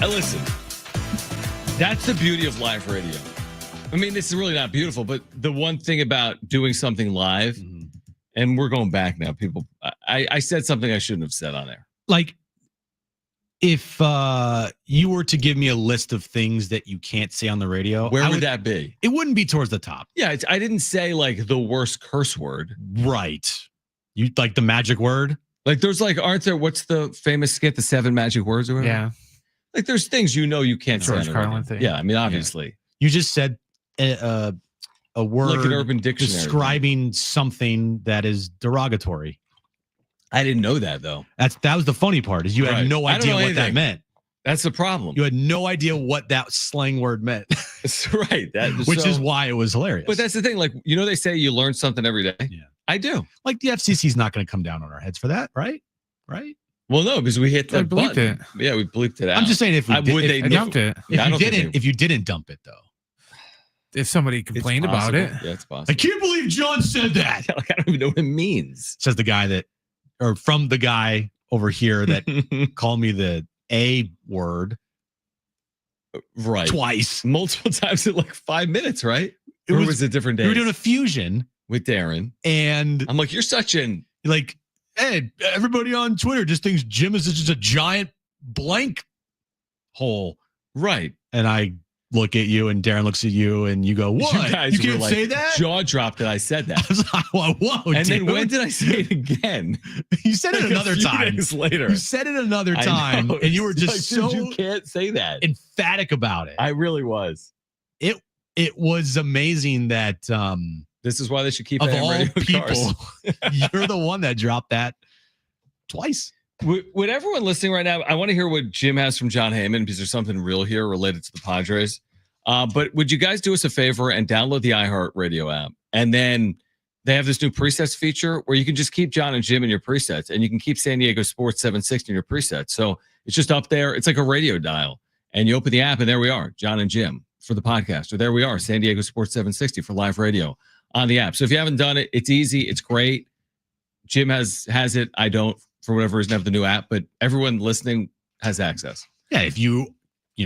Listen, that's the beauty of live radio. I mean, this is really not beautiful, but the one thing about doing something live, and we're going back now, people, I said something I shouldn't have said on air. Like, if you were to give me a list of things that you can't say on the radio, where would that be? It wouldn't be towards the top. Yeah, I didn't say like the worst curse word. Right. You like the magic word? Like there's like, aren't there, what's the famous skit, the 7 magic words or whatever? Yeah. Like there's things you can't say. George Carlin thing. Yeah, I mean, obviously. Yeah. You just said a word like an Urban Dictionary describing something that is derogatory. I didn't know that though. That was the funny part, is you had no idea what that meant. That's the problem. You had no idea what that slang word meant. That's right. Which is why it was hilarious. But that's the thing. Like, they say you learn something every day. Yeah. I do. Like the FCC's not going to come down on our heads for that, right? Right? Well, no, because we hit the button. It. Yeah, we bleeped it out. I'm just saying if we dumped it. If you didn't dump it though. If somebody complained about it. Yeah, it's possible. I can't believe John said that. Like, I don't even know what it means. Says the guy from the guy over here that called me the A word. Right. Twice. Multiple times in like 5 minutes, right? Or was a different day. We were doing a fusion with Darren. And I'm like, you're such an like, hey, everybody on Twitter just thinks Jim is just a giant blank hole. Right. And I look at you and Darren looks at you and you go, what? You can't say that? Jaw dropped that I said that. I was like, whoa, and dude. then when did I say it again? You said it another time. Later. You said it another time and you were just like, you can't say that. Emphatic about it. I really was. It was amazing that this is why they should keep of AM all radio people, cars. You're the one that dropped that twice. Would everyone listening right now, I want to hear what Jim has from Jon Heyman, because there's something real here related to the Padres. But would you guys do us a favor and download the iHeartRadio app? And then they have this new presets feature where you can just keep Jon and Jim in your presets, and you can keep San Diego Sports 760 in your presets. So it's just up there. It's like a radio dial. And you open the app, and there we are, Jon and Jim for the podcast. Or there we are, San Diego Sports 760 for live radio on the app. So if you haven't done it, it's easy. It's great. Jim has it. I don't, for whatever reason, have the new app, but everyone listening has access. Yeah, if you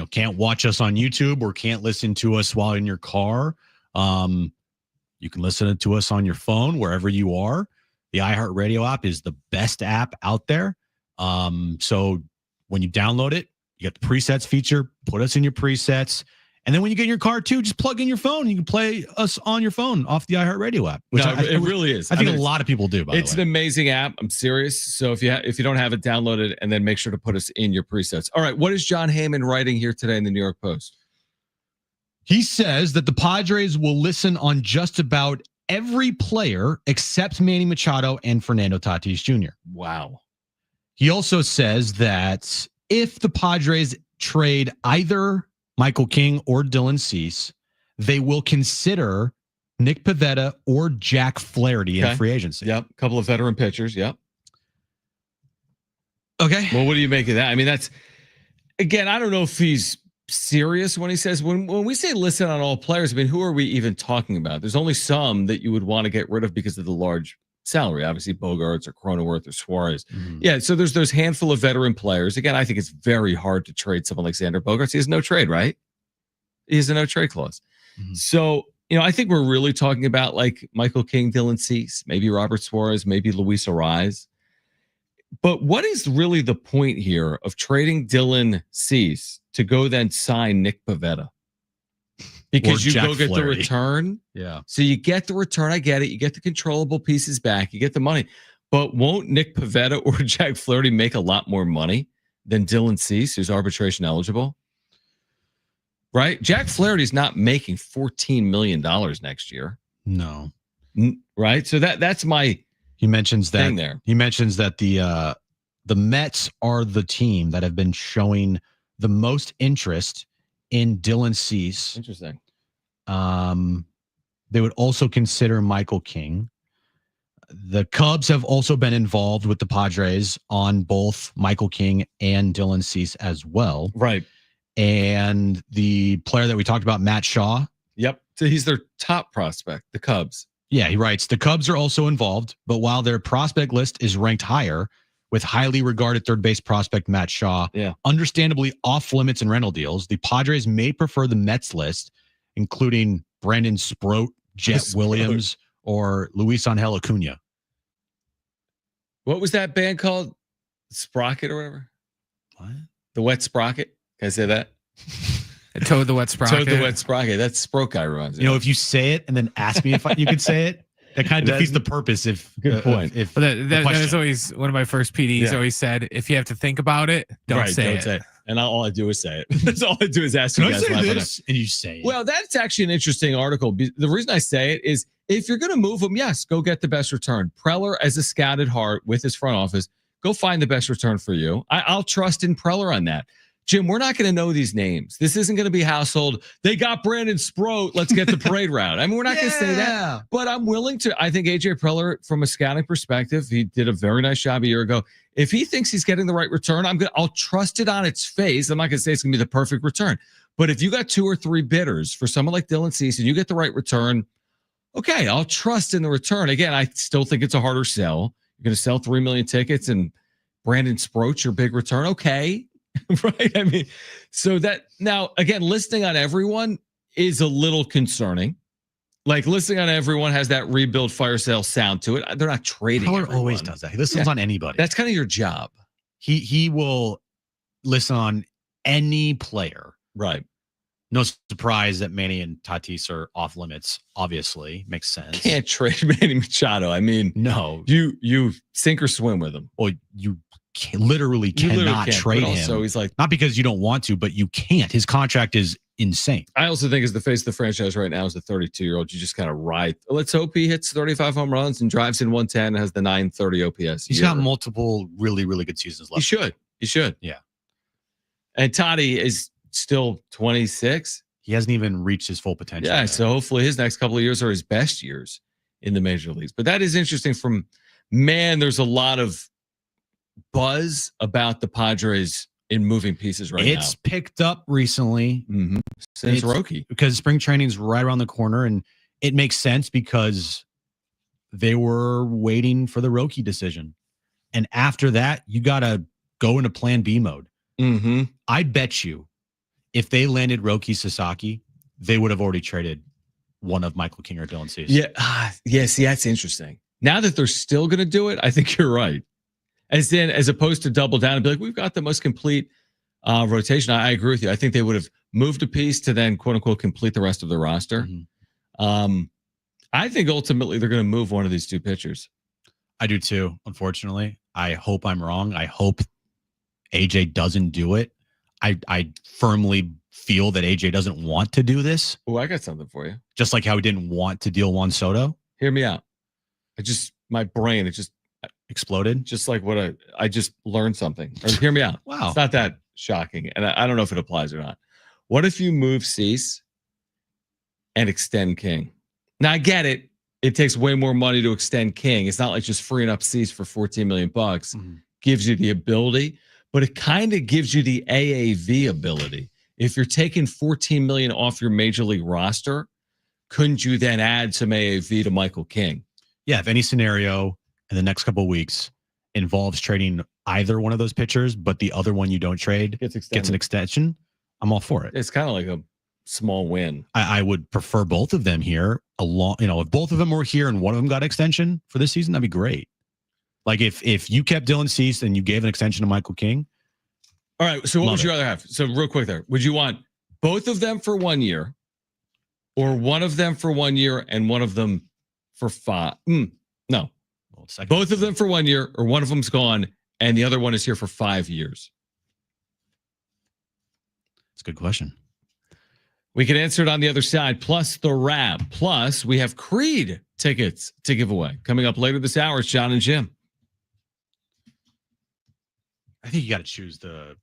can't watch us on YouTube or can't listen to us while in your car, you can listen to us on your phone wherever you are. The iHeartRadio app is the best app out there. So when you download it, you got the presets feature, put us in your presets. And then when you get in your car too, just plug in your phone. You can play us on your phone off the iHeartRadio app. Which it really is. I think a lot of people do. It's an amazing app. I'm serious. So if you don't have it, download it and then make sure to put us in your presets. All right. What is Jon Heyman writing here today in the New York Post? He says that the Padres will listen on just about every player except Manny Machado and Fernando Tatis Jr. Wow. He also says that if the Padres trade either Michael King or Dylan Cease, they will consider Nick Pivetta or Jack Flaherty in free agency. Yep. A couple of veteran pitchers. Yep. Okay. Well, what do you make of that? I mean, that's, again, I don't know if he's serious when he says, when we say listen on all players, I mean, who are we even talking about? There's only some that you would want to get rid of because of the large salary, obviously Bogarts or Cronenworth or Suarez. Mm-hmm. Yeah. So there's those handful of veteran players. Again, I think it's very hard to trade someone like Xander Bogaerts. He has no trade, right? He has a no trade clause. Mm-hmm. So, I think we're really talking about like Michael King, Dylan Cease, maybe Robert Suarez, maybe Luis Arraez. But what is really the point here of trading Dylan Cease to go then sign Nick Pivetta? Because you go get the return. Yeah. So you get the return. I get it. You get the controllable pieces back. You get the money. But won't Nick Pivetta or Jack Flaherty make a lot more money than Dylan Cease, who's arbitration eligible? Right? Jack Flaherty's not making $14 million next year. No. Right? So that's my He mentions that thing there. He mentions that the Mets are the team that have been showing the most interest in Dylan Cease. Interesting. They would also consider Michael King. The Cubs have also been involved with the Padres on both Michael King and Dylan Cease as well. Right. And the player that we talked about, Matt Shaw. Yep. So he's their top prospect, the Cubs. Yeah, he writes, the Cubs are also involved, but while their prospect list is ranked higher, with highly regarded third base prospect Matt Shaw. Yeah. Understandably off limits in rental deals. The Padres may prefer the Mets list, including Brandon Sproat, Jet Sproat. Williams, or Luis Angel Acuna. What was that band called? Sprocket or whatever? What? The Wet Sprocket? Can I say that? Toad the Wet Sprocket. Toad the Wet Sprocket. That's Sprout guy runs. You know, if you say it and then ask me if you could say it, that kind of defeats the purpose. Good point. If But that is always one of my first PDs always said, if you have to think about it, don't say it. And all I do is say it. That's all I do is ask Can you I guys. say laugh at this? it. And you say it. Well, that's actually an interesting article. The reason I say it is if you're going to move him, yes, go get the best return. Preller, as a scouted heart with his front office, go find the best return for you. I'll trust in Preller on that. Jim, we're not going to know these names. This isn't going to be household. They got Brandon Sproat. Let's get the parade route. I mean, we're not going to say that. But I'm willing to. I think AJ Preller, from a scouting perspective, he did a very nice job a year ago. If he thinks he's getting the right return, I'll trust it on its face. I'm not going to say it's going to be the perfect return. But if you got 2 or 3 bidders for someone like Dylan Cease and you get the right return, okay, I'll trust in the return. Again, I still think it's a harder sell. You're going to sell 3 million tickets and Brandon Sproat's your big return. Okay. Right. I mean, so that now again, listing on everyone is a little concerning. Like listing on everyone has that rebuild fire sale sound to it. They're not trading. Preller always does that. He listens on anybody. That's kind of your job. He will listen on any player. Right. No surprise that Manny and Tatis are off limits. Obviously, makes sense. Can't trade Manny Machado. I mean, no, you sink or swim with him. Well, you literally cannot trade him. So he's like, not because you don't want to, but you can't. His contract is insane. I also think as the face of the franchise right now as a 32-year-old, you just kind of ride. Let's hope he hits 35 home runs and drives in 110 and has the 930 OPS. He's got multiple really, really good seasons left. He should. Yeah. And Toddy is still 26. He hasn't even reached his full potential. Yeah. So hopefully his next couple of years are his best years in the major leagues. But that is interesting there's a lot of buzz about the Padres in moving pieces right now. It's picked up recently. Mm-hmm. Since Roki. Because spring training's right around the corner, and it makes sense because they were waiting for the Roki decision. And after that, you got to go into plan B mode. Mm-hmm. I bet you if they landed Roki Sasaki, they would have already traded one of Michael King or Dylan Cease. Yeah. See, that's interesting. Now that they're still going to do it, I think you're right. As opposed to double down and be like, we've got the most complete rotation. I agree with you. I think they would have moved a piece to then, quote unquote, complete the rest of the roster. Mm-hmm. I think ultimately they're going to move one of these 2 pitchers. I do too, unfortunately. I hope I'm wrong. I hope AJ doesn't do it. I firmly feel that AJ doesn't want to do this. Oh, I got something for you. Just like how he didn't want to deal Juan Soto. Hear me out. My brain, it just exploded. Just like what I just learned something. Or hear me out. Wow. It's not that shocking. And I don't know if it applies or not. What if you move Cease and extend King? Now I get it. It takes way more money to extend King. It's not like just freeing up Cease for $14 million. Gives you the ability, but it kind of gives you the AAV ability. If you're taking $14 million off your major league roster, couldn't you then add some AAV to Michael King? Yeah, if any scenario in the next couple of weeks involves trading either one of those pitchers, but the other one you don't trade gets an extension, I'm all for it. It's kind of like a small win. I would prefer both of them here. If both of them were here and one of them got extension for this season, that'd be great. Like if you kept Dylan Cease and you gave an extension to Michael King. All right. So what would you rather have? So real quick there, would you want both of them for 1 year, or one of them for 1 year and one of them for 5? No. Both of them for 1 year, or one of them's gone and the other one is here for 5 years. That's a good question. We can answer it on the other side. Plus the wrap. Plus we have Creed tickets to give away. Coming up later this hour, it's Jon and Jim. I think you got to choose the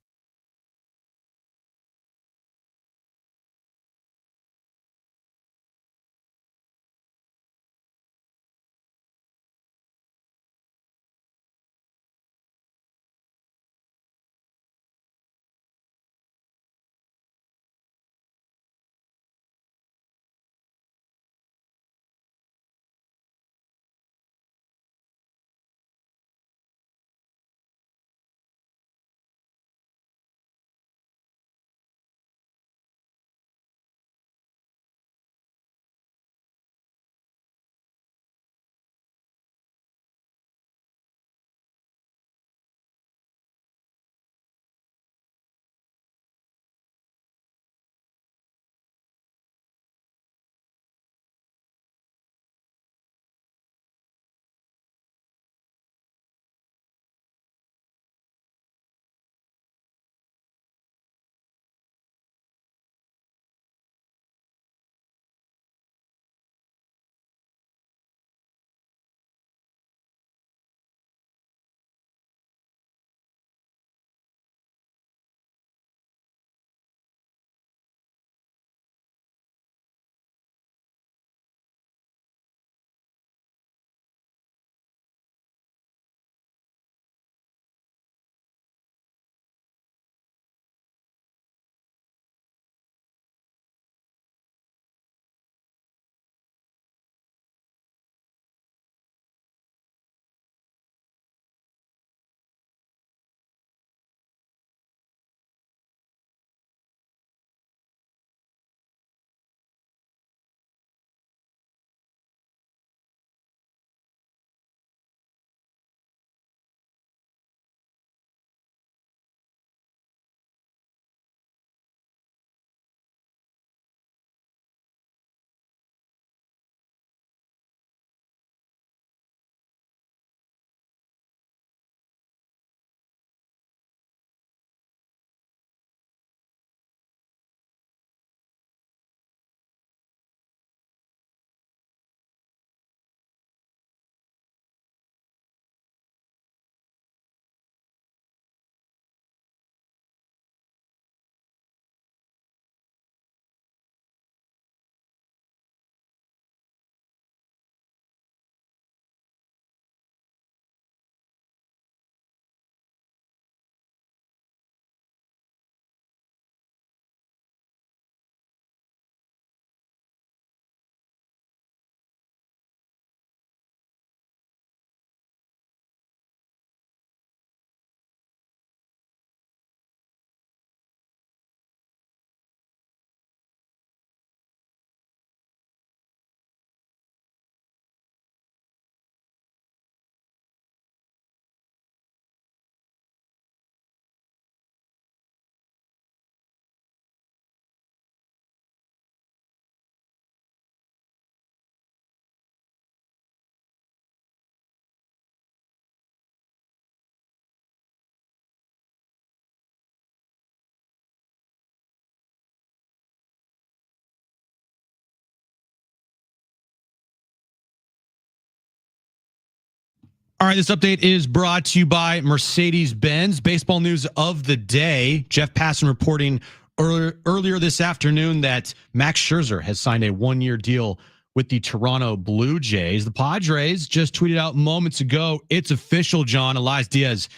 All right, this update is brought to you by Mercedes-Benz. Baseball news of the day. Jeff Passan reporting earlier this afternoon that Max Scherzer has signed a one-year deal with the Toronto Blue Jays. The Padres just tweeted out moments ago, it's official, John. Elias Diaz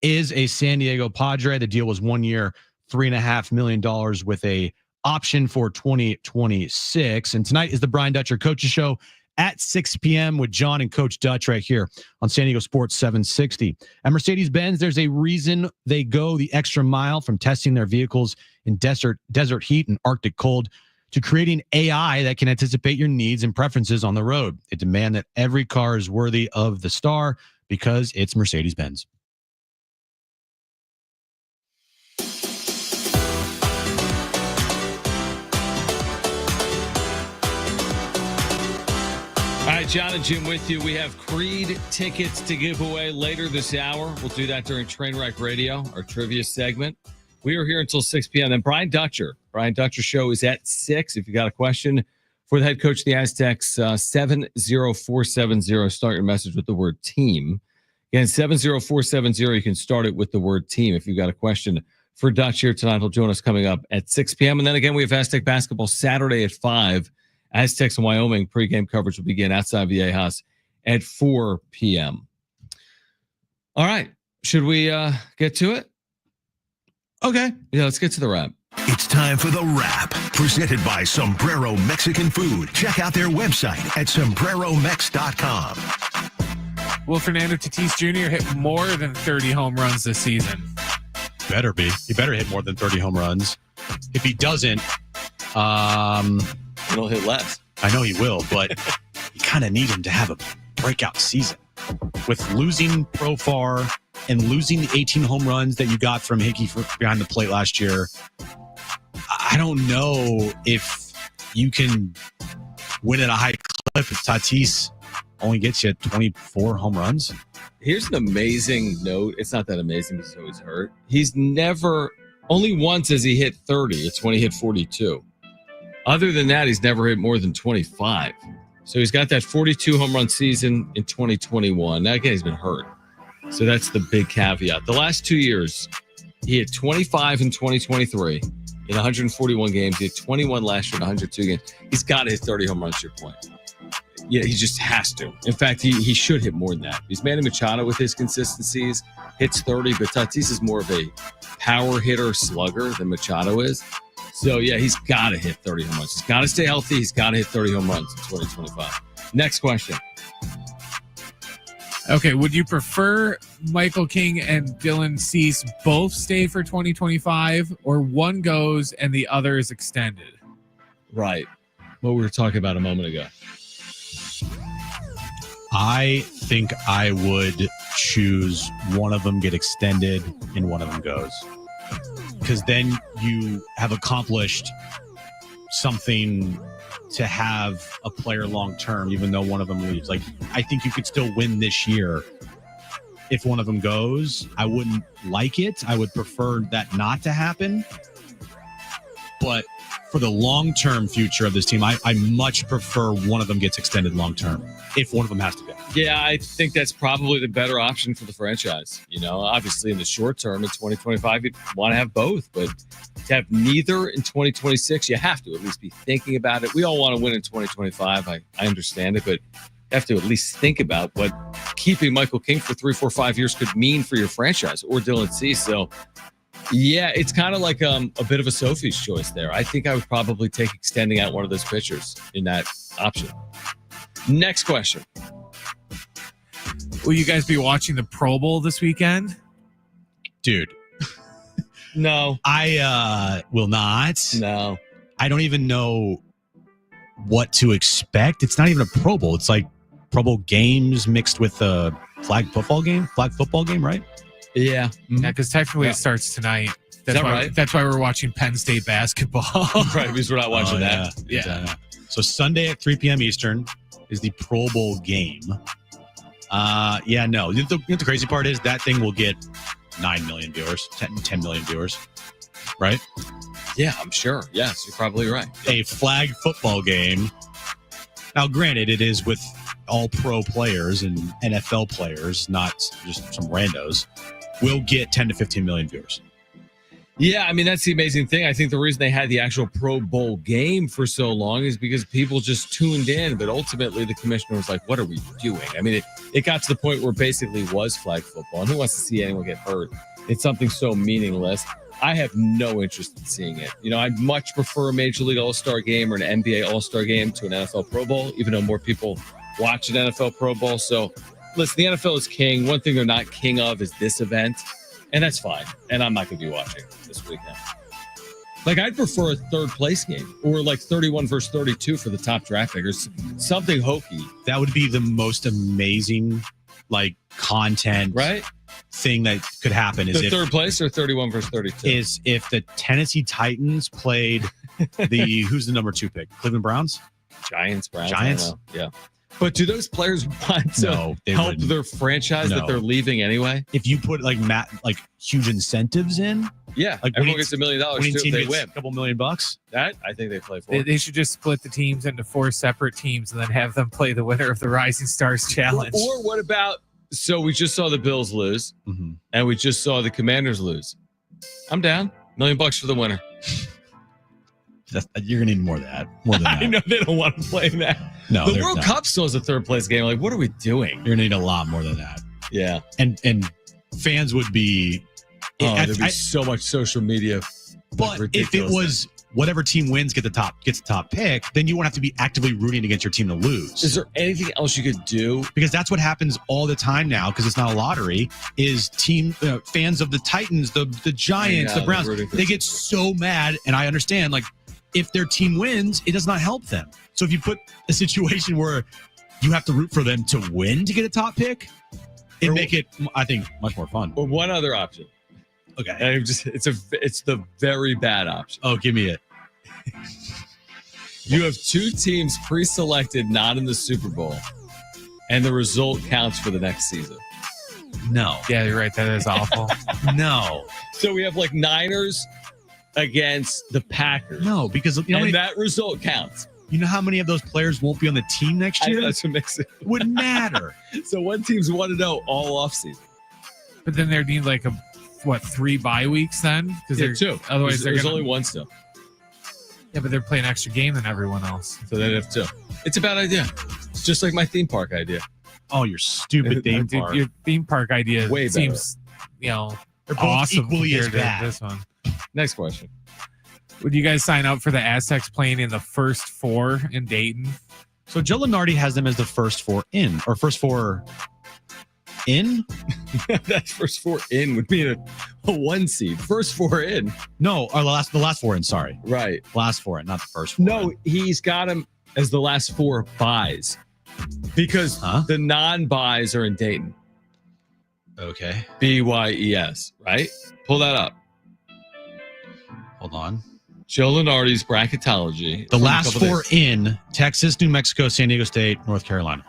is a San Diego Padre. The deal was 1 year, $3.5 million with a option for 2026. And tonight is the Brian Dutcher Coaches Show at 6 p.m. with John and Coach Dutch right here on San Diego Sports 760. At Mercedes-Benz, there's a reason they go the extra mile, from testing their vehicles in desert heat and Arctic cold to creating AI that can anticipate your needs and preferences on the road. They demand that every car is worthy of the star because it's Mercedes-Benz. All right, Jon and Jim with you. We have Creed tickets to give away later this hour. We'll do that during Trainwreck Radio, our trivia segment. We are here until 6 p.m. Then Brian Dutcher Show is at 6. If you got a question for the head coach of the Aztecs, 70470. Start your message with the word team. Again, 70470. You can start it with the word team. If you've got a question for Dutch here tonight, he'll join us coming up at 6 p.m. And then again, we have Aztec basketball Saturday at 5. Aztecs and Wyoming pregame coverage will begin outside Viejas at 4 p.m. All right. Should we get to it? Okay. Yeah, let's get to the wrap. It's time for the wrap, presented by Sombrero Mexican Food. Check out their website at sombreromex.com. Will Fernando Tatis Jr. hit more than 30 home runs this season? Better be. He better hit more than 30 home runs. If he doesn't, He'll hit less. I know he will, but you kind of need him to have a breakout season. With losing Profar and losing the 18 home runs that you got from Hickey behind the plate last year, I don't know if you can win at a high clip if Tatis only gets you 24 home runs. Here's an amazing note. It's not that amazing because he's always hurt. He's never, only once has he hit 30. It's when he hit 42. Other than that, he's never hit more than 25. So he's got that 42 home run season in 2021. Now, again, he's been hurt. So that's the big caveat. The last 2 years, he hit 25 in 2023 in 141 games. He had 21 last year in 102 games. He's got to hit 30 home runs to your point. Yeah, he just has to. In fact, he should hit more than that. He's Manny Machado with his consistencies, hits 30, but Tatis is more of a power hitter slugger than Machado is. So, yeah, he's got to hit 30 home runs. He's got to stay healthy. He's got to hit 30 home runs in 2025. Next question. Okay, would you prefer Michael King and Dylan Cease both stay for 2025, or one goes and the other is extended? Right. What we were talking about a moment ago. I think I would choose one of them get extended and one of them goes. Because then you have accomplished something to have a player long term, even though one of them leaves. Like, I think you could still win this year if one of them goes. I wouldn't like it. I would prefer that not to happen. But for the long-term future of this team, I much prefer one of them gets extended long-term if one of them has to go. Yeah, I think that's probably the better option for the franchise. You know, obviously in the short term in 2025, you'd want to have both, but to have neither in 2026, you have to at least be thinking about it. We all want to win in 2025. I understand it, but you have to at least think about what keeping Michael King for 3, 4, 5 years could mean for your franchise, or Dylan Cease. So, yeah, it's kind of like a bit of a Sophie's choice there. I think I would probably take extending out one of those pitchers in that option. Next question. Will you guys be watching the Pro Bowl this weekend? Dude. No. I will not. No. I don't even know what to expect. It's not even a Pro Bowl. It's like Pro Bowl games mixed with a flag football game, right? Yeah. Yeah, because technically it starts tonight. That's right? That's why we're watching Penn State basketball. Right, because we're not watching that. Yeah. So Sunday at 3 p.m. Eastern is the Pro Bowl game. No. The crazy part is that thing will get 9 million viewers, 10 million viewers, right? Yeah, I'm sure. Yes, you're probably right. A flag football game. Now, granted, it is with all pro players and NFL players, not just some randos, will get 10 to 15 million viewers. Yeah, I mean, that's the amazing thing. I think the reason they had the actual Pro Bowl game for so long is because people just tuned in, but ultimately the commissioner was like, what are we doing? I mean, it got to the point where basically was flag football, and who wants to see anyone get hurt? It's something so meaningless. I have no interest in seeing it. You know, I'd much prefer a Major League All-Star game or an NBA All-Star game to an NFL Pro Bowl, even though more people watch an NFL Pro Bowl. So, listen, the NFL is king. One thing they're not king of is this event, and that's fine. And I'm not going to be watching this weekend. Like, I'd prefer a third place game or like 31 versus 32 for the top draft pick or something hokey. That would be the most amazing, like, content right thing that could happen. Is the third place or 31 versus 32 is if the Tennessee Titans played the who's the number 2 pick? Cleveland Browns? Browns. Yeah. But do those players want to help their franchise that they're leaving anyway? If you put like huge incentives in, yeah, like everyone gets $1 million too if they win. A couple $1 million bucks. That I think they play for. They should just split the teams into 4 separate teams and then have them play the winner of the Rising Stars Challenge. Or what about? So we just saw the Bills lose, and we just saw the Commanders lose. I'm down. $1 million for the winner. You're gonna need more of that. More than that. I know they don't want to play that. No, the World Cup still is a third place game. Like, what are we doing? You're gonna need a lot more than that. Yeah, and fans would be. There'd be so much social media. But if it was whatever team wins gets the top pick, then you won't have to be actively rooting against your team to lose. Is there anything else you could do? Because that's what happens all the time now. Because it's not a lottery. Is team fans of the Titans, the Giants, the Browns, they get so mad, and I understand. Like, if their team wins, it does not help them. So if you put a situation where you have to root for them to win to get a top pick, it make it, I think, much more fun. Or one other option. Okay, and it's the very bad option. Oh, give me it. You have 2 teams pre-selected, not in the Super Bowl, and the result counts for the next season. No. Yeah, you're right. That is awful. No. So we have like Niners against the Packers. No, because that result counts. You know how many of those players won't be on the team next year? That's what makes it. Wouldn't matter. So one team's 1-0 all offseason. But then they need like 3 bye weeks then? Because they're 2. Otherwise, there's only 1 still. Yeah, but they're playing an extra game than everyone else. So they'd have 2. It's a bad idea. It's just like my theme park idea. Oh, your stupid theme park. Your theme park idea way seems, they're both awesome equally as compared bad. to this one. Next question. Would you guys sign up for the Aztecs playing in the first 4 in Dayton? So Joe Lunardi has them as the first 4 in, or first 4 in? That first 4 in would be a 1 seed. First 4 in. No, or the last 4 in, sorry. Right. Last 4 in, not the first 4 No, in. he's got him as the last 4 buys. Because the non-buys are in Dayton. Okay. BYES, right? Pull that up. Hold on. Joe Lunardi's Bracketology. The last 4 in: Texas, New Mexico, San Diego State, North Carolina.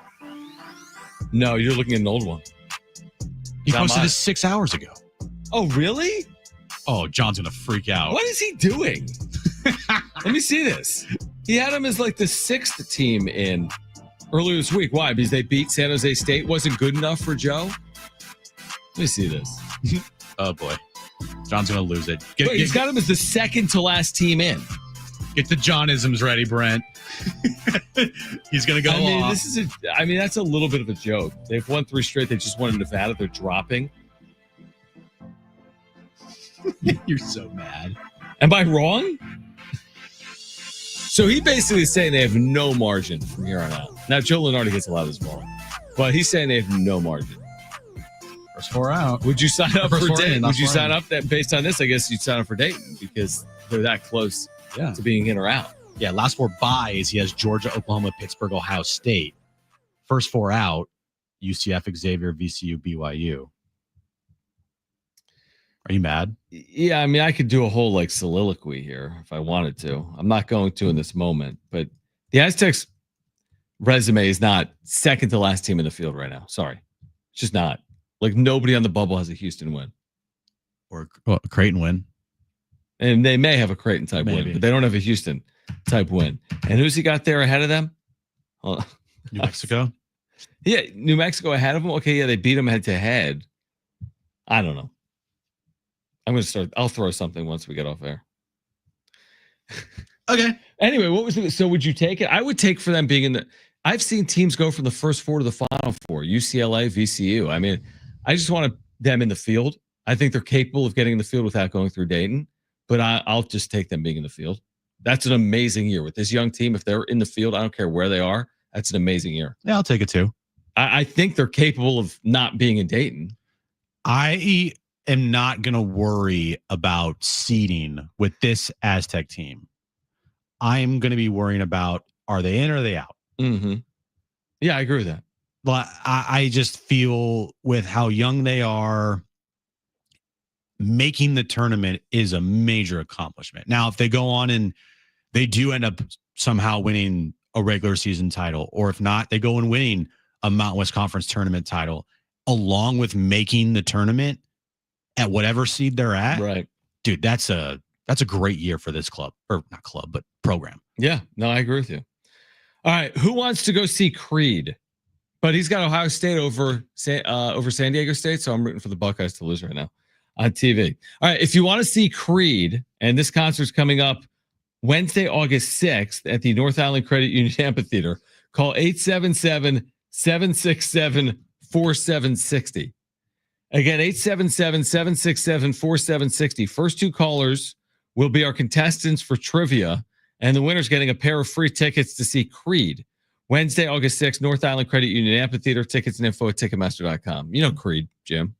No, you're looking at an old one. He posted this 6 hours ago. Oh, really? Oh, John's gonna freak out. What is he doing? Let me see this. He had him as like the 6th team in earlier this week. Why? Because they beat San Jose State. Wasn't good enough for Joe? Let me see this. Oh, boy. John's going to lose it. He's got him as the 2nd to last team in. Get the Johnisms ready, Brent. He's going to go off. That's a little bit of a joke. They've won 3 straight. They just won in Nevada. They're dropping. You're so mad. Am I wrong? So he basically is saying they have no margin from here on out. Now, Joe Lunardi gets a lot of his ball, but he's saying they have no margin. First 4 out. Would you sign up for Dayton? Would you sign up based on this? I guess you'd sign up for Dayton because they're that close to being in or out. Yeah, last 4 buys, he has Georgia, Oklahoma, Pittsburgh, Ohio State. First 4 out, UCF, Xavier, VCU, BYU. Are you mad? Yeah, I mean, I could do a whole soliloquy here if I wanted to. I'm not going to in this moment, but the Aztecs resume is not 2nd to last team in the field right now. Sorry. It's just not. Like, nobody on the bubble has a Houston win. Or a Creighton win. And they may have a Creighton type win, but they don't have a Houston type win. And who's he got there ahead of them? New Mexico. Yeah, New Mexico ahead of them. Okay, yeah, they beat them head to head. I don't know. I'll throw something once we get off air. Okay. Anyway, so would you take it? I would take for them being in the. I've seen teams go from the first four to the final four. UCLA, VCU. I mean, I just want them in the field. I think they're capable of getting in the field without going through Dayton. But I'll just take them being in the field. That's an amazing year with this young team. If they're in the field, I don't care where they are. That's an amazing year. Yeah, I'll take it too. I think they're capable of not being in Dayton. I am not going to worry about seeding with this Aztec team. I'm going to be worrying about, are they in or are they out? Mm-hmm. Yeah, I agree with that. But I just feel with how young they are, making the tournament is a major accomplishment. Now, if they go on and they do end up somehow winning a regular season title, or if not, they go and winning a Mountain West Conference tournament title, along with making the tournament at whatever seed they're at, right? Dude, that's a great year for this club, or not club, but program. Yeah, no, I agree with you. All right, who wants to go see Creed? But he's got Ohio State over San Diego State, so I'm rooting for the Buckeyes to lose right now on TV. All right, if you want to see Creed, and this concert's coming up Wednesday, August 6th at the North Island Credit Union Amphitheater, call 877-767-4760. Again, 877-767-4760. First two callers will be our contestants for trivia, and the winner's getting a pair of free tickets to see Creed. Wednesday, August 6th, North Island Credit Union Amphitheater. Tickets and info at Ticketmaster.com. You know Creed, Jim.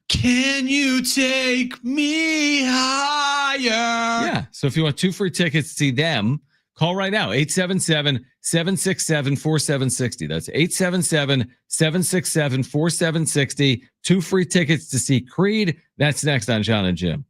Can you take me higher? Yeah. So if you want two free tickets to see them, call right now. 877-767-4760. That's 877-767-4760. Two free tickets to see Creed. That's next on Jon and Jim.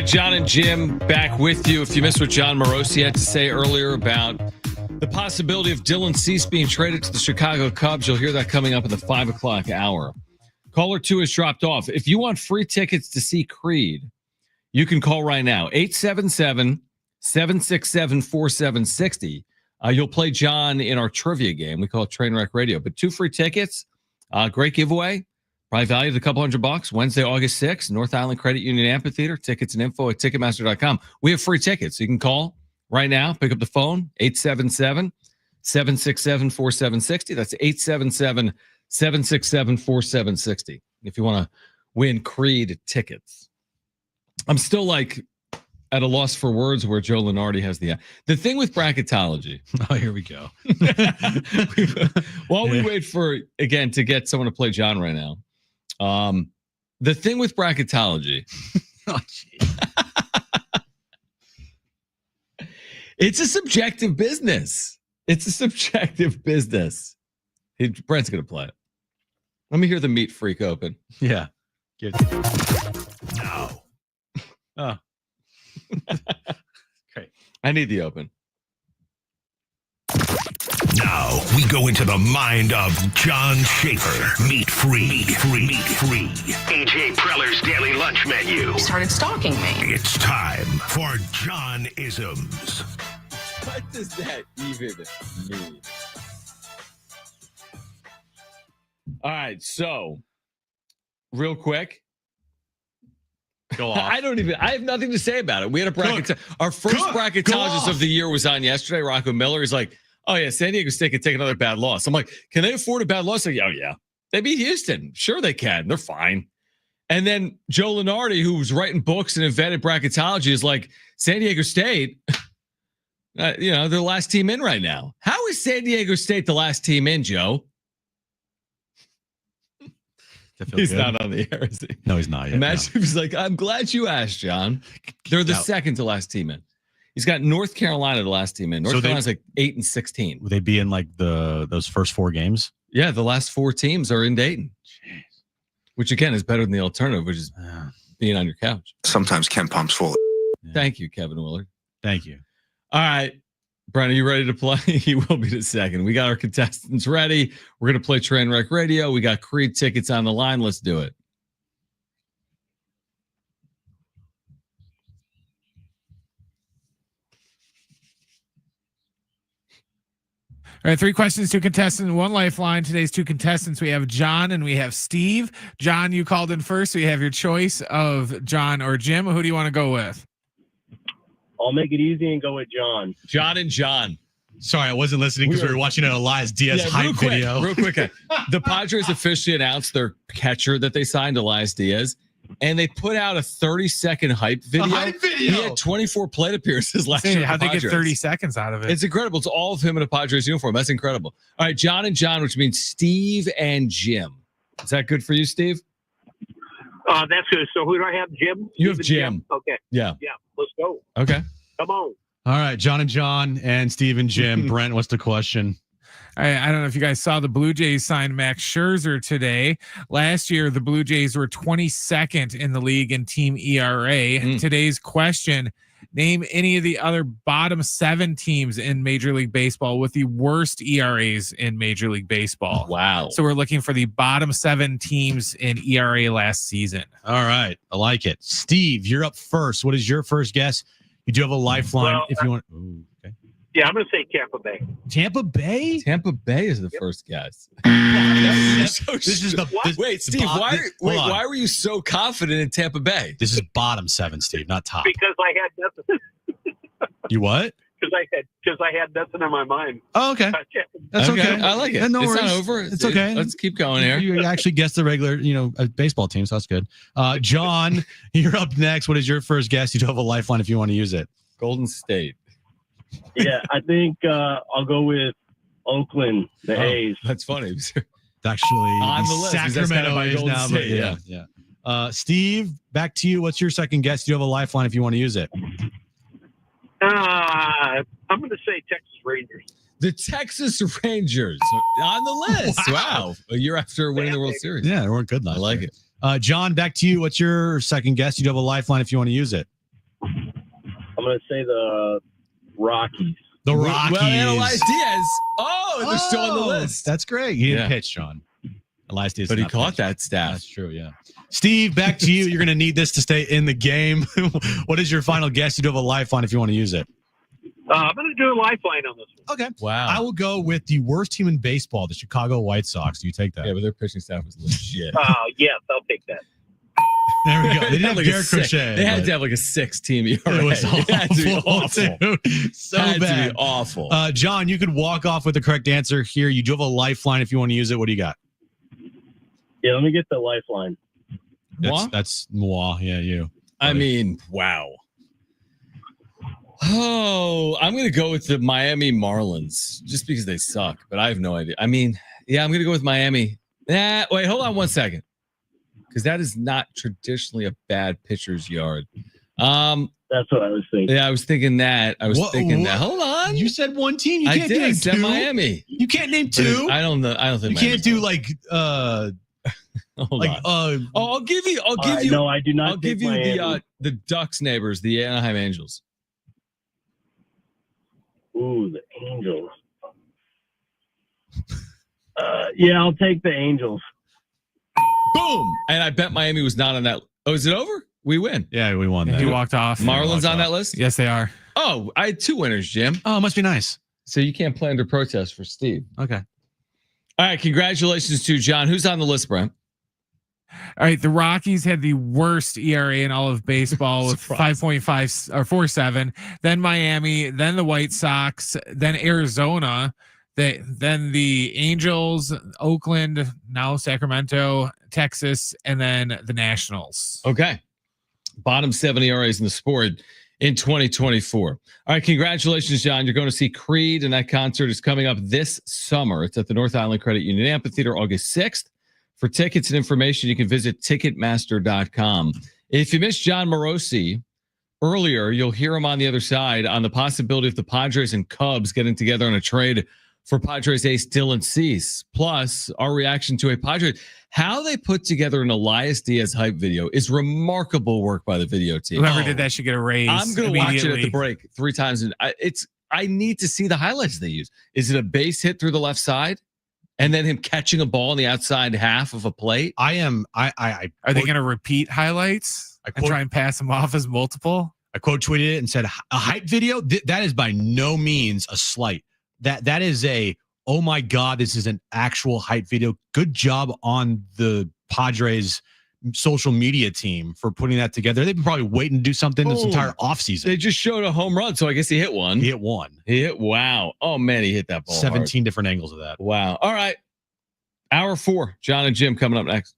Jon and Jim back with you. If you missed what Jon Morosi had to say earlier about the possibility of Dylan Cease being traded to the Chicago Cubs, you'll hear that coming up in the 5 o'clock hour. Caller 2 has dropped off. If you want free tickets to see Creed, you can call right now, 877-767-4760. You'll play Jon in our trivia game. We call it Trainwreck Radio. But 2 free tickets, great giveaway. Probably valued a couple $100. Wednesday, August 6th, North Island Credit Union Amphitheater. Tickets and info at Ticketmaster.com. We have free tickets. So you can call right now. Pick up the phone, 877-767-4760. That's 877-767-4760 if you want to win Creed tickets. I'm still like at a loss for words where Joe Lenardi has the thing with bracketology. Oh, here we go. While we wait for, again, to get someone to play Jon right now. The thing with bracketology. Oh, it's a subjective business. It's a subjective business. Brent's going to play it. Let me hear the meat freak open. Yeah. Now. Oh. Great. I need the open. Now we go into the mind of Jon Schaefer. Meat free. AJ Preller's daily lunch menu. You started stalking me. It's time for Jon-isms. What does that even mean? All right, so real quick. Go off. I have nothing to say about it. We had a bracket. Our first bracketologist of the year was on yesterday. Rocco Miller is like, oh yeah, San Diego State can take another bad loss. I'm like, can they afford a bad loss? Like, oh yeah, they beat Houston. Sure they can. They're fine. And then Joe Lenardi, who was writing books and invented bracketology, is like, San Diego State, they're the last team in right now. How is San Diego State the last team in, Joe? He's good. not on the air, is he? No, he's not yet. Imagine if he's like, I'm glad you asked, Jon. They're the second to last team in. He's got North Carolina the last team in. North Carolina's like 8-16. Would they be in like those first 4 games? Yeah, the last 4 teams are in Dayton. Jeez. Which again is better than the alternative, which is being on your couch. Sometimes Ken Pump's full. Thank you, Kevin Willard. Thank you. All right. Brian, are you ready to play? He will be in a second. We got our contestants ready. We're going to play Trainwreck Radio. We got Creed tickets on the line. Let's do it. All right, 3 questions, 2 contestants, 1 lifeline. Today's 2 contestants, we have Jon and we have Steve. Jon, you called in first. So you have your choice of Jon or Jim. Who do you want to go with? I'll make it easy and go with Jon. Jon and Jon. Sorry, I wasn't listening because we were watching an Elias Diaz hype video. Real quick. The Padres officially announced their catcher that they signed, Elias Diaz, and they put out a 30-second hype video. He had 24 plate appearances last year. How'd they get 30 seconds out of it? It's incredible. It's all of him in a Padres uniform. That's incredible. All right, Jon and Jon, which means Steve and Jim. Is that good for you, Steve? That's good. So who do I have, Jim? You have Jim. Okay. Yeah. Let's go. Okay. Come on. All right, Jon and Jon and Steve and Jim. Brent, what's the question? I don't know if you guys saw the Blue Jays sign Max Scherzer today. Last year, the Blue Jays were 22nd in the league in team ERA. Today's question, name any of the other bottom 7 teams in Major League Baseball with the worst ERAs in Major League Baseball. Wow. So we're looking for the bottom 7 teams in ERA last season. All right. I like it. Steve, you're up first. What is your first guess? You do have a lifeline if you want. Ooh, okay. Yeah, I'm going to say Tampa Bay. Tampa Bay? Tampa Bay is the first guess. Wait, Steve, why were you so confident in Tampa Bay? This is bottom 7, Steve, not top. Because I had nothing. You what? Because I had nothing in my mind. Oh, okay. That's okay. I like it. Yeah, no it's worries. Not over. It's okay. Let's keep going here. You actually guessed the regular, baseball team, so that's good. Jon, you're up next. What is your first guess? You do have a lifeline if you want to use it. Golden State. Yeah, I think I'll go with Oakland, the A's. That's funny. It's actually on the list. Sacramento A's now. But yeah. Steve, back to you. What's your second guess? Do you have a lifeline if you want to use it? I'm going to say Texas Rangers. The Texas Rangers on the list. Wow. A year after winning the World Series. Yeah, they weren't good last I like year. it. Jon, back to you. What's your second guess? You do have a lifeline if you want to use it. going to say the Rockies. The Rockies. Well, analyze Diaz. Oh, they're still on the list. That's great. He didn't pitch, John. Elias Diaz, but he not caught pitch. that staff. That's true. Yeah. Steve, back to you. You're going to need this to stay in the game. What is your final guess? You do have a lifeline if you want to use it. I'm going to do a lifeline on this one. Okay. Wow. I will go with the worst team in baseball, the Chicago White Sox. Do you take that? Yeah, but their pitching staff was legit. Yes, I'll take that. There we go. They didn't have like Garrett Crochet. They had to have like a 6-team ERA. It was It had to be awful. Dude. So had bad. to be awful. John, you could walk off with the correct answer here. You do have a lifeline if you want to use it. What do you got? Yeah, let me get the lifeline. That's moi. Yeah, you. I mean, wow. Oh, I'm going to go with the Miami Marlins just because they suck, but I have no idea. I mean, yeah, I'm going to go with Miami. Wait, hold on 1 second. Because that is not traditionally a bad pitcher's yard. That's what I was thinking. Yeah, I was thinking that. That. Hold on. You said one team. You can't I name said two. Miami. You can't name two. I don't know. I don't think you can't do like Hold on. I'll give you. No, I do not. I'll give you the Ducks neighbors, the Anaheim Angels. Ooh, the Angels. Yeah, I'll take the Angels. Boom! And I bet Miami was not on that. Oh, is it over? We win. Yeah, we won that. He walked off. Marlins on that list? Yes, they are. Oh, I had 2 winners, Jim. Oh, it must be nice. So you can't play under protest for Steve. Okay. All right. Congratulations to John. Who's on the list, Brent? All right, the Rockies had the worst ERA in all of baseball with 5.5 or 4.7. Then Miami, then the White Sox, then Arizona, then the Angels, Oakland, now Sacramento, Texas, and then the Nationals. Okay. Bottom 7 ERAs in the sport in 2024. All right. Congratulations, John. You're going to see Creed, and that concert is coming up this summer. It's at the North Island Credit Union Amphitheater, August 6th. For tickets and information, you can visit Ticketmaster.com. If you missed John Morosi earlier, you'll hear him on the other side on the possibility of the Padres and Cubs getting together on a trade for Padres ace Dylan Cease. Plus, our reaction to a Padres. How they put together an Elias Diaz hype video is remarkable work by the video team. Whoever did that should get a raise. I'm going to watch it at the break 3 times. And I need to see the highlights they use. Is it a base hit through the left side? And then him catching a ball on the outside half of a plate. Are they going to repeat highlights and try and pass them off as multiple? I quote tweeted it and said, a hype video? That is by no means a slight. That is oh my God, this is an actual hype video. Good job on the Padres social media team for putting that together. They've been probably waiting to do something this entire offseason. They just showed a home run, so I guess he hit one. He hit one. Wow. Oh, man, he hit that ball 17 hard. different angles of that. Wow. All right. Hour 4, Jon and Jim coming up next.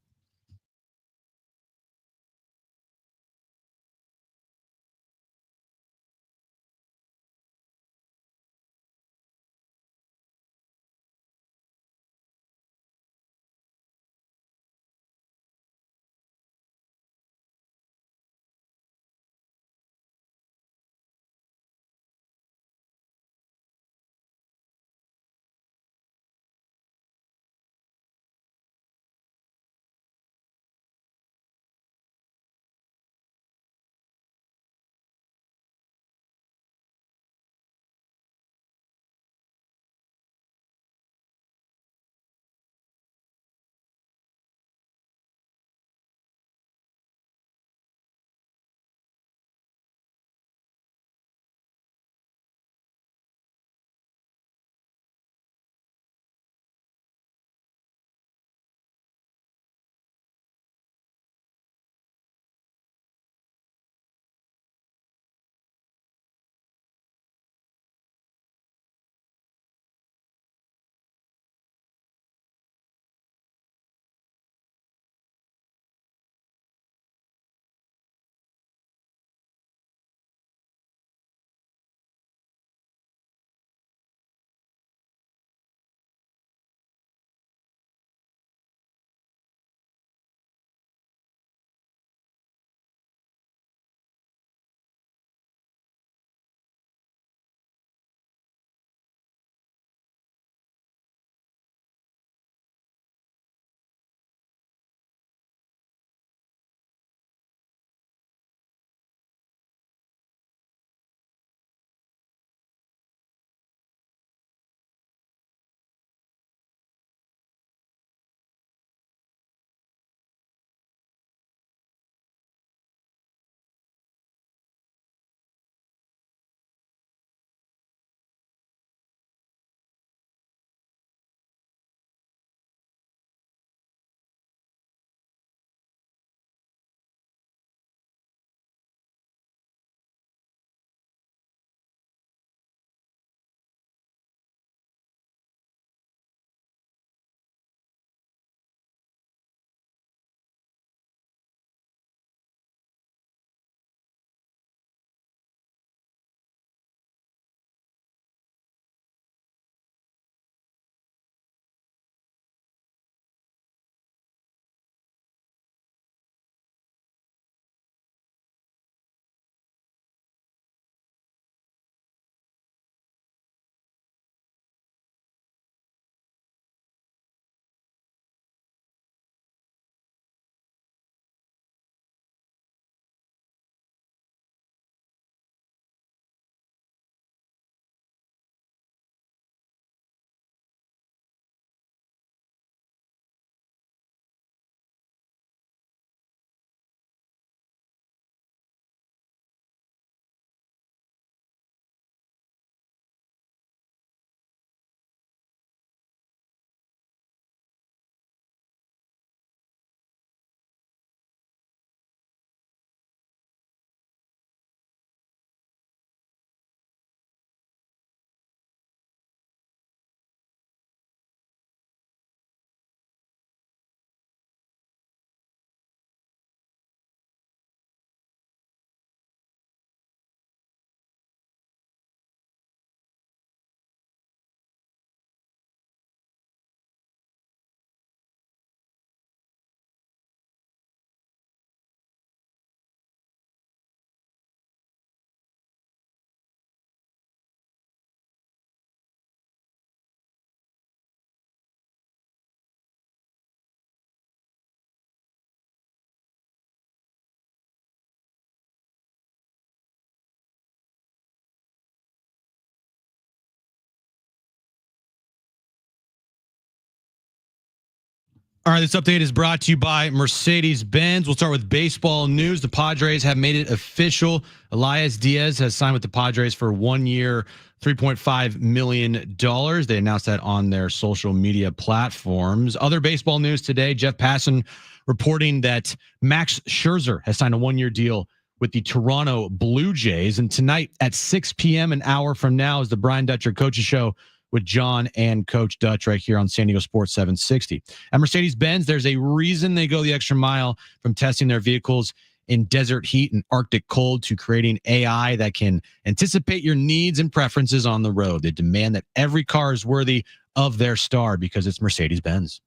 All right, this update is brought to you by Mercedes-Benz. We'll start with baseball news. The Padres have made it official. Elias Diaz has signed with the Padres for 1 year, $3.5 million. They announced that on their social media platforms. Other baseball news today, Jeff Passan reporting that Max Scherzer has signed a 1 year deal with the Toronto Blue Jays. And tonight at 6 p.m., an hour from now, is the Brian Dutcher Coaches Show with John and Coach Dutch right here on San Diego Sports 760. At Mercedes-Benz, there's a reason they go the extra mile from testing their vehicles in desert heat and Arctic cold to creating AI that can anticipate your needs and preferences on the road. They demand that every car is worthy of their star because it's Mercedes-Benz.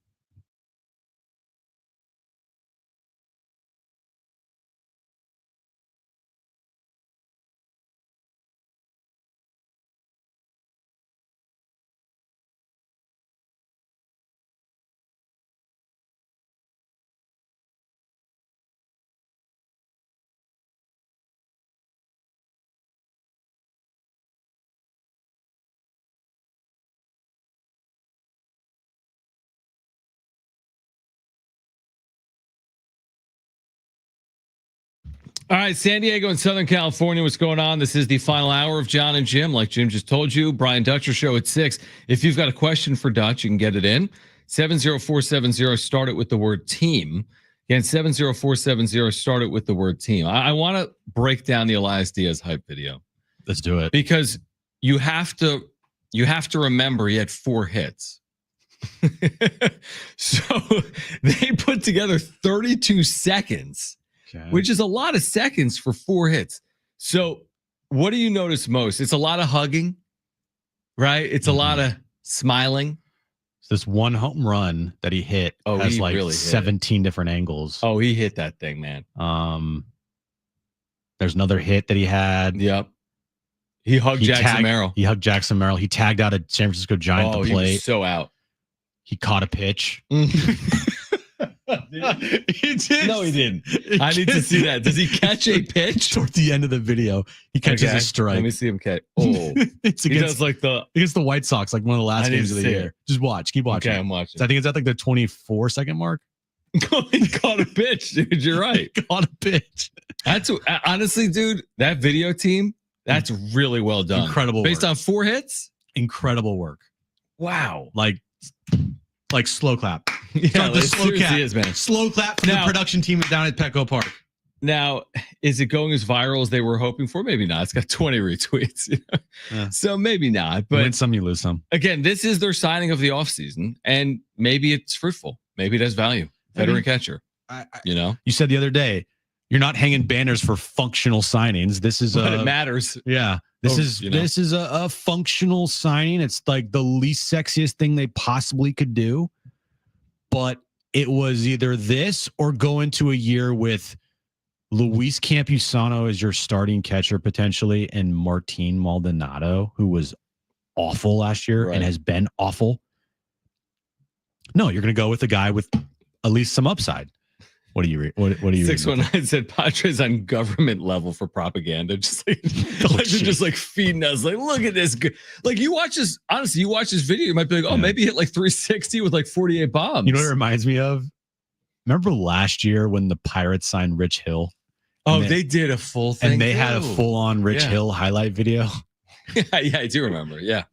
All right, San Diego and Southern California, what's going on? This is the final hour of Jon and Jim. Like Jim just told you, Brian Dutcher Show at 6. If you've got a question for Dutch, you can get it in. 70470, start it with the word team. Again, 70470, start it with the word team. I want to break down the Elias Diaz hype video. Let's do it. Because you have to remember he had 4 hits. So they put together 32 seconds. Okay. Which is a lot of seconds for 4 hits. So what do you notice most? It's a lot of hugging, right? It's a lot of smiling. So this one home run that he hit has like really 17 different angles. Oh, he hit that thing, man. There's another hit that he had. Yep. He hugged Jackson Merrill. He hugged Jackson Merrill. He tagged out a San Francisco Giant to play. He was so out. He caught a pitch. He did. No, he didn't. I need to see that. Does he catch a pitch? Toward the end of the video, he catches a strike. Let me see him catch. Oh, it's against the White Sox, like one of the last games of the year. Just watch. Keep watching. Okay, I'm watching. So I think it's at like the 24-second mark. He caught a pitch, dude. You're right. He caught a pitch. That's honestly, dude. That video team. That's really well done. Incredible. Based on 4 hits. Incredible work. Wow. Like slow clap. Yeah, the slow clap. Is, man. Slow clap from the production team down at Petco Park. Now, is it going as viral as they were hoping for? Maybe not. It's got 20 retweets. You know? Yeah. So maybe not. But you win some, you lose some. Again, this is their signing of the offseason, and maybe it's fruitful. Maybe it has value. Veteran catcher. You said the other day, you're not hanging banners for functional signings. This is it matters. Yeah. This is a functional signing. It's like the least sexiest thing they possibly could do. But it was either this or go into a year with Luis Campusano as your starting catcher potentially, and Martin Maldonado, who was awful last year and has been awful. No, you're going to go with a guy with at least some upside. What do you? What do you? 619 said Padres on government level for propaganda, just like, they're just like feeding us. Like, look at this. Like you watch this. Honestly, you watch this video, you might be like, oh, maybe he hit like 360 with like 48 bombs. You know what it reminds me of? Remember last year when the Pirates signed Rich Hill? Oh, they did a full thing, and they had a full-on Rich Hill highlight video. Yeah, I do remember. Yeah,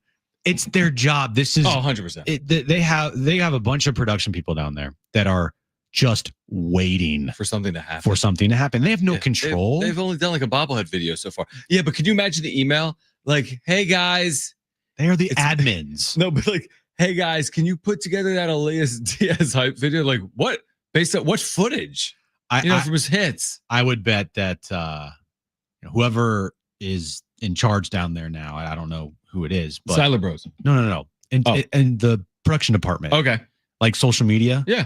it's their job. This is 100%. They have a bunch of production people down there that are just waiting for something to happen. They have no control. They've only done like a bobblehead video so far. Yeah, but could you imagine the email? Like, hey guys, they are the admins. No, but like, hey guys, can you put together that Elias Diaz hype video? Like, what? Based on what footage? From his hits. I would bet that whoever is in charge down there now, I don't know who it is, but Siler Bros. No. In the production department. Okay. Like social media. Yeah.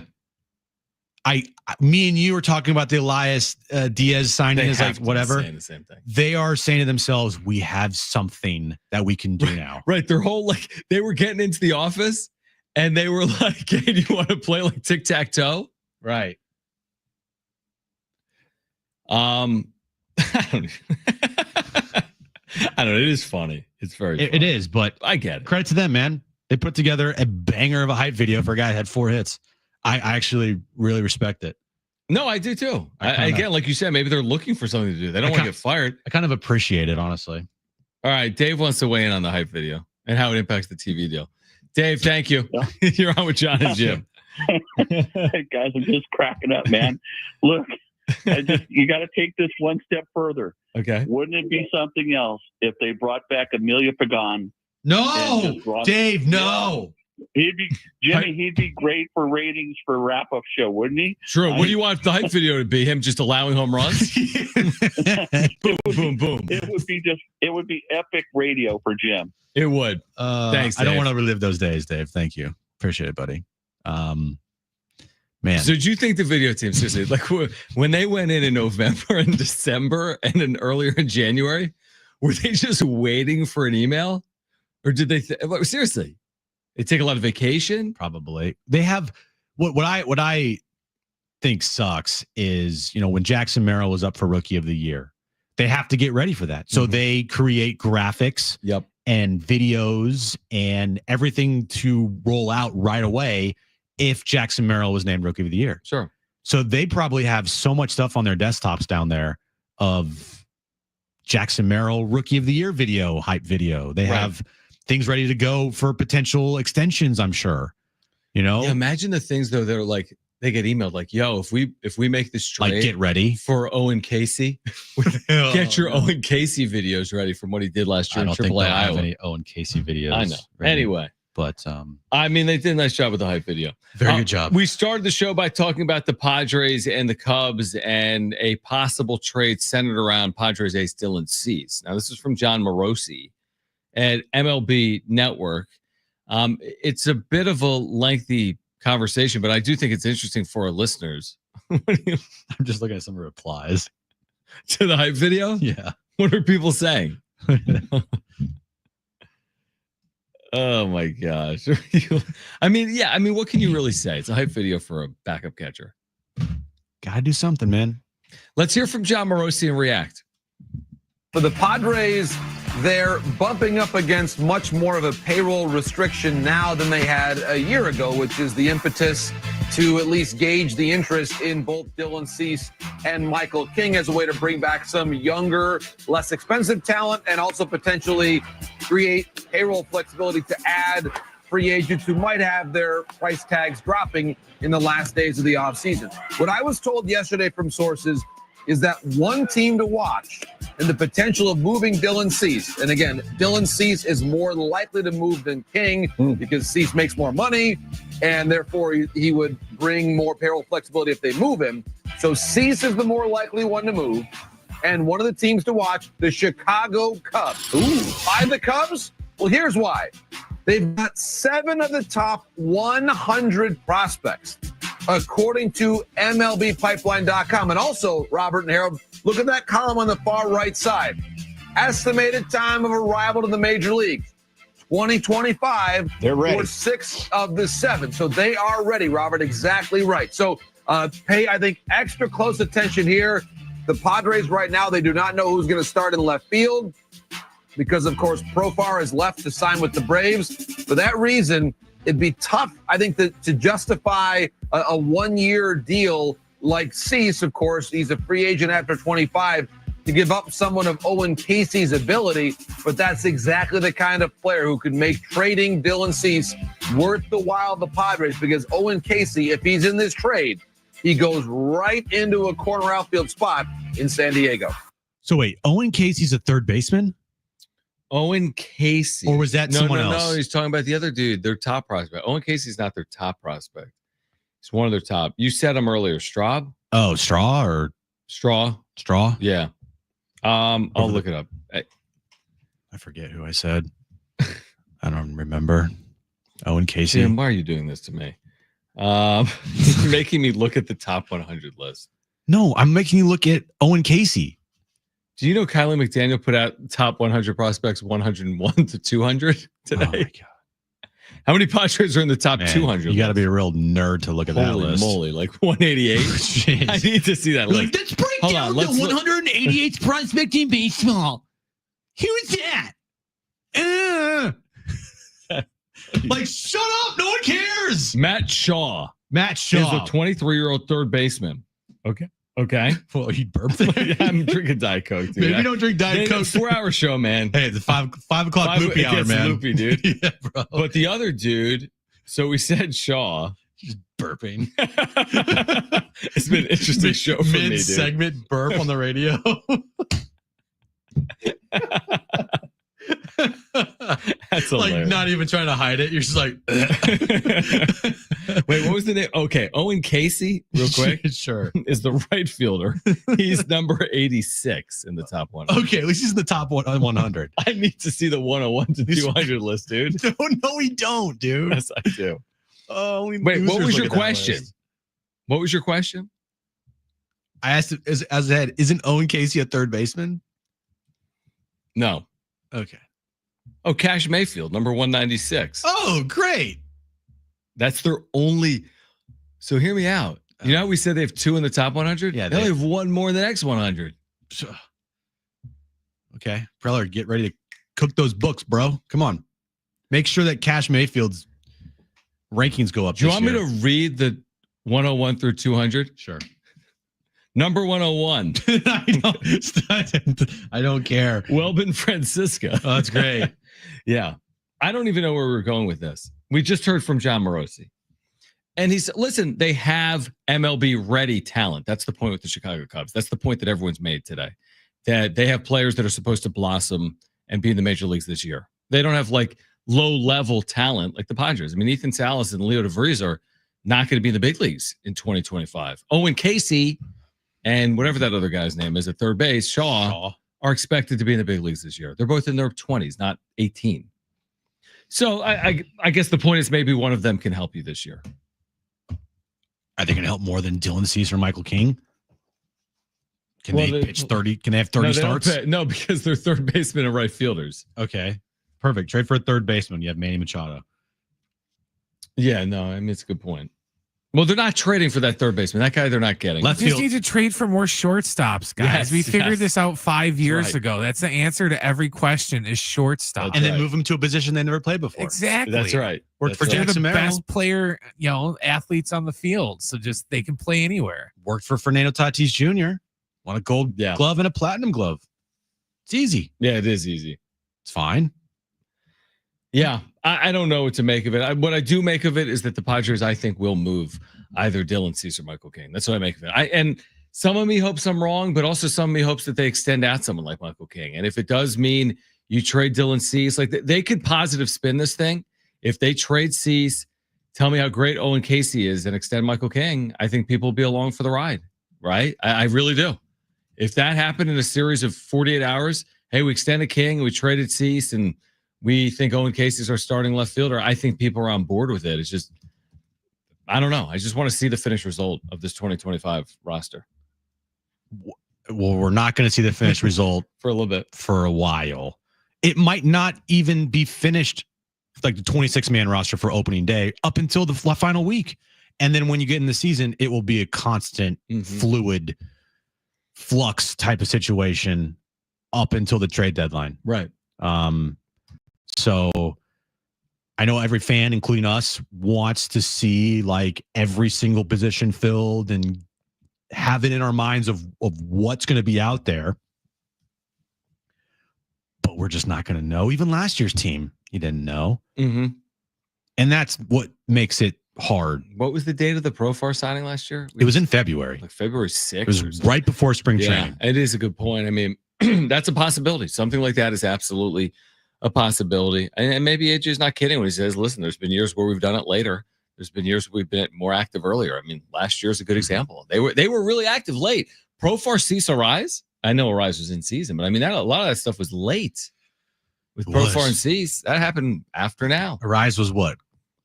Me and you were talking about the Elias Diaz signing is like whatever. Saying the same thing. They are saying to themselves, we have something that we can do now. Right. Their whole they were getting into the office and they were like, hey, do you want to play like tic-tac-toe? Right. I don't know. It is funny. It's very funny. It is, but I get it. Credit to them, man. They put together a banger of a hype video for a guy that had 4 hits. I actually really respect it. No, I do too. Again, like you said, maybe they're looking for something to do. They don't want to get fired. I kind of appreciate it, honestly. All right, Dave wants to weigh in on the hype video and how it impacts the TV deal. Dave, thank you. You're on with Jon and Jim. Guys, I'm just cracking up, man. Look, you got to take this one step further. Okay. Wouldn't it be something else if they brought back Amelia Pagan? No, Dave, no. He'd be great for ratings for a wrap-up show, wouldn't he? Sure. What do you want the hype video to be? Him just allowing home runs? Boom, boom, boom. It would be epic radio for Jim. It would. Thanks, Dave. I don't want to relive those days, Dave. Thank you. Appreciate it, buddy. Man. So did you think the video team, seriously, like when they went in November and December and then earlier in January, were they just waiting for an email? Or did they, seriously? They take a lot of vacation? Probably. They have what I think sucks is, when Jackson Merrill was up for Rookie of the Year, they have to get ready for that. So they create graphics and videos and everything to roll out right away if Jackson Merrill was named Rookie of the Year. Sure. So they probably have so much stuff on their desktops down there of Jackson Merrill Rookie of the Year video, hype video. They have things ready to go for potential extensions, I'm sure. Yeah, imagine the things though that are like they get emailed like, yo, if we make this trade, like get ready for Owen Casey. Get your Owen Casey videos ready from what he did last year. I don't think they'll have any Owen Casey videos. I know. Ready. Anyway. But I mean, they did a nice job with the hype video. Very good job. We started the show by talking about the Padres and the Cubs and a possible trade centered around Padres ace Dylan Cease. Now, this is from Jon Morosi at MLB Network. It's a bit of a lengthy conversation, but I do think it's interesting for our listeners. I'm just looking at some replies to the hype video. Yeah. What are people saying? Oh my gosh. I mean, what can you really say? It's a hype video for a backup catcher. Gotta do something, man. Let's hear from Jon Morosi and react. For the Padres, they're bumping up against much more of a payroll restriction now than they had a year ago, which is the impetus to at least gauge the interest in both Dylan Cease and Michael King as a way to bring back some younger, less expensive talent and also potentially create payroll flexibility to add free agents who might have their price tags dropping in the last days of the offseason. What I was told yesterday from sources is that one team to watch and the potential of moving Dylan Cease. And again, Dylan Cease is more likely to move than King because Cease makes more money and therefore he would bring more payroll flexibility if they move him. So Cease is the more likely one to move. And one of the teams to watch, the Chicago Cubs. Why the Cubs? Well, here's why. They've got 7 of the top 100 prospects, according to MLBpipeline.com. And also, Robert and Harold, look at that column on the far right side. Estimated time of arrival to the major leagues, 2025. They're ready. For 6 of the 7. So they are ready, Robert. Exactly right. So pay, I think, extra close attention here. The Padres right now, they do not know who's going to start in left field because, of course, Profar is left to sign with the Braves. For that reason, it'd be tough, I think, to justify a one-year deal like Cease. Of course, he's a free agent after 25, to give up someone of Owen Casey's ability, but that's exactly the kind of player who could make trading Dylan Cease worth the while of the Padres, because Owen Casey, if he's in this trade, he goes right into a corner outfield spot in San Diego. So wait, Owen Casey's a third baseman? Owen Casey. Or was that someone else? No, he's talking about the other dude, their top prospect. Owen Casey's not their top prospect. He's one of their top. You said him earlier, Straub? Oh, Straw or Straw? Straw? Yeah. I'll look it up. I forget who I said. I don't remember. Owen Casey. Jim, why are you doing this to me? You're making me look at the top 100 list. No, I'm making you look at Owen Casey. Do you know Kylie McDaniel put out top 100 prospects 101 to 200 today? Oh my God. How many Padres are in the top 200? You got to be a real nerd to look at that Holy list. moly, like 188. I need to see that list. Like, let's break Hold down on, the let's look. 188th prospect in baseball. Who's that? Like, shut up. No one cares. Matt Shaw. Matt is Shaw a 23-year-old third baseman. Okay. Well, you burped there. I'm drinking Diet Coke, dude. Maybe don't drink Diet Coke. 4-hour show, man. Hey, the 5 o'clock loopy it hour, gets man. loopy, dude. Yeah, bro. But the other dude, so we said Shaw. Just burping. It's been an interesting show for me, dude. Mid-segment burp on the radio. That's like hilarious. not even trying to hide it. You're just like, wait, what was the name? Okay, Owen Casey, real quick. Sure. Is the right fielder. He's number 86 in the top 100. Okay, at least he's in the top 100. I need to see the 101 to 200 list, dude. No, we don't, dude. Yes, I do. Oh, wait, what was your question? What was your question? I asked as I said, isn't Owen Casey a third baseman? No. Okay. Oh, Cash Mayfield, number 196. Oh, great. That's their only. So hear me out. You know how we said they have 2 in the top 100? Yeah, they only have 1 more in the next 100. Okay. Preller, get ready to cook those books, bro. Come on. Make sure that Cash Mayfield's rankings go up. Do you want me to read the 101 through 200? Sure. Number 101. I don't care. Welbin Francisco. Oh, that's great. Yeah. I don't even know where we're going with this. We just heard from Jon Morosi. And he said, listen, they have MLB ready talent. That's the point with the Chicago Cubs. That's the point that everyone's made today. That they have players that are supposed to blossom and be in the major leagues this year. They don't have like low-level talent like the Padres. I mean, Ethan Salas and Leo DeVries are not going to be in the big leagues in 2025. Owen Casey and whatever that other guy's name is at third base, Shaw, are expected to be in the big leagues this year. They're both in their 20s, not 18. So I guess the point is maybe one of them can help you this year. Are they going to help more than Dylan Cease or Michael King? Can they pitch 30? Can they have 30 starts? No, because they're third baseman and right fielders. Okay. Perfect. Trade for a third baseman. You have Manny Machado. Yeah, no, I mean, it's a good point. Well, they're not trading for that third baseman. That guy they're not getting. You just need to trade for more shortstops, guys. Yes, we figured this out 5 years right. ago. That's the answer to every question is shortstop. And then move them to a position they never played before. Exactly. That's right. Worked for They're the Jackson Merrill. best player, athletes on the field. So just they can play anywhere. Worked for Fernando Tatis Jr. Won a gold glove and a platinum glove. It's easy. Yeah, it is easy. It's fine. Yeah, I don't know what to make of it. What I do make of it is that the Padres, I think, will move either Dylan Cease or Michael King. That's what I make of it. And some of me hopes I'm wrong, but also some of me hopes that they extend out someone like Michael King. And if it does mean you trade Dylan Cease, like they could positive spin this thing. If they trade Cease, tell me how great Owen Casey is and extend Michael King, I think people will be along for the ride, right? I really do. If that happened in a series of 48 hours, hey, we extended King, we traded Cease, and we think Owen Casey's our starting left fielder, I think people are on board with it. It's just, I don't know. I just want to see the finished result of this 2025 roster. Well, we're not going to see the finished result for a little bit, for a while. It might not even be finished, like the 26-man roster for opening day, up until the final week. And then when you get in the season, it will be a constant, fluid flux type of situation up until the trade deadline. Right. So I know every fan, including us, wants to see like every single position filled and have it in our minds of what's going to be out there. But we're just not going to know. Even last year's team, you didn't know. Mm-hmm. And that's what makes it hard. What was the date of the Profar signing last year? It was in February. Like February 6th. It was right before spring training. It is a good point. I mean, that's a possibility. Something like that is absolutely a possibility. And maybe AJ's not kidding when he says, listen, there's been years where we've done it later. There's been years we've been more active earlier. I mean, last year's a good example. They were really active late. Profar Cease Arise. I know Arise was in season, but I mean, a lot of that stuff was late with Profar and Cease. That happened after now. Arise was what?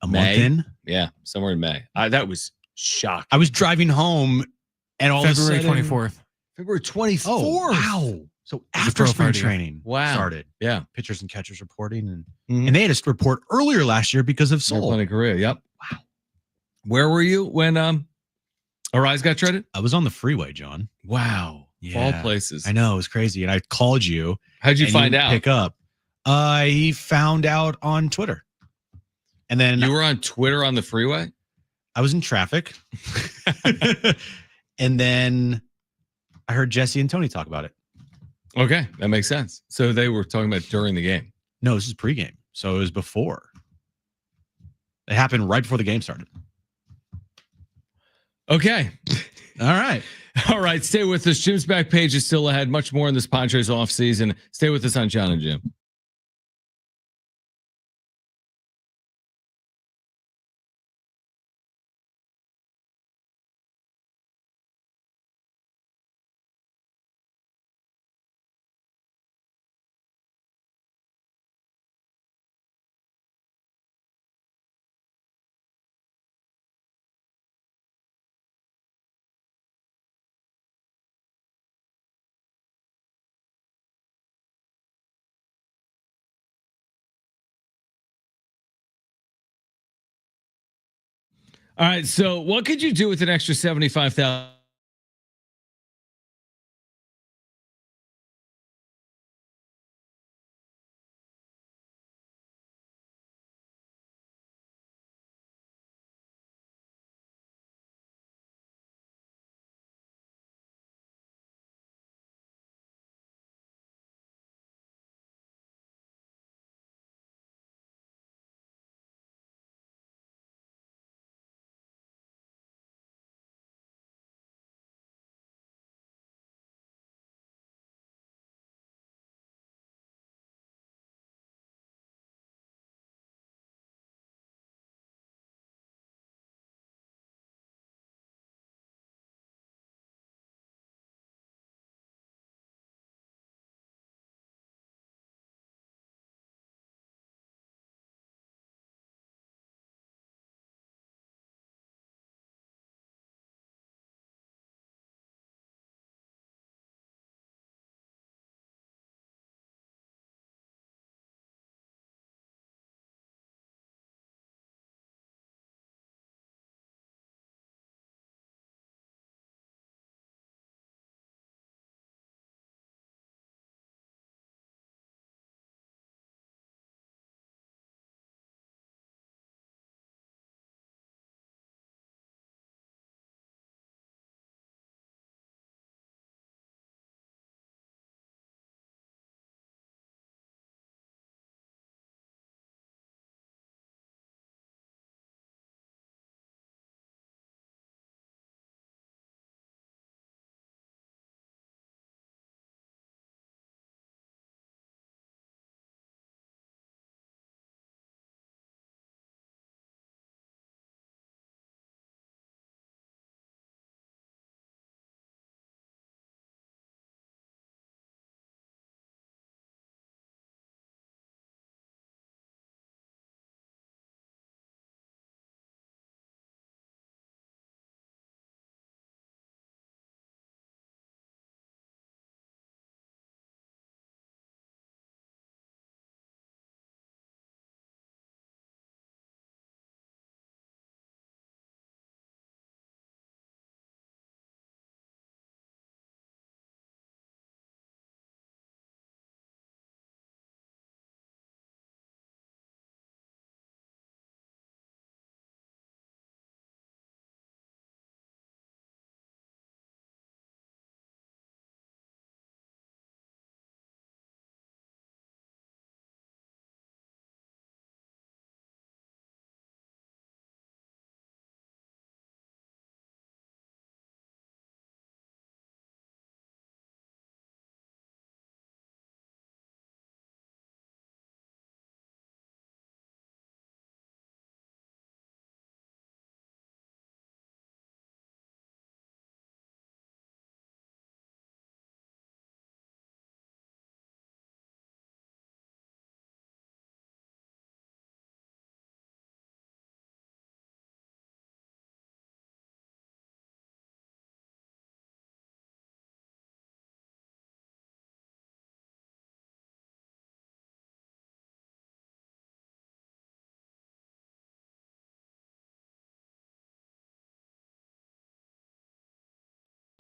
A month in? Yeah, somewhere in May. That was shocking. I was driving home and all February of a sudden, 24th. February 24th. Oh, wow. So after spring training started. Yeah. Pitchers and catchers reporting. And they had to report earlier last year because of Sol. Playing a career. Yep. Wow. Where were you when Arise got traded? I was on the freeway, John. Wow. Yeah. Of all places. I know. It was crazy. And I called you. How'd you find out? Pick up. I found out on Twitter. And then you were on Twitter on the freeway? I was in traffic. And then I heard Jesse and Tony talk about it. Okay, that makes sense. So they were talking about during the game. No, this is pregame. So it was before. It happened right before the game started. Okay. All right. All right. Stay with us. Jim's back page is still ahead. Much more in this Padres offseason. Stay with us on Jon and Jim. All right. So what could you do with an extra 75,000?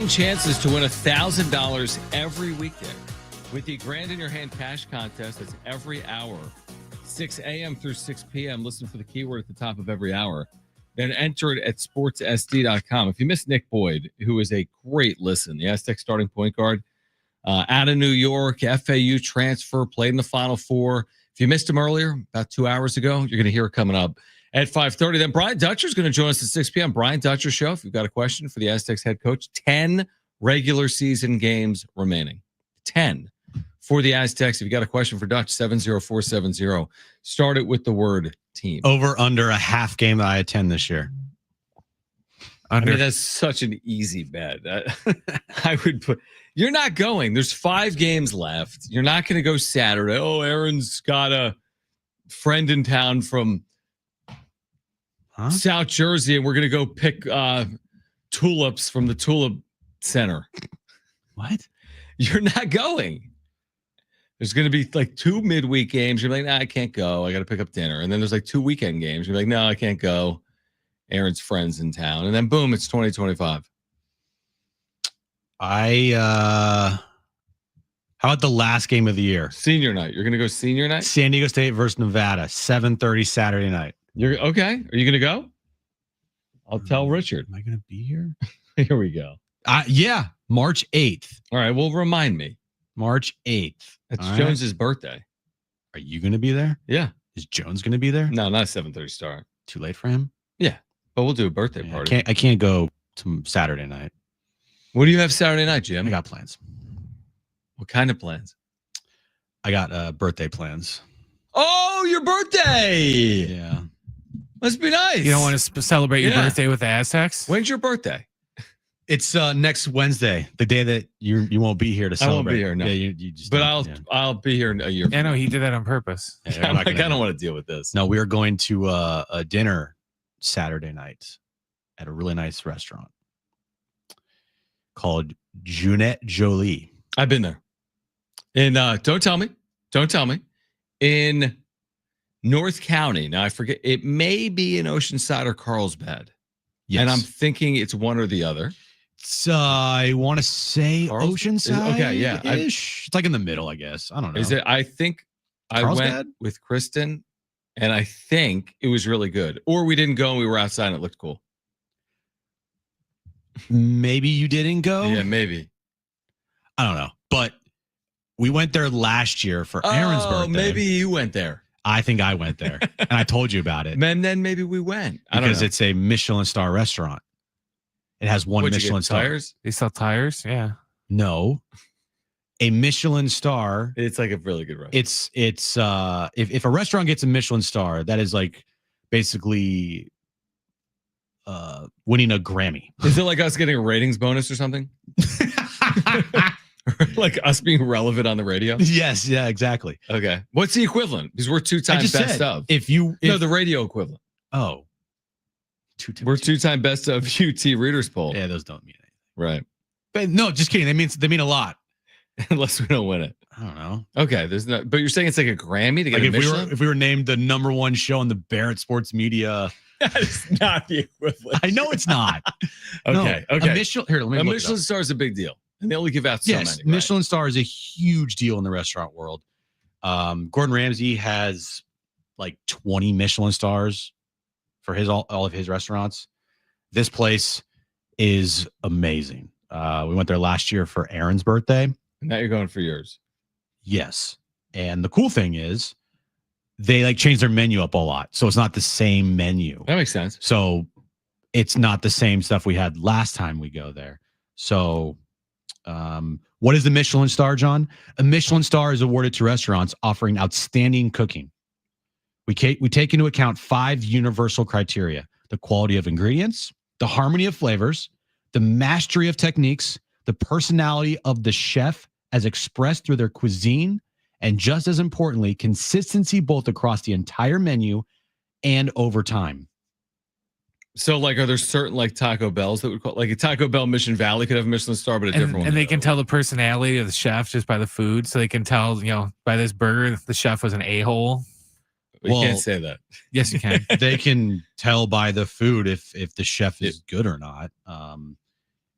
Chances to win $1,000 every weekday with the Grand in Your Hand cash contest. That's every hour, 6 a.m. through 6 p.m. Listen for the keyword at the top of every hour. then enter it at sportssd.com. If you missed Nick Boyd, who is a great listen, the Aztec starting point guard, out of New York, FAU transfer, played in the Final Four. If you missed him earlier, about 2 hours ago, you're going to hear it coming up at 5:30. Then Brian Dutcher is going to join us at 6 p.m. Brian Dutcher Show. If you've got a question for the Aztecs head coach, 10 regular season games remaining. 10 for the Aztecs. If you got a question for Dutch, 70470. Start it with the word team. Over under a half game that I attend this year. I mean, that's such an easy bet. I would put, you're not going. There's 5 games left. You're not going to go Saturday. Oh, Aaron's got a friend in town from South Jersey, and we're going to go pick tulips from the Tulip Center. What? You're not going. There's going to be like 2 midweek games. You're like, nah, I can't go. I got to pick up dinner. And then there's like 2 weekend games. You're like, no, I can't go. Aaron's friends in town. And then boom, it's 2025. How about the last game of the year? Senior night. You're going to go senior night? San Diego State versus Nevada, 7:30 Saturday night. You're okay. Are you going to go? I'll tell Richard. Am I going to be here? Here we go. Yeah, March 8th. All right. Well, remind me. March 8th. It's All Jones's birthday. Are you going to be there? Yeah. Is Jones going to be there? No, not a 7:30 start. Too late for him? Yeah. But we'll do a birthday party. I can't go to Saturday night. What do you have Saturday night, Jim? I got plans. What kind of plans? I got birthday plans. Oh, your birthday. Yeah. Must be nice. You don't want to celebrate your birthday with the Aztecs? When's your birthday? It's next Wednesday, the day that you won't be here to celebrate. I won't be here, no. Yeah, you just but don't, I'll be here in a year. Yeah, no, he did that on purpose. Yeah, I'm like, I don't want to deal with this. No, we are going to a dinner Saturday night at a really nice restaurant called Junette Jolie. I've been there. And don't tell me. In North County. Now I forget. It may be in Oceanside or Carlsbad. Yes. And I'm thinking it's one or the other. It's, I want to say Oceanside. Okay, yeah. It's like in the middle, I guess. I don't know. Is it? I think I Carlsbad? went with Kristen, and I think it was really good. Or we didn't go and we were outside and it looked cool. Maybe you didn't go? Yeah, maybe. I don't know. But we went there last year for Aaron's birthday. Maybe you went there. I think I went there. And I told you about it. And then maybe we went. Because it's a Michelin star restaurant. It has one Michelin star. Tires? They sell tires? Yeah. No. A Michelin star. It's like a really good restaurant. It's if a restaurant gets a Michelin star, that is like basically winning a Grammy. Is it like us getting a ratings bonus or something? Like us being relevant on the radio? Yes, yeah, exactly. Okay. What's the equivalent? Because we're 2-time best of. No, the radio equivalent. Oh. We're 2-time best of UT Readers Poll. Yeah, those don't mean anything. Right. But no, just kidding. They mean a lot. Unless we don't win it. I don't know. Okay, there's no. But you're saying it's like a Grammy to get like a Michelin? if we were named the #1 show on the Barrett Sports Media. That is not the equivalent. I know it's not. Okay. No, Okay. A Michelin star is a big deal, and they only give out so many. Right? Michelin star is a huge deal in the restaurant world. Gordon Ramsay has like 20 Michelin stars for all of his restaurants. This place is amazing. We went there last year for Aaron's birthday. Now you're going for yours. Yes. And the cool thing is they like change their menu up a lot. So it's not the same menu. That makes sense. So it's not the same stuff we had last time we go there. So what is the Michelin star, John? A Michelin star is awarded to restaurants offering outstanding cooking. We take into account 5 universal criteria: the quality of ingredients, the harmony of flavors, the mastery of techniques, the personality of the chef as expressed through their cuisine, and just as importantly, consistency both across the entire menu and over time. So, like, are there certain like Taco Bells that would call like a Taco Bell Mission Valley could have a Michelin star, but a different one? And they can tell the personality of the chef just by the food. So they can tell, by this burger, if the chef was an a-hole. You can't say that. Yes, you can. They can tell by the food if the chef is good or not.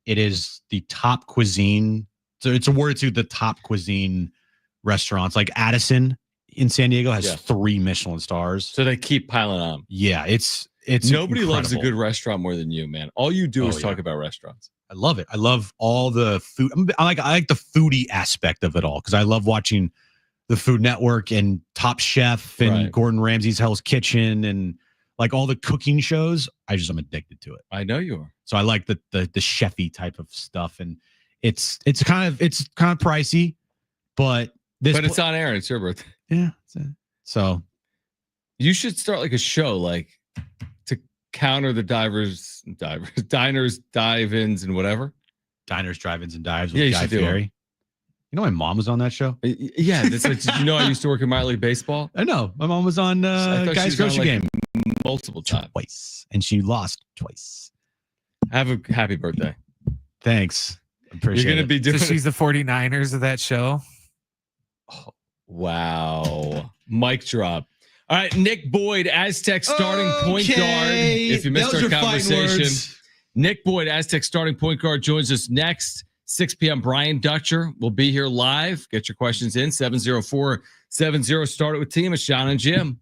It is the top cuisine. So it's awarded to the top cuisine restaurants. Like Addison in San Diego has 3 Michelin stars. So they keep piling on. Yeah, it's Nobody loves a incredible. good restaurant more than you, man. All you do is yeah. talk about restaurants. I love it. I love all the food. I like the foodie aspect of it all because I love watching the Food Network and Top Chef and Gordon Ramsay's Hell's Kitchen and like all the cooking shows. I'm addicted to it. I know you are. So I like the chefy type of stuff, and it's kind of pricey, but it's on air. It's your birthday. Yeah. So you should start like a show, like to counter the diners, dive-ins, and whatever. Diners, drive-ins, and dives with you Guy should do it. Fieri. You know, my mom was on that show. Yeah, that's like, did you know I used to work in minor league baseball? I know. My mom was on Guy's Grocery Game multiple times, twice, and she lost twice. Have a happy birthday. Thanks. Appreciate You're gonna be doing. So she's the 49ers of that show. Oh, wow, mic drop. All right, Nick Boyd, Aztec starting point guard. If you missed our conversation, Nick Boyd, Aztec starting point guard, joins us next. 6 p.m. Brian Dutcher will be here live. Get your questions in 704-70. Start it with team. It's Jon and Jim.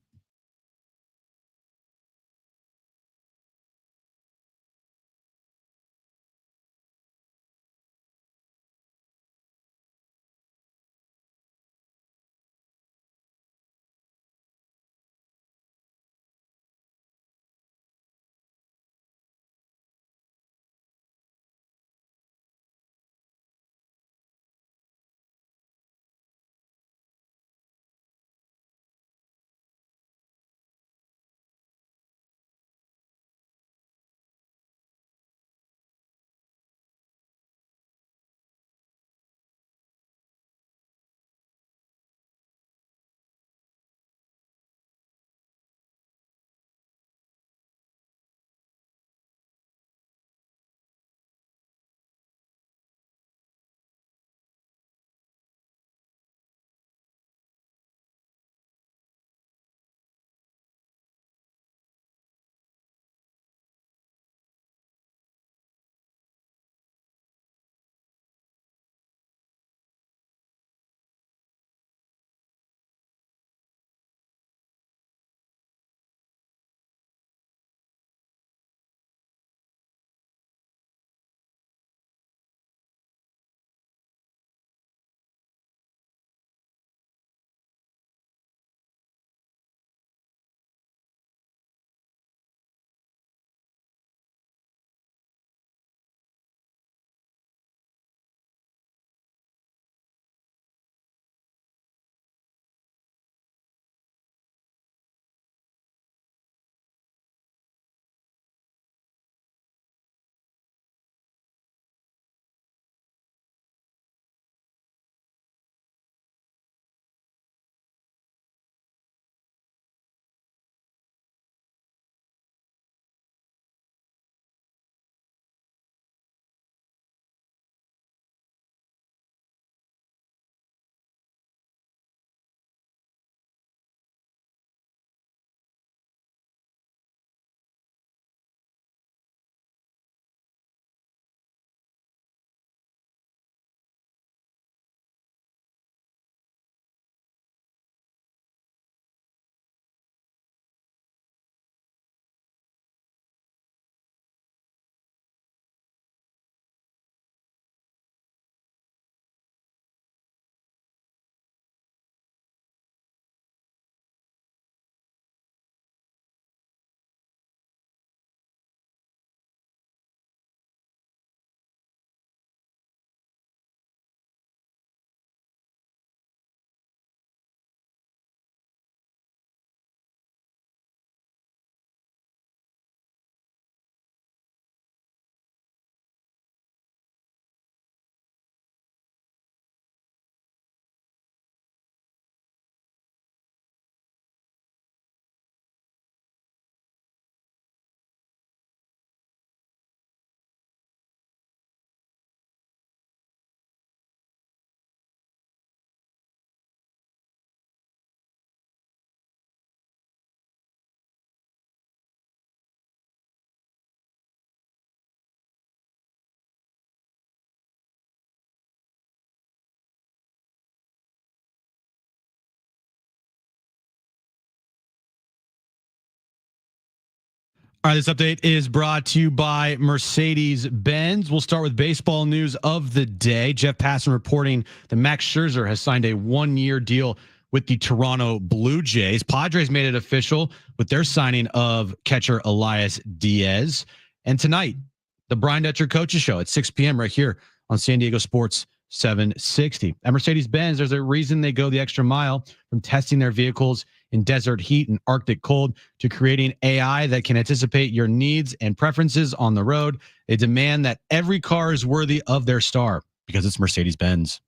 All right, this update is brought to you by Mercedes-Benz. We'll start with baseball news of the day. Jeff Passan reporting that Max Scherzer has signed a 1-year deal with the Toronto Blue Jays. Padres made it official with their signing of catcher Elias Diaz. And tonight, the Brian Dutcher Coaches Show at 6 p.m. right here on San Diego Sports 760. At Mercedes-Benz, there's a reason they go the extra mile, from testing their vehicles in desert heat and Arctic cold to creating AI that can anticipate your needs and preferences on the road. They demand that every car is worthy of their star because it's Mercedes-Benz.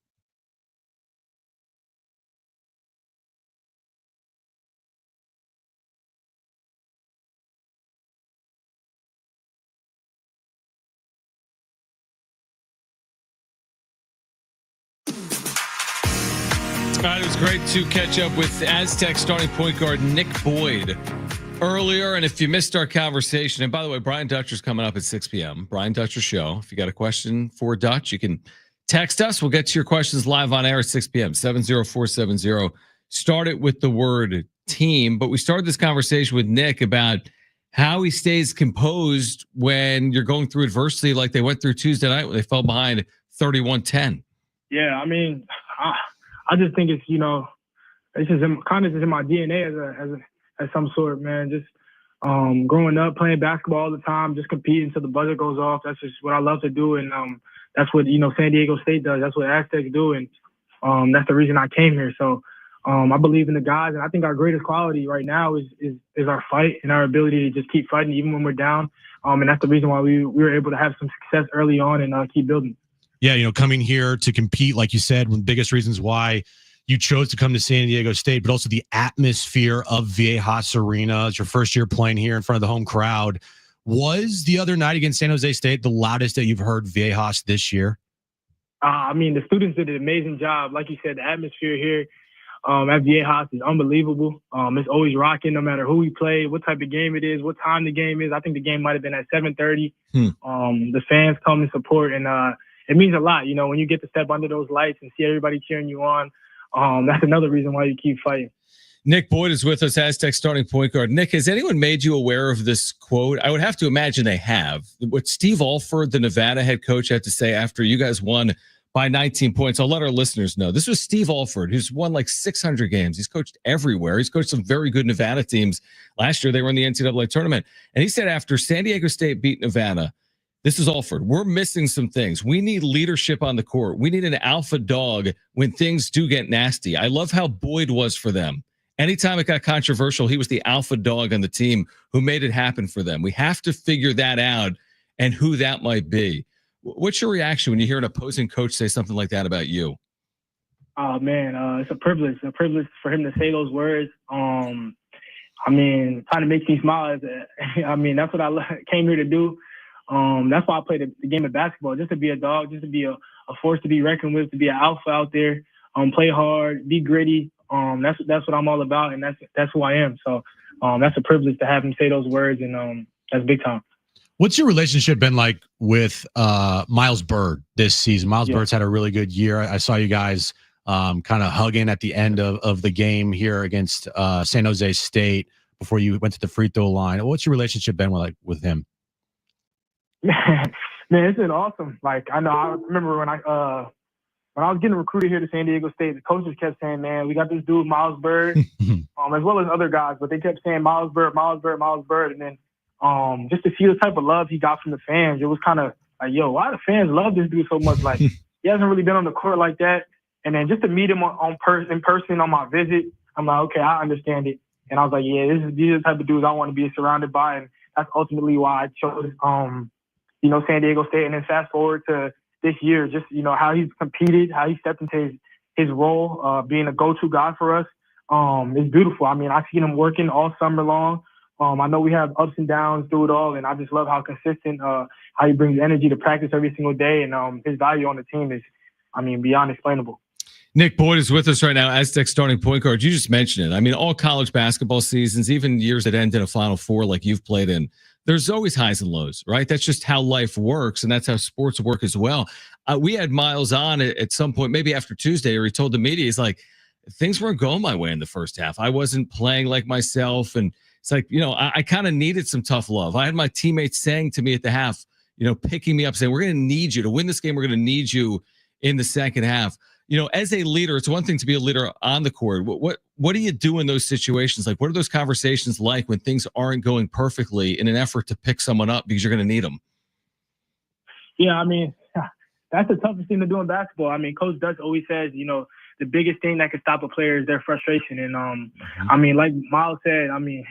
All right, it was great to catch up with Aztec starting point guard Nick Boyd earlier. And if you missed our conversation, and by the way, Brian Dutcher's coming up at 6 p.m. Brian Dutcher Show. If you got a question for Dutch, you can text us. We'll get to your questions live on air at 6 p.m. 70470. Start it with the word team. But we started this conversation with Nick about how he stays composed when you're going through adversity like they went through Tuesday night when they fell behind 31-10. Yeah, I mean, I just think it's, it's just kind of just in my DNA as some sort, man. Just growing up, playing basketball all the time, just competing until the buzzer goes off. That's just what I love to do. And that's what, San Diego State does. That's what Aztecs do. And that's the reason I came here. So I believe in the guys. And I think our greatest quality right now is our fight and our ability to just keep fighting even when we're down. And that's the reason why we were able to have some success early on and keep building. Yeah, coming here to compete, like you said, one of the biggest reasons why you chose to come to San Diego State, but also the atmosphere of Viejas Arena. It's your first year playing here in front of the home crowd. Was the other night against San Jose State the loudest that you've heard Viejas this year? I mean, the students did an amazing job. Like you said, the atmosphere here at Viejas is unbelievable. It's always rocking no matter who we play, what type of game it is, what time the game is. I think the game might have been at 7:30. The fans come and support, and it means a lot, when you get to step under those lights and see everybody cheering you on. That's another reason why you keep fighting. Nick Boyd is with us, Aztec starting point guard. Nick, has anyone made you aware of this quote? I would have to imagine they have. What Steve Alford, the Nevada head coach, had to say after you guys won by 19 points. I'll let our listeners know. This was Steve Alford, who's won like 600 games. He's coached everywhere. He's coached some very good Nevada teams. Last year, they were in the NCAA tournament. And he said after San Diego State beat Nevada, this is Alford, we're missing some things. We need leadership on the court. We need an alpha dog when things do get nasty. I love how Boyd was for them. Anytime it got controversial, he was the alpha dog on the team who made it happen for them. We have to figure that out and who that might be. What's your reaction when you hear an opposing coach say something like that about you? Oh, man, it's a privilege for him to say those words. I mean, trying to make me smile. I mean, that's what I came here to do. That's why I play the game of basketball, just to be a dog, just to be a force to be reckoned with, to be an alpha out there, play hard, be gritty. That's what I'm all about, and that's who I am. So that's a privilege to have him say those words, and that's big time. What's your relationship been like with Miles Bird this season? Miles Bird's had a really good year. I saw you guys kind of hugging at the end of the game here against San Jose State before you went to the free throw line. What's your relationship been with him? Man, it's been awesome. Like, I remember when I was getting recruited here to San Diego State, the coaches kept saying, man, we got this dude, Miles Bird, as well as other guys, but they kept saying Miles Bird, Miles Bird, Miles Bird. And then just to see the type of love he got from the fans, it was kind of like, yo, why do fans love this dude so much? Like, he hasn't really been on the court like that. And then just to meet him in person on my visit, I'm like, okay, I understand it. And I was like, yeah, these are the type of dudes I want to be surrounded by. And that's ultimately why I chose San Diego State. And then fast forward to this year, just, how he's competed, how he stepped into his role, being a go-to guy for us. It's beautiful. I mean, I've seen him working all summer long. I know we have ups and downs through it all, and I just love how consistent, how he brings energy to practice every single day. And his value on the team is, beyond explainable. Nick Boyd is with us right now, Aztec starting point guard. You just mentioned it. I mean, all college basketball seasons, even years that end in a Final Four like you've played in, there's always highs and lows, right? That's just how life works, and that's how sports work as well. We had Miles on at some point, maybe after Tuesday, where he told the media, he's like, things weren't going my way in the first half. I wasn't playing like myself, and It's like, I kind of needed some tough love. I had my teammates saying to me at the half, picking me up, saying, we're going to need you to win this game. We're going to need you in the second half. As a leader, it's one thing to be a leader on the court. What do you do in those situations? Like, what are those conversations like when things aren't going perfectly in an effort to pick someone up because you're going to need them? Yeah, I mean, that's the toughest thing to do in basketball. I mean, Coach Dutch always says, the biggest thing that can stop a player is their frustration. And, I mean, like Miles said, I mean,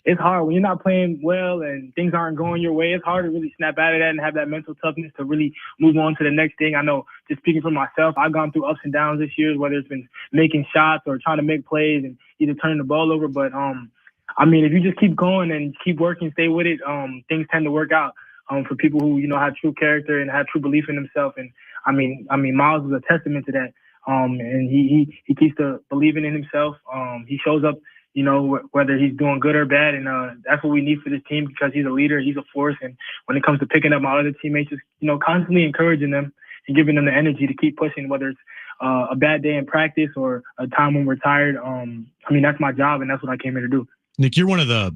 it's hard when you're not playing well and things aren't going your way. It's hard to really snap out of that and have that mental toughness to really move on to the next thing. I know, just speaking for myself, I've gone through ups and downs this year, whether it's been making shots or trying to make plays and either turning the ball over. But, I mean, if you just keep going and keep working, stay with it, things tend to work out for people who, have true character and have true belief in themselves. And, I mean, Miles is a testament to that. And he keeps believing in himself. He shows up, whether he's doing good or bad. And that's what we need for this team because he's a leader, he's a force. And when it comes to picking up my other teammates, just, constantly encouraging them and giving them the energy to keep pushing, whether it's a bad day in practice or a time when we're tired. I mean, that's my job and that's what I came here to do. Nick, you're one of the,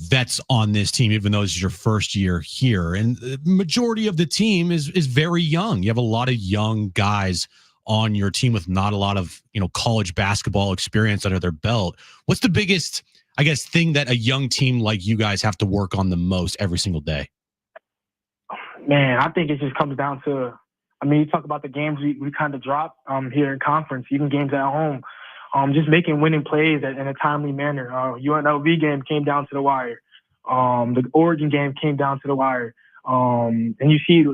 vets on this team, even though this is your first year here. And the majority of the team is very young. You have a lot of young guys on your team with not a lot of, college basketball experience under their belt. What's the biggest, I guess, thing that a young team like you guys have to work on the most every single day? Man, I think it just comes down to, you talk about the games we kind of drop here in conference, even games at home. Just making winning plays in a timely manner. UNLV game came down to the wire. The Oregon game came down to the wire. And you see,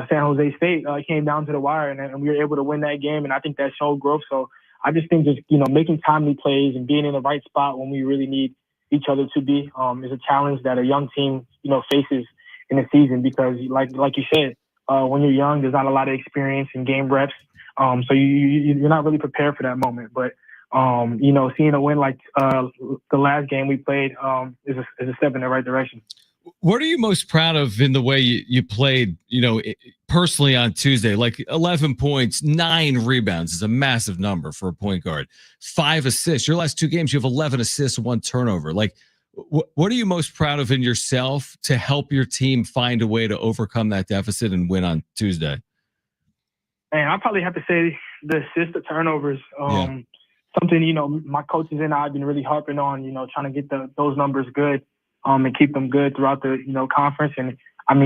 San Jose State came down to the wire, and we were able to win that game. And I think that showed growth. So I just think just, making timely plays and being in the right spot when we really need each other to be is a challenge that a young team, faces in the season because, like you said, when you're young, there's not a lot of experience in game reps. So you're not really prepared for that moment. But, seeing a win like the last game we played is a step in the right direction. What are you most proud of in the way you played, personally on Tuesday? Like 11 points, 9 rebounds is a massive number for a point guard. 5 assists. Your last 2 games, you have 11 assists, 1 turnover. Like, what are you most proud of in yourself to help your team find a way to overcome that deficit and win on Tuesday? Man, I probably have to say the assist, the turnovers. Something, my coaches and I have been really harping on, trying to get those numbers good. And keep them good throughout the conference. And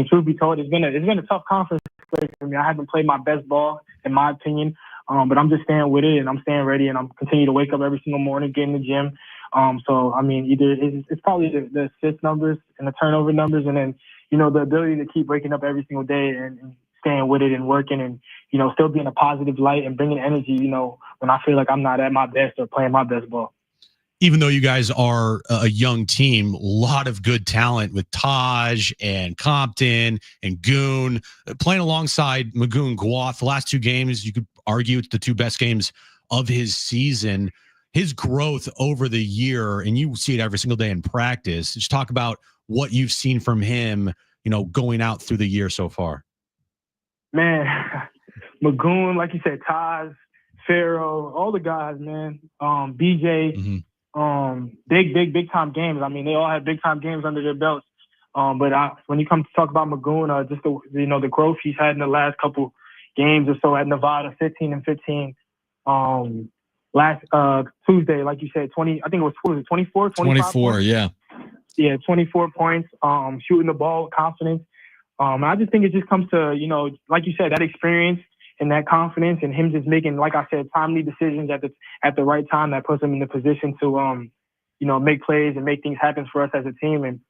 truth be told, it's been a tough conference for me. I haven't played my best ball in my opinion, but I'm just staying with it and I'm staying ready and I'm continuing to wake up every single morning, get in the gym. Either it's probably the assist numbers and the turnover numbers, and then the ability to keep waking up every single day and staying with it and working and still being a positive light and bringing energy. When I feel like I'm not at my best or playing my best ball. Even though you guys are a young team, a lot of good talent with Taj and Compton and Goon playing alongside Magoon Gwath. The last 2 games, you could argue it's the 2 best games of his season. His growth over the year, and you see it every single day in practice. Just talk about what you've seen from him, going out through the year so far. Man, Magoon, like you said, Taj, Payroll, all the guys, man. BJ. Mm-hmm. Big time games. They all have big time games under their belts. But when you come to talk about Magoon, just the growth he's had in the last couple games or so at Nevada, 15-15. Last Tuesday, like you said, 20. I think it was 24. 24, points. Yeah, 24 points. Shooting the ball with confidence. I just think it just comes to like you said, that experience. And that confidence and him just making, like I said, timely decisions at the right time that puts him in the position to, make plays and make things happen for us as a team. And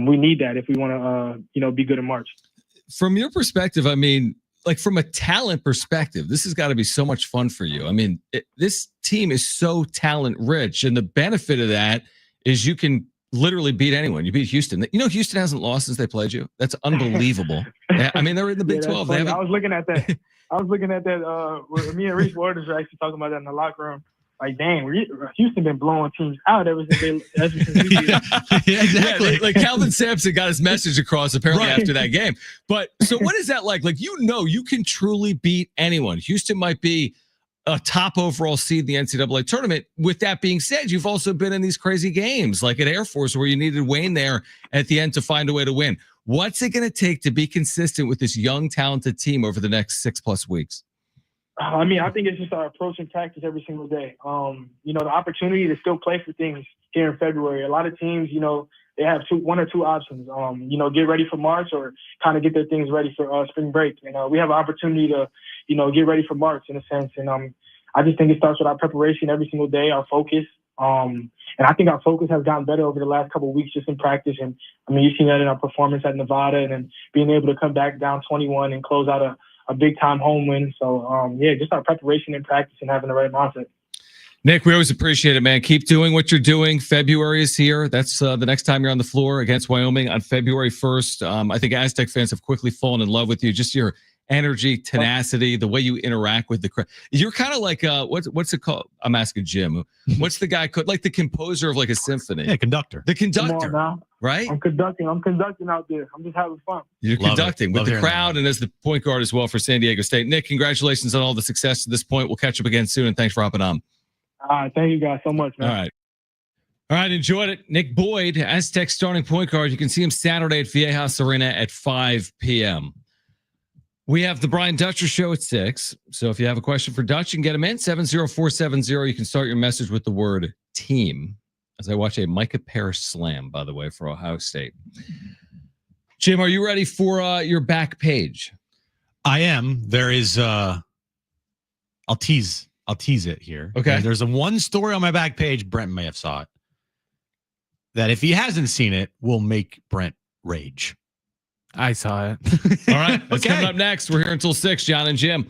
we need that if we want to, be good in March. From your perspective, from a talent perspective, this has got to be so much fun for you. This team is so talent rich. And the benefit of that is you can literally beat anyone. You beat Houston. Houston hasn't lost since they played you. That's unbelievable. They're in the Big 12. I was looking at that. Me and Reese Waters were actually talking about that in the locker room. Like, dang, Houston been blowing teams out ever since we yeah, exactly. Like Calvin Sampson got his message across apparently after that game. But so what is that like? Like, you can truly beat anyone. Houston might be a top overall seed in the NCAA tournament. With that being said, you've also been in these crazy games like at Air Force where you needed Wayne there at the end to find a way to win. What's it going to take to be consistent with this young, talented team over the next 6+ weeks? I mean, I think it's just our approach and practice every single day. The opportunity to still play for things here in February. A lot of teams, they have one or two options. Get ready for March or kind of get their things ready for spring break. And we have an opportunity to, get ready for March in a sense. And I just think it starts with our preparation every single day, our focus. And I think our focus has gotten better over the last couple of weeks just in practice. And I mean, you've seen that in our performance at Nevada and then being able to come back down 21 and close out a big time home win. So just our preparation and practice and having the right mindset. Nick, we always appreciate it, man. Keep doing what you're doing. February is here. That's the next time you're on the floor against Wyoming on February 1st. I think Aztec fans have quickly fallen in love with you. Just your energy, tenacity, the way you interact with the crowd. You're kind of like what's it called? I'm asking Jim. What's the guy called? Like the composer of like a symphony. Yeah, conductor. The conductor. Right? I'm conducting out there. I'm just having fun. You're conducting with the crowd and as the point guard as well for San Diego State. Nick, congratulations on all the success to this point. We'll catch up again soon, and thanks for hopping on. Thank you guys so much, man. All right, enjoyed it. Nick Boyd, Aztec starting point guard. You can see him Saturday at Viejas Arena at 5 p.m. We have the Brian Dutcher show at 6. So if you have a question for Dutch, you can get him in 70470. You can start your message with the word team. As I watch a Micah Parrish slam, by the way, for Ohio State. Jim, are you ready for your back page? I am. There is I'll tease it here. Okay. There's one story on my back page, Brent may have saw it, that if he hasn't seen it, will make Brent rage. I saw it. All right. That's coming up next. We're here until 6, Jon and Jim.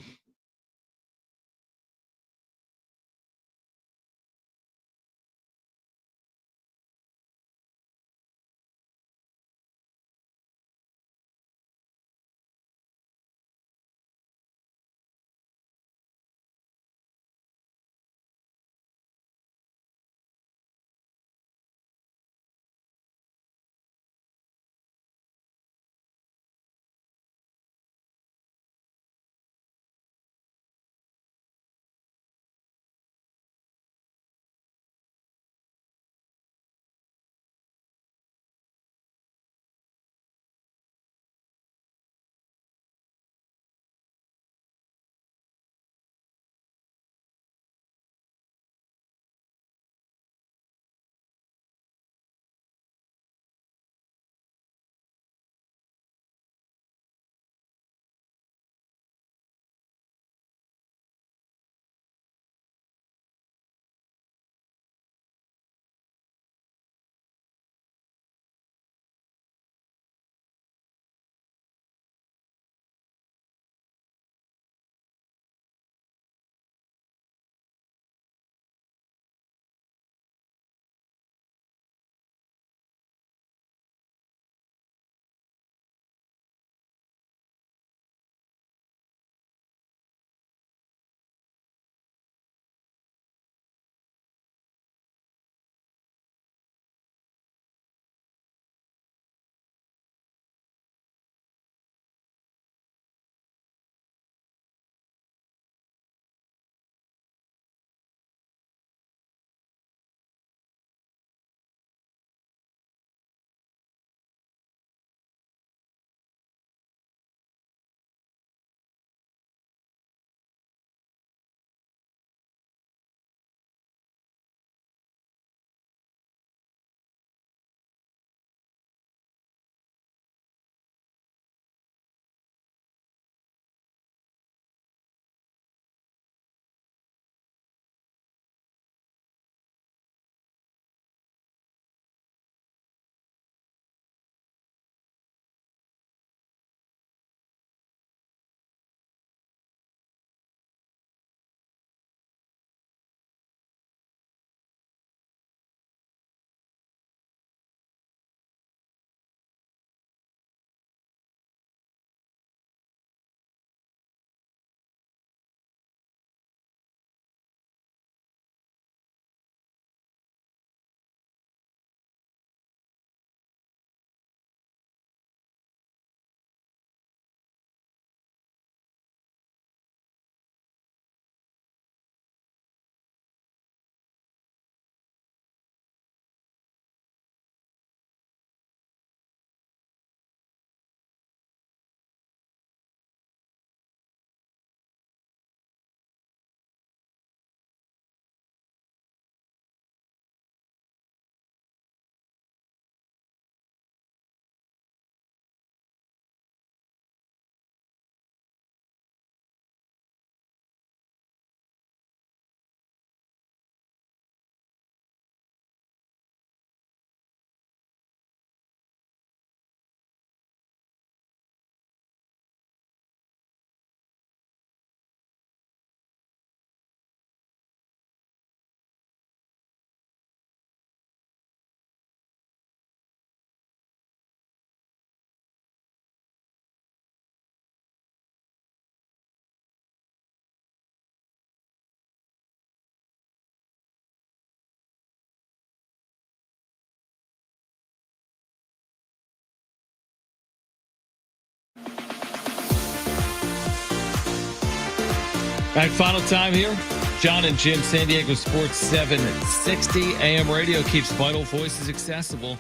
All right, final time here. Jon and Jim, San Diego Sports 760 AM radio keeps vital voices accessible.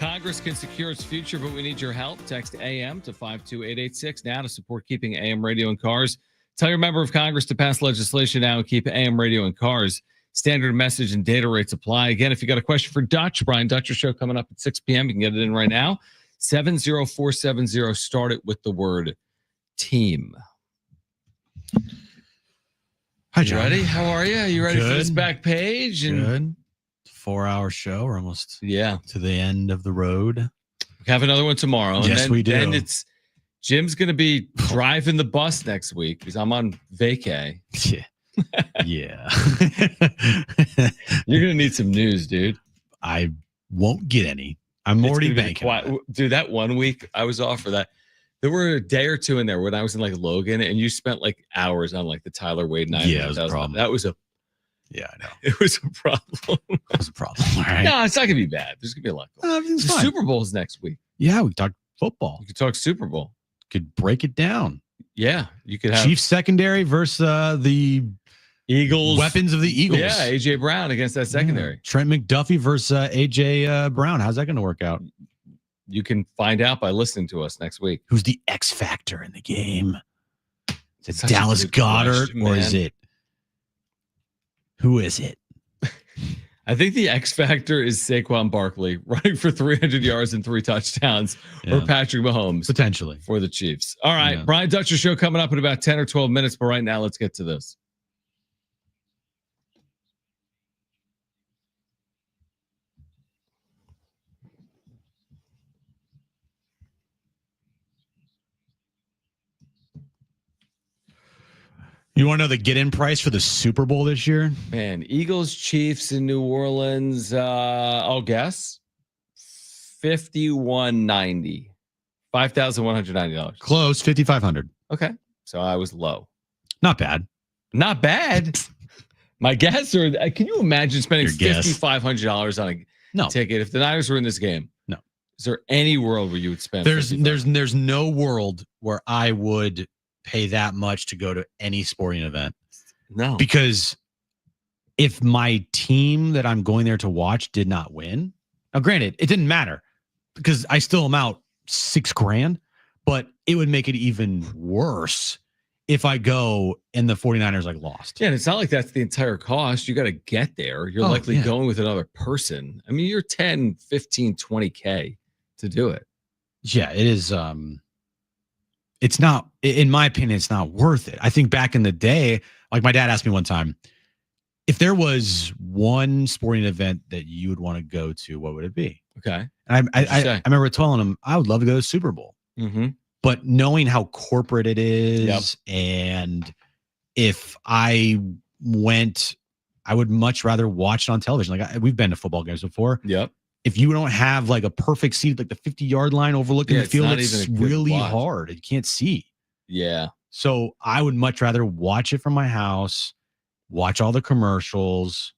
Congress can secure its future, but we need your help. Text AM to 52886 now to support keeping AM radio in cars. Tell your member of Congress to pass legislation now and keep AM radio in cars. Standard message and data rates apply. Again, if you got a question for Dutch, Brian Dutcher show coming up at 6 p.m. You can get it in right now. 70470. Start it with the word team. Hi, You John. ready? How are you? You ready for Good. this back page? And Good. 4-hour show. We're almost yeah, to the end of the road. we have another one tomorrow. Yes, we do. And it's Jim's going to be driving the bus next week because I'm on vacay. Yeah. Yeah. You're going to need some news, dude. I won't get any. I'm It's already gonna be banking. quiet. Dude, that 1 week I was off for that. There were a day or two in there when I was in like Logan, and you spent like hours on like the Tyler Wade 9. Yeah, it was a problem. That was a Yeah, I know. it was a problem. That was a problem. All right. No, it's not gonna be bad. There's gonna be a lot. Going on. Everything's The fine. Super Bowl's next week. Yeah, we talked football. You could talk Super Bowl. Could break it down. Yeah, you could have Chiefs secondary versus the Eagles weapons of the Eagles. Yeah, AJ Brown against that secondary. Trent McDuffie versus AJ Brown. How's that going to work out? You can find out by listening to us next week. Who's the X factor in the game? Is it Such a Dallas good Goddard question, or is man. it? Who is it? I think the X factor is Saquon Barkley running for 300 yards and 3 touchdowns, or Yeah. Patrick Mahomes Potentially. for the Chiefs. All right, Yeah. Brian Dutcher show coming up in about 10 or 12 minutes, but right now let's get to this. You want to know the get-in price for the Super Bowl this year? Man, Eagles, Chiefs in New Orleans. I'll guess $5,190, $5,190. Close, 5,500. Okay, so I was low. Not bad. Not bad. My guess, or can you imagine spending Your guess. $5,500 on a No. ticket if the Niners were in this game? No. Is there any world where you would spend? There's $55? no world where I would pay that much to go to any sporting event. No. Because if my team that I'm going there to watch did not win, now granted, it didn't matter because I still am out $6,000, but it would make it even worse if I go and the 49ers like lost. Yeah, and it's not like that's the entire cost. You got to get there. You're Oh, likely yeah. going with another person. I mean, you're 10, 15, 20K to do it. Yeah, it is. It's not, in my opinion, it's not worth it. I think back in the day, like my dad asked me one time, if there was one sporting event that you would want to go to, what would it be? Okay. And I What'd you say? remember telling him I would love to go to the Super Bowl, Mm-hmm. but knowing how corporate it is, and if I went, I would much rather watch it on television. Like we've been to football games before. Yep. If you don't have like a perfect seat, like the 50-yard line overlooking Yeah, the it's field, not it's even a good really watch. hard. You can't see. Yeah. So I would much rather watch it from my house, watch all the commercials,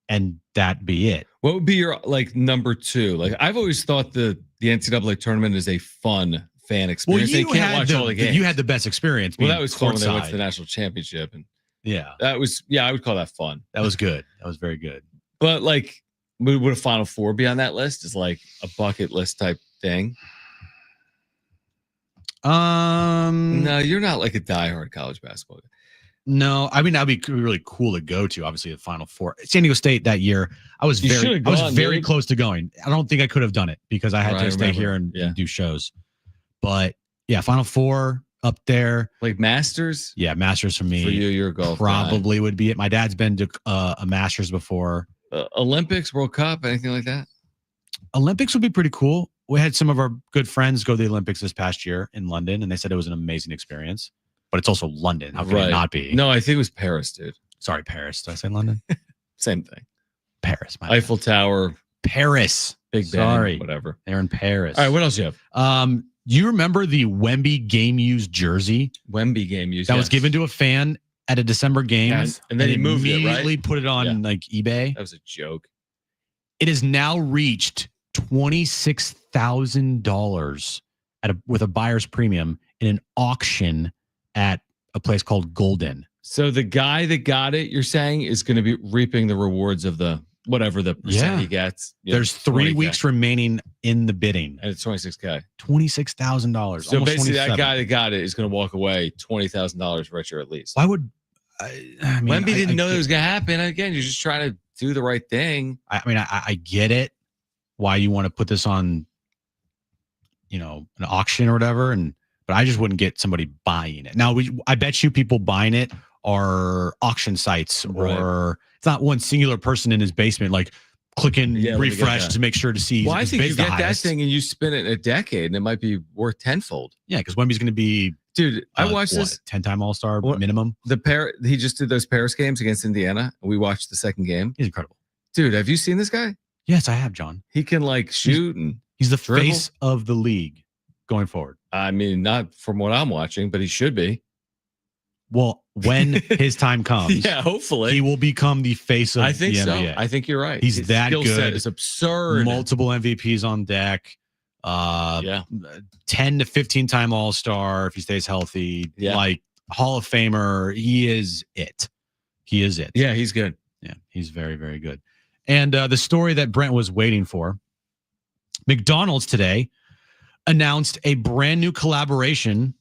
and that be it. What would be your like number two? Like I've always thought the NCAA tournament is a fun fan experience. They can't watch all the games. You had the best experience. well, being that was fun when they went to courtside. the national championship, and Yeah, that was I would call that fun. that was good. That was very good. But like, would a Final Four be on that list? Is like a bucket list type thing? No, you're not like a diehard college basketball guy. No, I mean that'd be really cool to go to. Obviously, the Final Four, San Diego State that year. I was You very should've gone, dude. close to going. I don't think I could have done it because I had Right, to stay remember. here and Yeah. do shows. But yeah, Final Four up there. Like Masters Yeah, Masters for me. for you. You're a golf guy. Probably would be it. My dad's been to a Masters before. Olympics, World Cup, anything like that. Olympics would be pretty cool. We had some of our good friends go to the Olympics this past year in London, and they said it was an amazing experience. But it's also London. How can it not be? No, I think it was Paris, dude. Sorry, Paris. Did I say London? Same thing. Paris. My Eiffel Tower, Paris. Big Ben, Sorry. whatever. They're in Paris. All right, what else you have? You remember the Wemby game used jersey Wemby game used that was given to a fan at a December game? Yes. And then he moved it, right? immediately put it on like eBay. That was a joke. It has now reached $26,000 with a buyer's premium in an auction at a place called Golden. So the guy that got it, you're saying, is going to be reaping the rewards of the whatever the percent he gets. There's 3 weeks remaining in the bidding. And it's $26,000. $26,000. So basically, that guy that got it is going to walk away $20,000 richer at least. Why would I mean, Wemby didn't know it was going to happen. Again, you're just trying to do the right thing. I get it. Why you want to put this on, an auction or whatever, but I just wouldn't get somebody buying it. Now, I bet you people buying it are auction sites, or it's not one singular person in his basement like clicking refresh to make sure to see. Well, I think you get that thing and you spin it in a decade and it might be worth tenfold. Yeah, because Wemby's going to be, dude. I watched this 10-time All-Star minimum. He just did those Paris games against Indiana. We watched the second game. He's incredible, dude. Have you seen this guy? Yes, I have, John. He can shoot and he's the dribble. face of the league going forward. I mean, not from what I'm watching, but he should be. Well, when his time comes, hopefully he will become the face of the NBA. So. I think you're right. He's His that skill good. Set is absurd. Multiple MVPs on deck. 10 to 15-time All-Star if he stays healthy. Like Hall of Famer. He is it. Yeah, he's good. Yeah, he's very, very good. And the story that Brent was waiting for, McDonald's today announced a brand new collaboration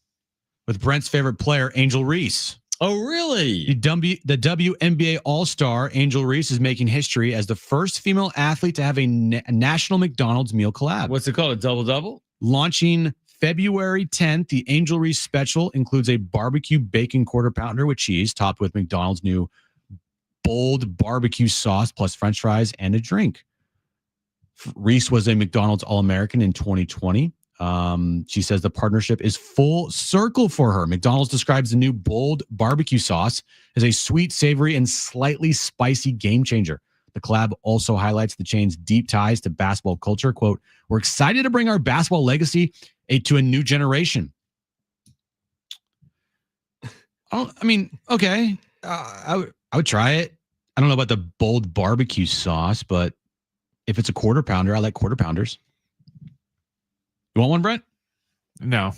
with Brent's favorite player, Angel Reese. Oh, really? The WNBA All-Star, Angel Reese, is making history as the first female athlete to have a national McDonald's meal collab. What's it called? A double-double? Launching February 10th, the Angel Reese special includes a barbecue bacon quarter pounder with cheese, topped with McDonald's new bold barbecue sauce, plus French fries and a drink. Reese was a McDonald's All-American in 2020. She says the partnership is full circle for her. McDonald's describes the new bold barbecue sauce as a sweet, savory, and slightly spicy game changer. The collab also highlights the chain's deep ties to basketball culture. Quote, "We're excited to bring our basketball legacy to a new generation." Okay. I would try it. I don't know about the bold barbecue sauce, but if it's a quarter pounder, I like quarter pounders. You want one, Brent? No.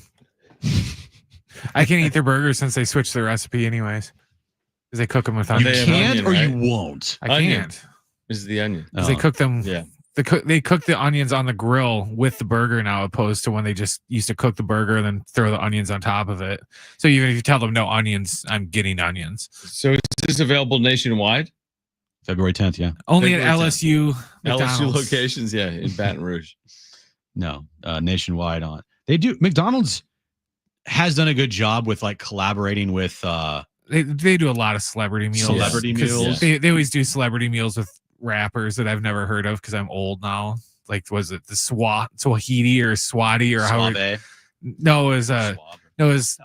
I can't eat their burgers since they switched their recipe anyways. Because they cook them with onions. You can't or you won't? I can't. This is the onion. Because they cook them. Yeah. They cook the onions on the grill with the burger now, opposed to when they just used to cook the burger and then throw the onions on top of it. So even if you tell them no onions, I'm getting onions. So is this available nationwide? February 10th, yeah. Only February at LSU. 10th. LSU McDonald's. locations, yeah, in Baton Rouge. No, nationwide on. They do. McDonald's has done a good job with collaborating with. They do a lot of celebrity meals. Celebrity meals. They always do celebrity meals with rappers that I've never heard of because I'm old now. Like, was it the Swahidi or Swati or how? No, it was I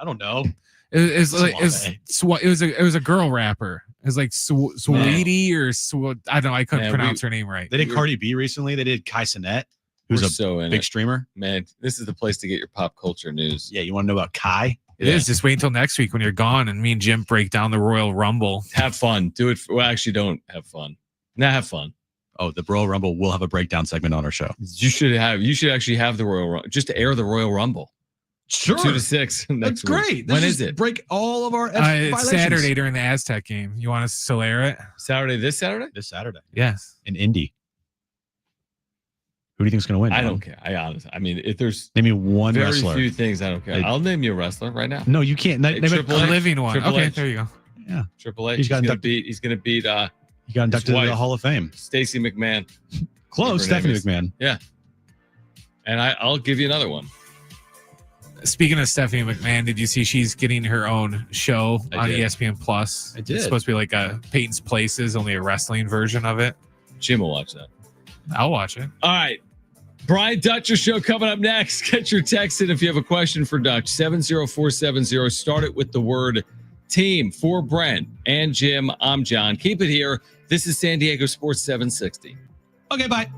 don't know. It was a girl rapper. It was like Sweetie or I don't know. I couldn't pronounce her name right. They did Cardi B recently. They did Kai Cenat, who's a big streamer. Man, this is the place to get your pop culture news. Yeah, you want to know about Kai? It is. Just wait until next week when you're gone and me and Jim break down the Royal Rumble. Have fun. Do it. Well, actually, don't have fun. Now have fun. Oh, the Royal Rumble will have a breakdown segment on our show. You should actually have the Royal Rumble. Just to air the Royal Rumble. Sure. 2 to 6 next That's great. week. When is it? Break all of our it's Saturday during the Aztec game. You want us to still air it? Saturday? This Saturday? Yes. In Indy. Who do you think is going to win? I don't care. I mean, if there's name me one very wrestler. few things I don't care. I'll name you a wrestler right now. No, you can't. A living one. Okay, there you go. Yeah. Triple H. He's He's going to beat. He got inducted into the Hall of Fame. Stacey McMahon. Close, Stephanie McMahon. Yeah. And I'll give you another one. Speaking of Stephanie McMahon, did you see she's getting her own show on ESPN Plus? I did. It's supposed to be like a Peyton's Places, only a wrestling version of it. Jim will watch that. I'll watch it. All right. Brian Dutcher show coming up next. Get your text in if you have a question for Dutch. 70470. Start it with the word team. For Brent and Jim, I'm John. Keep it here. This is San Diego Sports 760. Okay, bye.